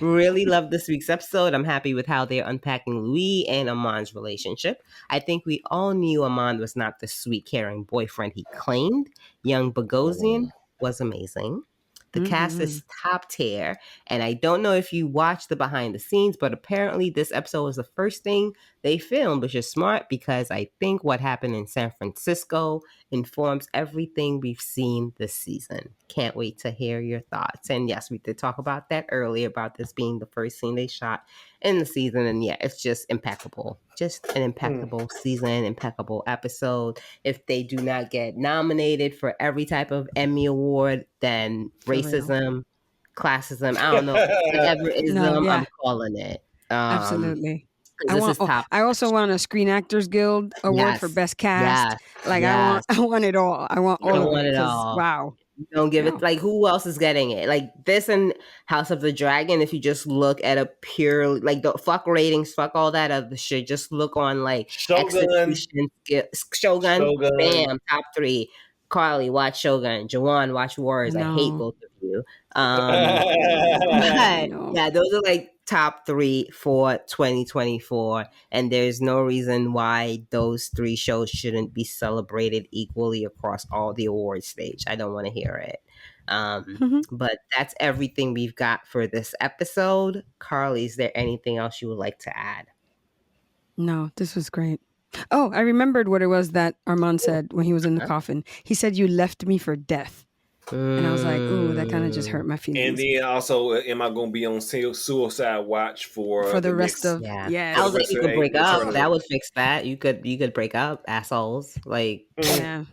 Really love this week's episode. I'm happy with how they're unpacking Louis and Armand's relationship. I think we all knew Armand was not the sweet, caring boyfriend he claimed. Young Bogosian was amazing. The cast is top tier. And I don't know if you watched the behind the scenes, but apparently this episode was the first thing they filmed, which is smart because I think what happened in San Francisco informs everything we've seen this season. Can't wait to hear your thoughts. And yes, we did talk about that earlier, about this being the first scene they shot in the season. And it's just impeccable. Just an impeccable season, impeccable episode. If they do not get nominated for every type of Emmy award, then racism, classism, I don't know, whatever ism, I'm calling it. Absolutely. I also want a Screen Actors Guild award for best cast. I want it all. I want all of it. Wow. Don't give it, like, who else is getting it? Like, this and House of the Dragon, if you just look at a pure, like, the fuck ratings, fuck all that other shit, just look on, like, Shogun, bam, top 3. Carly, watch Shogun. Joanne, watch Warriors. I hate both of you. Those are like top 3 for 2024, and there's no reason why those 3 shows shouldn't be celebrated equally across all the award stage. I don't want to hear it. But that's everything we've got for this episode. Carly, is there anything else you would like to add? No, this was great. Oh, I remembered what it was that Armand said when he was in the coffin. He said, "You left me for death." And I was like, ooh, that kind of just hurt my feelings. And then also, am I going to be on suicide watch for the rest next? of I was like, you could break up. That would fix that. You could break up, assholes. Like, yeah.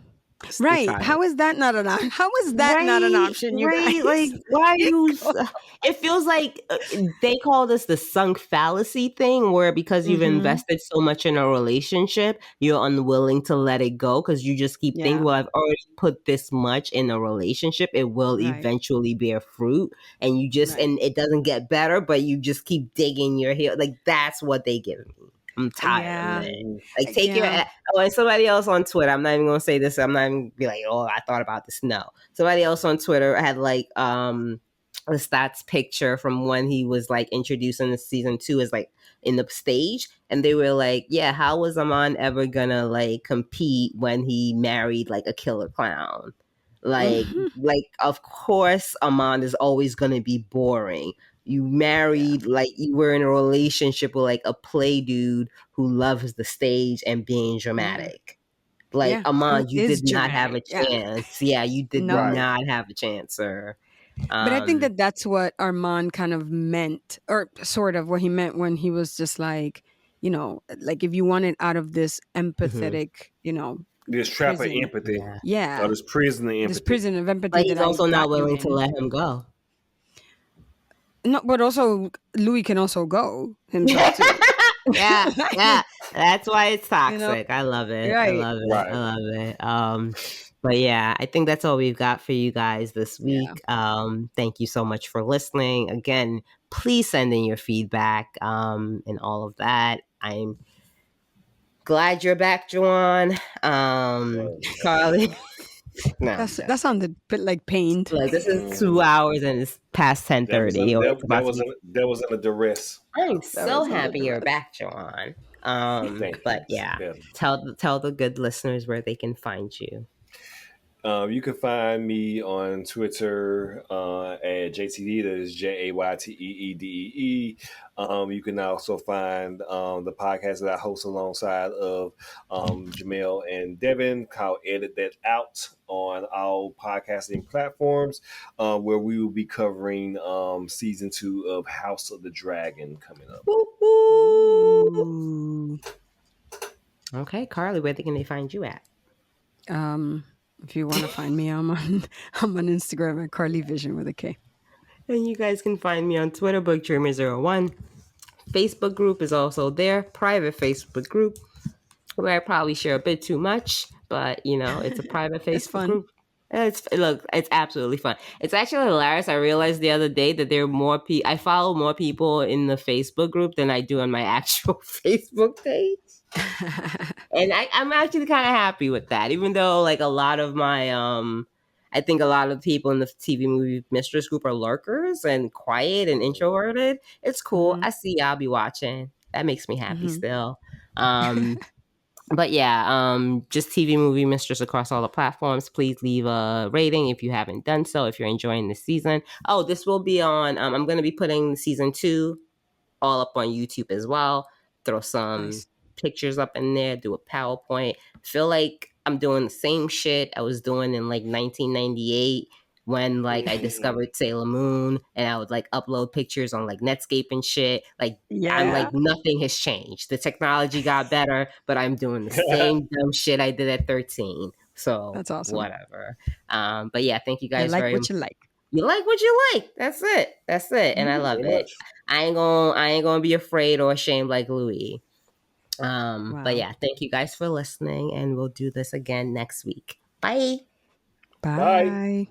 Right. How is that not an option? How is that not an option, you guys? Like, why are you... It feels like they call this the sunk fallacy thing, where because you've invested so much in a relationship, you're unwilling to let it go because you just keep thinking, well, I've already put this much in a relationship. It will eventually bear fruit. And you just... And it doesn't get better, but you just keep digging your heel. Like, that's what they give me. I'm tired of it. Like, take your... Oh, and somebody else on Twitter, I'm not even going to say this. I'm not even going to be like, oh, I thought about this. No. Somebody else on Twitter had like a stats picture from when he was like introducing the season 2 as like in the stage. And they were like, yeah, how was Armand ever going to like compete when he married like a killer clown? Like, of course, Armand is always going to be boring. You married, like you were in a relationship with like a play dude who loves the stage and being dramatic. Like, Armand, you did not have a chance. Yeah, you did not have a chance, sir. But I think that's what Armand kind of meant, or sort of what he meant when he was just like, you know, like if you wanted out of this empathetic, you know, this trap of empathy. Yeah. Or this prison of empathy. This prison of empathy. But he's also not willing to let him go. No, but also Louis can also go himself too. yeah. That's why it's toxic. You know? I love it. Right. I love it. I love it. But yeah, I think that's all we've got for you guys this week. Thank you so much for listening. Again, please send in your feedback and all of that. I'm glad you're back, Juwan. Carly. No, that sounded a bit like pained. Look, this is 2 hours and it's past 10:30. That was in a duress. I'm so happy you're back, Juwan. But yeah, tell the good listeners where they can find you. You can find me on Twitter at JTD. That is JAYTEEDEE. You can also find the podcast that I host alongside of Jamel and Devin called Edit That Out on all podcasting platforms, where we will be covering season 2 of House of the Dragon coming up. Okay, Carly, where can they find you at? If you want to find me, I'm on Instagram at Carly Vision with a K. And you guys can find me on Twitter, BookDreamer01. Facebook group is also there, private Facebook group, where I probably share a bit too much, but you know, it's a private Facebook group. It's absolutely fun. It's actually hilarious. I realized the other day that there are more people. I follow more people in the Facebook group than I do on my actual Facebook page. And I'm actually kind of happy with that, even though like a lot of my I think a lot of people in the TV movie Mistress group are lurkers and quiet and introverted. It's cool. I see y'all be watching. That makes me happy still. But yeah, just TV movie Mistress across all the platforms. Please leave a rating if you haven't done so, if you're enjoying this season. Oh, this will be on I'm going to be putting season 2 all up on YouTube as well. Throw some pictures up in there, do a PowerPoint. Feel like I'm doing the same shit I was doing in like 1998 when like I discovered Sailor Moon, and I would like upload pictures on like Netscape and shit. Like I'm like, nothing has changed. The technology got better, but I'm doing the same dumb shit I did at 13. So that's awesome. Whatever. But yeah, thank you guys very much. You like you like what you like. That's it. And I love it. I ain't gonna be afraid or ashamed like Louis. But yeah, thank you guys for listening, and we'll do this again next week. Bye. Bye.